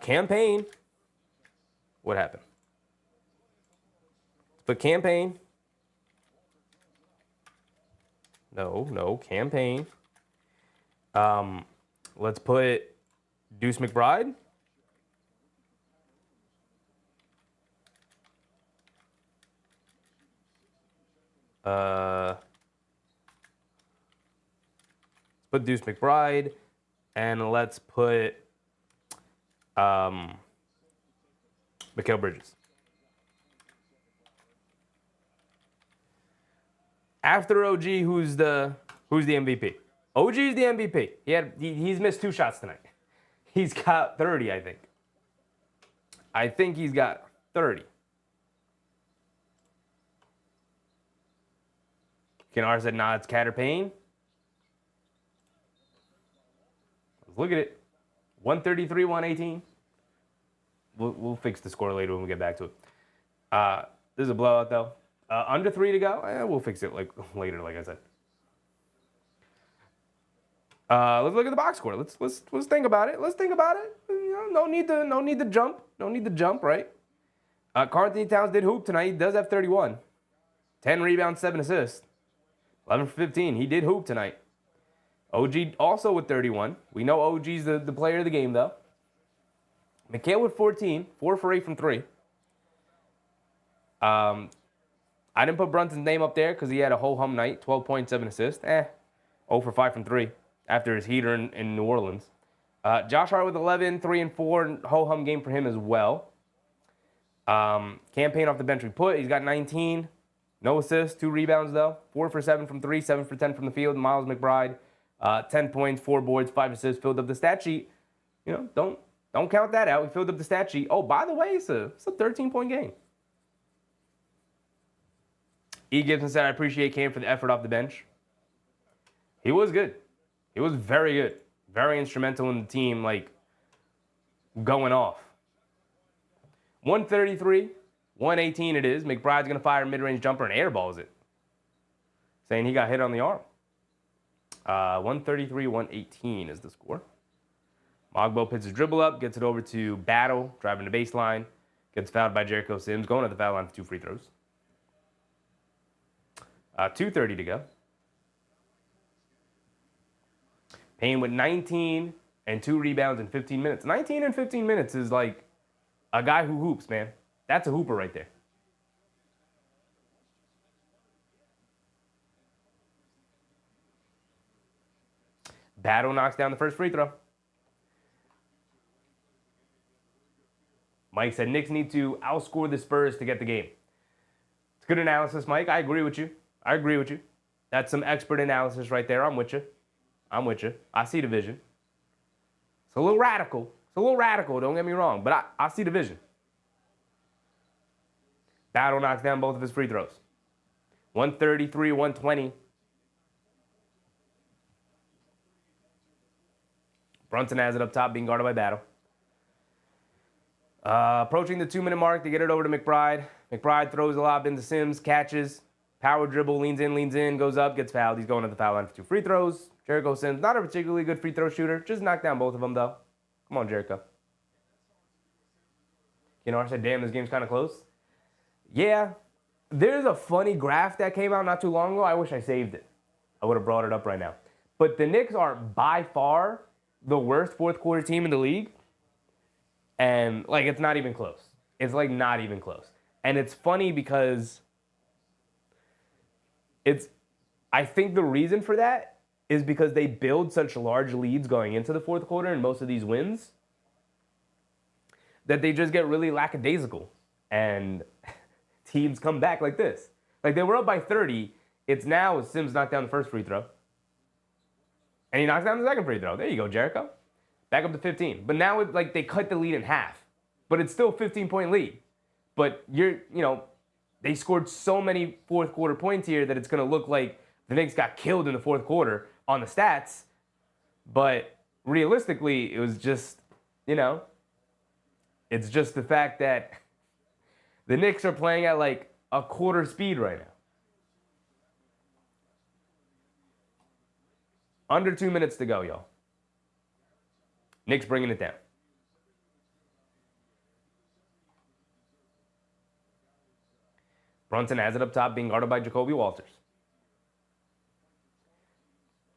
Campaign. What happened? Let's put Campaign. No, Campaign. Let's put Deuce McBride. Let's put Deuce McBride. And let's put Mikal Bridges. After OG, who's the MVP? OG's the MVP. He's missed 2 shots tonight. He's got 30, I think. I think he's got 30. Kenar said, nah, it's Catter Payne. Let's look at it. 133, 118. We'll fix the score later when we get back to it. This is a blowout, though. Under 3 to go. We'll fix it later, like I said. Let's look at the box score. Let's think about it. Let's think about it. No need to jump. No need to jump, right? Karl Anthony Towns did hoop tonight. He does have 31. 10 rebounds, 7 assists. 11 for 15. He did hoop tonight. OG also with 31. We know OG's the player of the game, though. Mikal with 14. 4 for 8 from 3. I didn't put Brunson's name up there because he had a ho-hum night. 12 points, 7 assists. 0 for 5 from 3 after his heater in New Orleans. Josh Hart with 11, 3 and 4. Ho-hum game for him as well. Campaign off the bench we put. He's got 19. No assists, 2 rebounds, though. 4 for 7 from 3, 7 for 10 from the field. Miles McBride, 10 points, 4 boards, 5 assists. Filled up the stat sheet. Don't Don't count that out. We filled up the stat sheet. Oh, by the way, it's a 13-point game. E. Gibson said, I appreciate Cam for the effort off the bench. He was good. He was very good. Very instrumental in the team, like, going off. 133, 118 it is. McBride's going to fire a mid-range jumper and airballs it. Saying he got hit on the arm. 133, 118 is the score. Mogbo picks his dribble up, gets it over to Battle, driving the baseline. Gets fouled by Jericho Sims, going to the foul line for 2 free throws. 2:30 to go. Payne with 19 and 2 rebounds in 15 minutes. 19 and 15 minutes is like a guy who hoops, man. That's a hooper right there. Battle knocks down the first free throw. Mike said Knicks need to outscore the Spurs to get the game. It's good analysis, Mike. I agree with you. That's some expert analysis right there. I'm with you. I see the vision. It's a little radical. Don't get me wrong. But I see the vision. Battle knocks down both of his free throws. 133, 120. Brunson has it up top, being guarded by Battle. Approaching the 2-minute mark to get it over to McBride. McBride throws a lob into Sims, catches, power dribble, leans in, goes up, gets fouled. He's going to the foul line for 2 free throws. Jericho Sims, not a particularly good free throw shooter. Just knocked down both of them, though. Come on, Jericho. You know, I said, damn, this game's kind of close. Yeah, there's a funny graph that came out not too long ago. I wish I saved it. I would have brought it up right now. But the Knicks are by far the worst fourth quarter team in the league. And, like, it's not even close. It's, like, not even close. And it's funny because I think the reason for that is because they build such large leads going into the fourth quarter in most of these wins that they just get really lackadaisical. And teams come back like this. Like, they were up by 30. It's now Sims knocked down the first free throw. And he knocks down the second free throw. There you go, Jericho. Back up to 15. But now it's like they cut the lead in half. But it's still a 15-point lead. But they scored so many fourth quarter points here that it's going to look like the Knicks got killed in the fourth quarter on the stats. But realistically, it was just, it's just the fact that the Knicks are playing at like a quarter speed right now. Under 2 minutes to go, y'all. Knicks bringing it down. Brunson has it up top, being guarded by Jacoby Walters.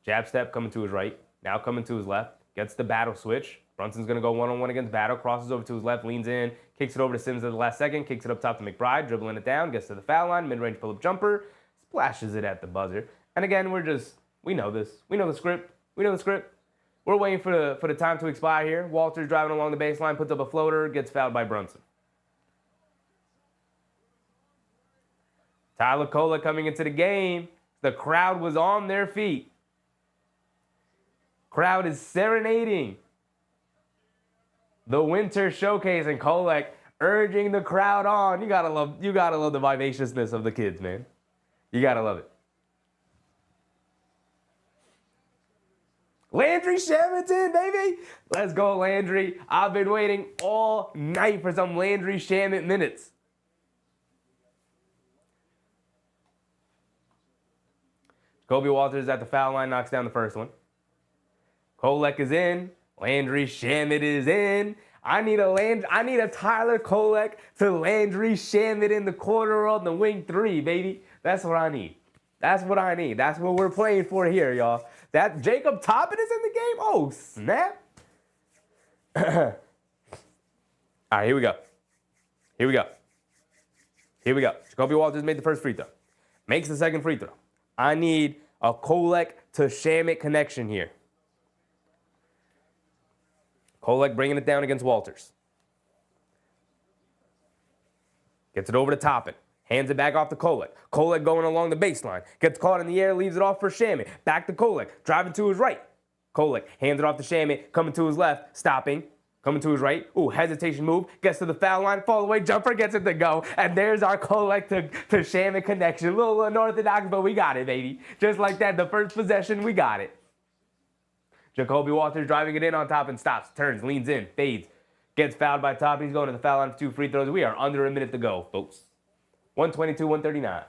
Jab step coming to his right. Now coming to his left. Gets the Battle switch. Brunson's going to go one-on-one against Battle. Crosses over to his left, leans in. Kicks it over to Sims at the last second. Kicks it up top to McBride. Dribbling it down. Gets to the foul line. Mid-range pull-up jumper. Splashes it at the buzzer. And again, we know this. We know the script. We're waiting for the time to expire here. Walters driving along the baseline, puts up a floater, gets fouled by Brunson. Tyler Kola coming into the game. The crowd was on their feet. Crowd is serenading the winter showcase, and Kolek urging the crowd on. You gotta love the vivaciousness of the kids, man. You gotta love it. Landry Shamet, baby. Let's go, Landry. I've been waiting all night for some Landry Shamet minutes. Kobe Walters at the foul line, knocks down the first one. Kolek is in. Landry Shamet is in. I need a Tyler Kolek to Landry Shamet in the corner on the wing 3, baby. That's what I need. That's what we're playing for here, y'all. That Jacob Toppin is in the game? Oh, snap. All right, here we go. Jacoby Walters made the first free throw. Makes the second free throw. I need a Kolek to Shamet connection here. Kolek bringing it down against Walters. Gets it over to Toppin. Hands it back off to Kolek. Kolek going along the baseline. Gets caught in the air, leaves it off for Shamet. Back to Kolek. Driving to his right. Kolek hands it off to Shamet. Coming to his left. Stopping. Coming to his right. Ooh, hesitation move. Gets to the foul line. Fall away. Jumper gets it to go. And there's our Kolek to Shaman connection. A little unorthodox, but we got it, baby. Just like that, the first possession, we got it. Jacoby Walters driving it in on top and stops. Turns, leans in, fades. Gets fouled by top. He's going to the foul line for 2 free throws. We are under a minute to go, folks. 122, 139.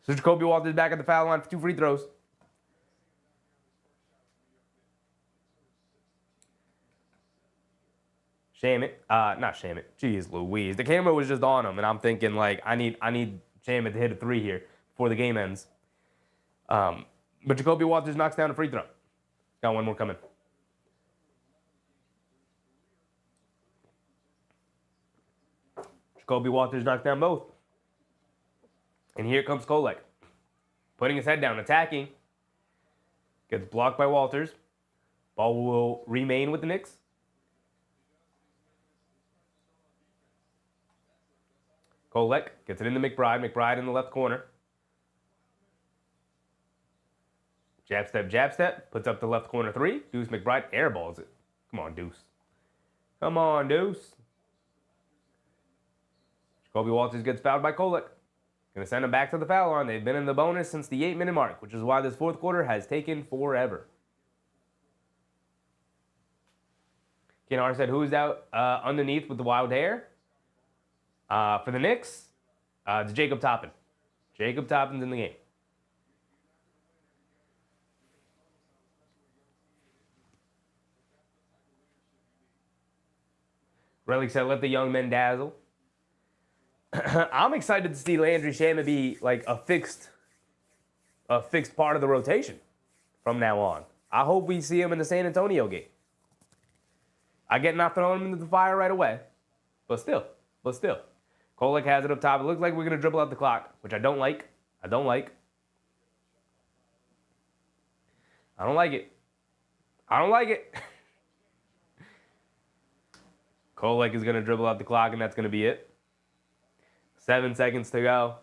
So Jacoby Walters back at the foul line for 2 free throws. Shamit, not Shamit. Jeez Louise. The camera was just on him, and I'm thinking, like, I need Shamit to hit a 3 here before the game ends. But Jacoby Walters knocks down a free throw. Got one more coming. Jacoby Walters knocks down both. And here comes Kolek. Putting his head down, attacking. Gets blocked by Walters. Ball will remain with the Knicks. Kolek gets it into McBride. McBride in the left corner. Jab step. Puts up the left corner 3. Deuce McBride airballs it. Come on, Deuce. Come on, Deuce. Jacoby Walters gets fouled by Kolek. Going to send him back to the foul line. They've been in the bonus since the 8-minute mark, which is why this fourth quarter has taken forever. Kenar said, who's out underneath with the wild hair? For the Knicks, it's Jacob Toppin. Jacob Toppin's in the game. Relic said, let the young men dazzle. I'm excited to see Landry Shamet be like a fixed part of the rotation from now on. I hope we see him in the San Antonio game. I get not throwing him into the fire right away, but still. Kolek has it up top. It looks like we're going to dribble out the clock, which I don't like. I don't like it. Kolek is going to dribble out the clock, and that's going to be it. 7 seconds to go.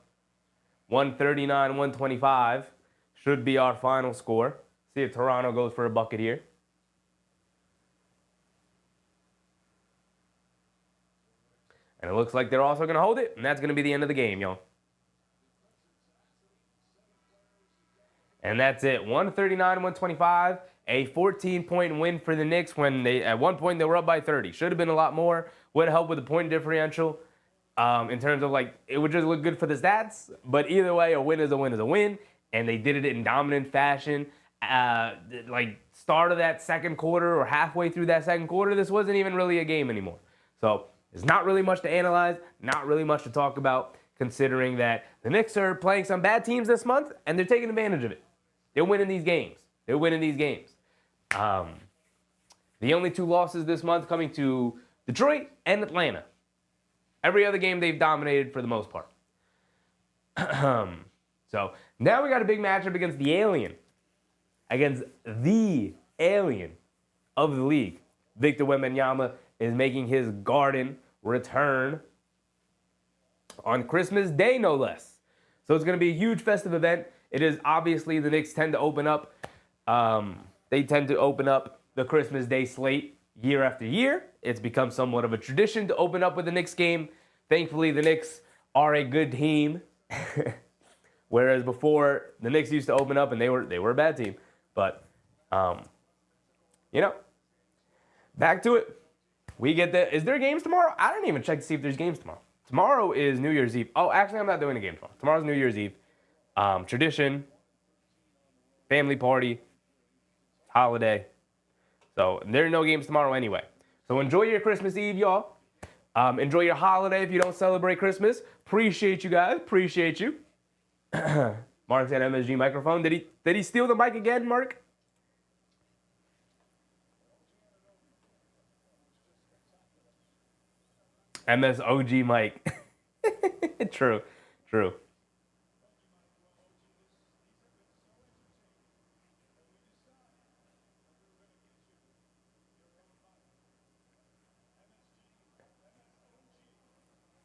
139, 125 should be our final score. See if Toronto goes for a bucket here. And it looks like they're also going to hold it, and that's going to be the end of the game, y'all. And that's it. 139, 125. A 14-point win for the Knicks when at one point they were up by 30. Should have been a lot more. Would have helped with the point differential. In terms of, like, it would just look good for the stats. But either way, a win is a win is a win. And they did it in dominant fashion. Like, start of that second quarter or halfway through that second quarter, this wasn't even really a game anymore. So there's not really much to analyze, not really much to talk about, considering that the Knicks are playing some bad teams this month, and they're taking advantage of it. They're winning these games. The only 2 losses this month coming to Detroit and Atlanta. Every other game they've dominated for the most part. So now we got a big matchup against the alien. Against the alien of the league. Victor Wembanyama is making his Garden return on Christmas Day, no less. So it's going to be a huge festive event. It is obviously the Knicks tend to open up. They tend to open up the Christmas Day slate year after year. It's become somewhat of a tradition to open up with the Knicks game. Thankfully, the Knicks are a good team. Whereas before, the Knicks used to open up and they were a bad team. But, back to it. Is there games tomorrow? I didn't even check to see if there's games tomorrow. Tomorrow is New Year's Eve. Oh, actually, I'm not doing a game tomorrow. Tomorrow's New Year's Eve. Tradition, family party, holiday. So there are no games tomorrow anyway. So enjoy your Christmas Eve, y'all. Enjoy your holiday if you don't celebrate Christmas. Appreciate you guys. Appreciate you. Mark said MSG microphone. Did he steal the mic again, Mark? MSOG mic. True.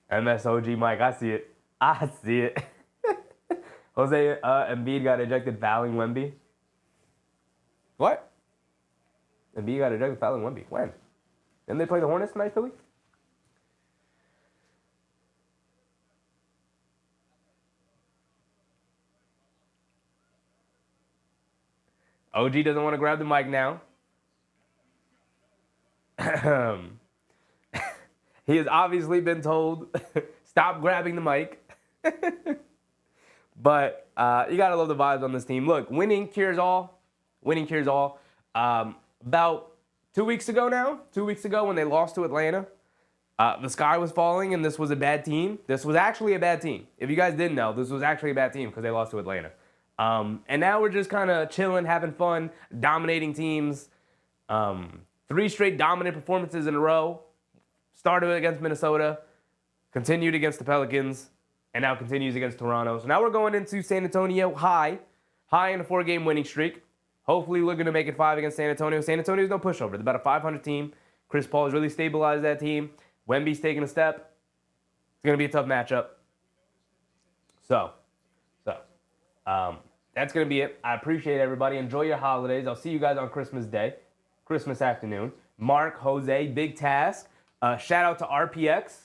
MSOG mic. I see it. Jose Embiid got ejected fouling Wemby. What? Embiid got ejected fouling Wemby. When? Didn't they play the Hornets tonight, Philly? OG doesn't want to grab the mic now. He has obviously been told, stop grabbing the mic. But you got to love the vibes on this team. Look, winning cures all. Winning cures all. About 2 weeks ago now, 2 weeks ago when they lost to Atlanta, the sky was falling and this was a bad team. This was actually a bad team. If you guys didn't know, this was actually a bad team because they lost to Atlanta. And now we're just kind of chilling, having fun, dominating teams. 3 straight dominant performances in a row. Started against Minnesota, continued against the Pelicans, and now continues against Toronto. So now we're going into San Antonio high in a 4-game winning streak. Hopefully we're going to make it 5 against San Antonio. San Antonio's no pushover. They're about a 500 team. Chris Paul has really stabilized that team. Wemby's taking a step. It's going to be a tough matchup. So that's going to be it. I appreciate everybody. Enjoy your holidays. I'll see you guys on Christmas Day, Christmas afternoon. Mark, Jose, big task. Shout out to RPX.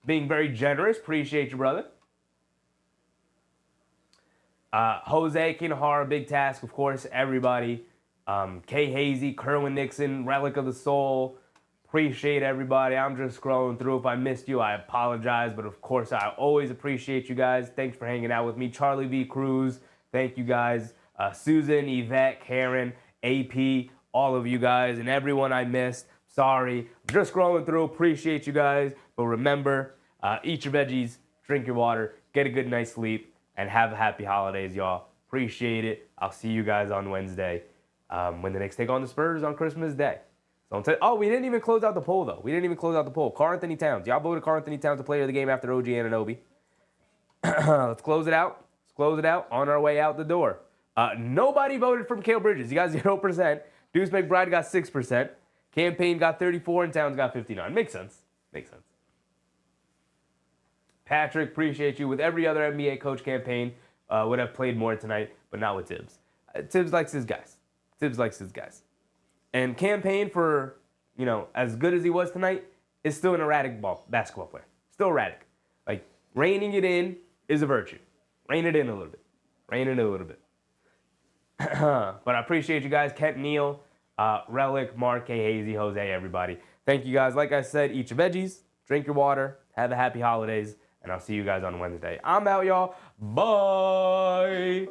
Being very generous. Appreciate you, brother. Jose, Kinahara, big task, of course, everybody. K. Hazy, Kerwin Nixon, Relic of the Soul. Appreciate everybody. I'm just scrolling through. If I missed you, I apologize. But, of course, I always appreciate you guys. Thanks for hanging out with me. Charlie V. Cruz, thank you guys. Susan, Yvette, Karen, AP, all of you guys, and everyone I missed. Sorry. I'm just scrolling through. Appreciate you guys. But remember, eat your veggies, drink your water, get a good night's sleep, and have a happy holidays, y'all. Appreciate it. I'll see you guys on Wednesday when the Knicks take on the Spurs on Christmas Day. So we didn't even close out the poll, though. We didn't even close out the poll. Karl Anthony Towns. Y'all voted Karl Anthony Towns the player of the game after OG Anunoby. Let's close it out. Let's close it out on our way out the door. Nobody voted for Mikal Bridges. You got 0%. Deuce McBride got 6%. Campaign got 34, and Towns got 59. Makes sense. Makes sense. Patrick, appreciate you. With every other NBA coach campaign, would have played more tonight, but not with Tibbs. Tibbs likes his guys. Tibbs likes his guys. And campaign for, as good as he was tonight, is still an erratic basketball player. Still erratic. Like, reining it in is a virtue. Rein it in a little bit. Rein it in a little bit. But I appreciate you guys. Kent Neal, Relic, Mark, K. Hazy, Jose, everybody. Thank you guys. Like I said, eat your veggies, drink your water, have a happy holidays, and I'll see you guys on Wednesday. I'm out, y'all. Bye.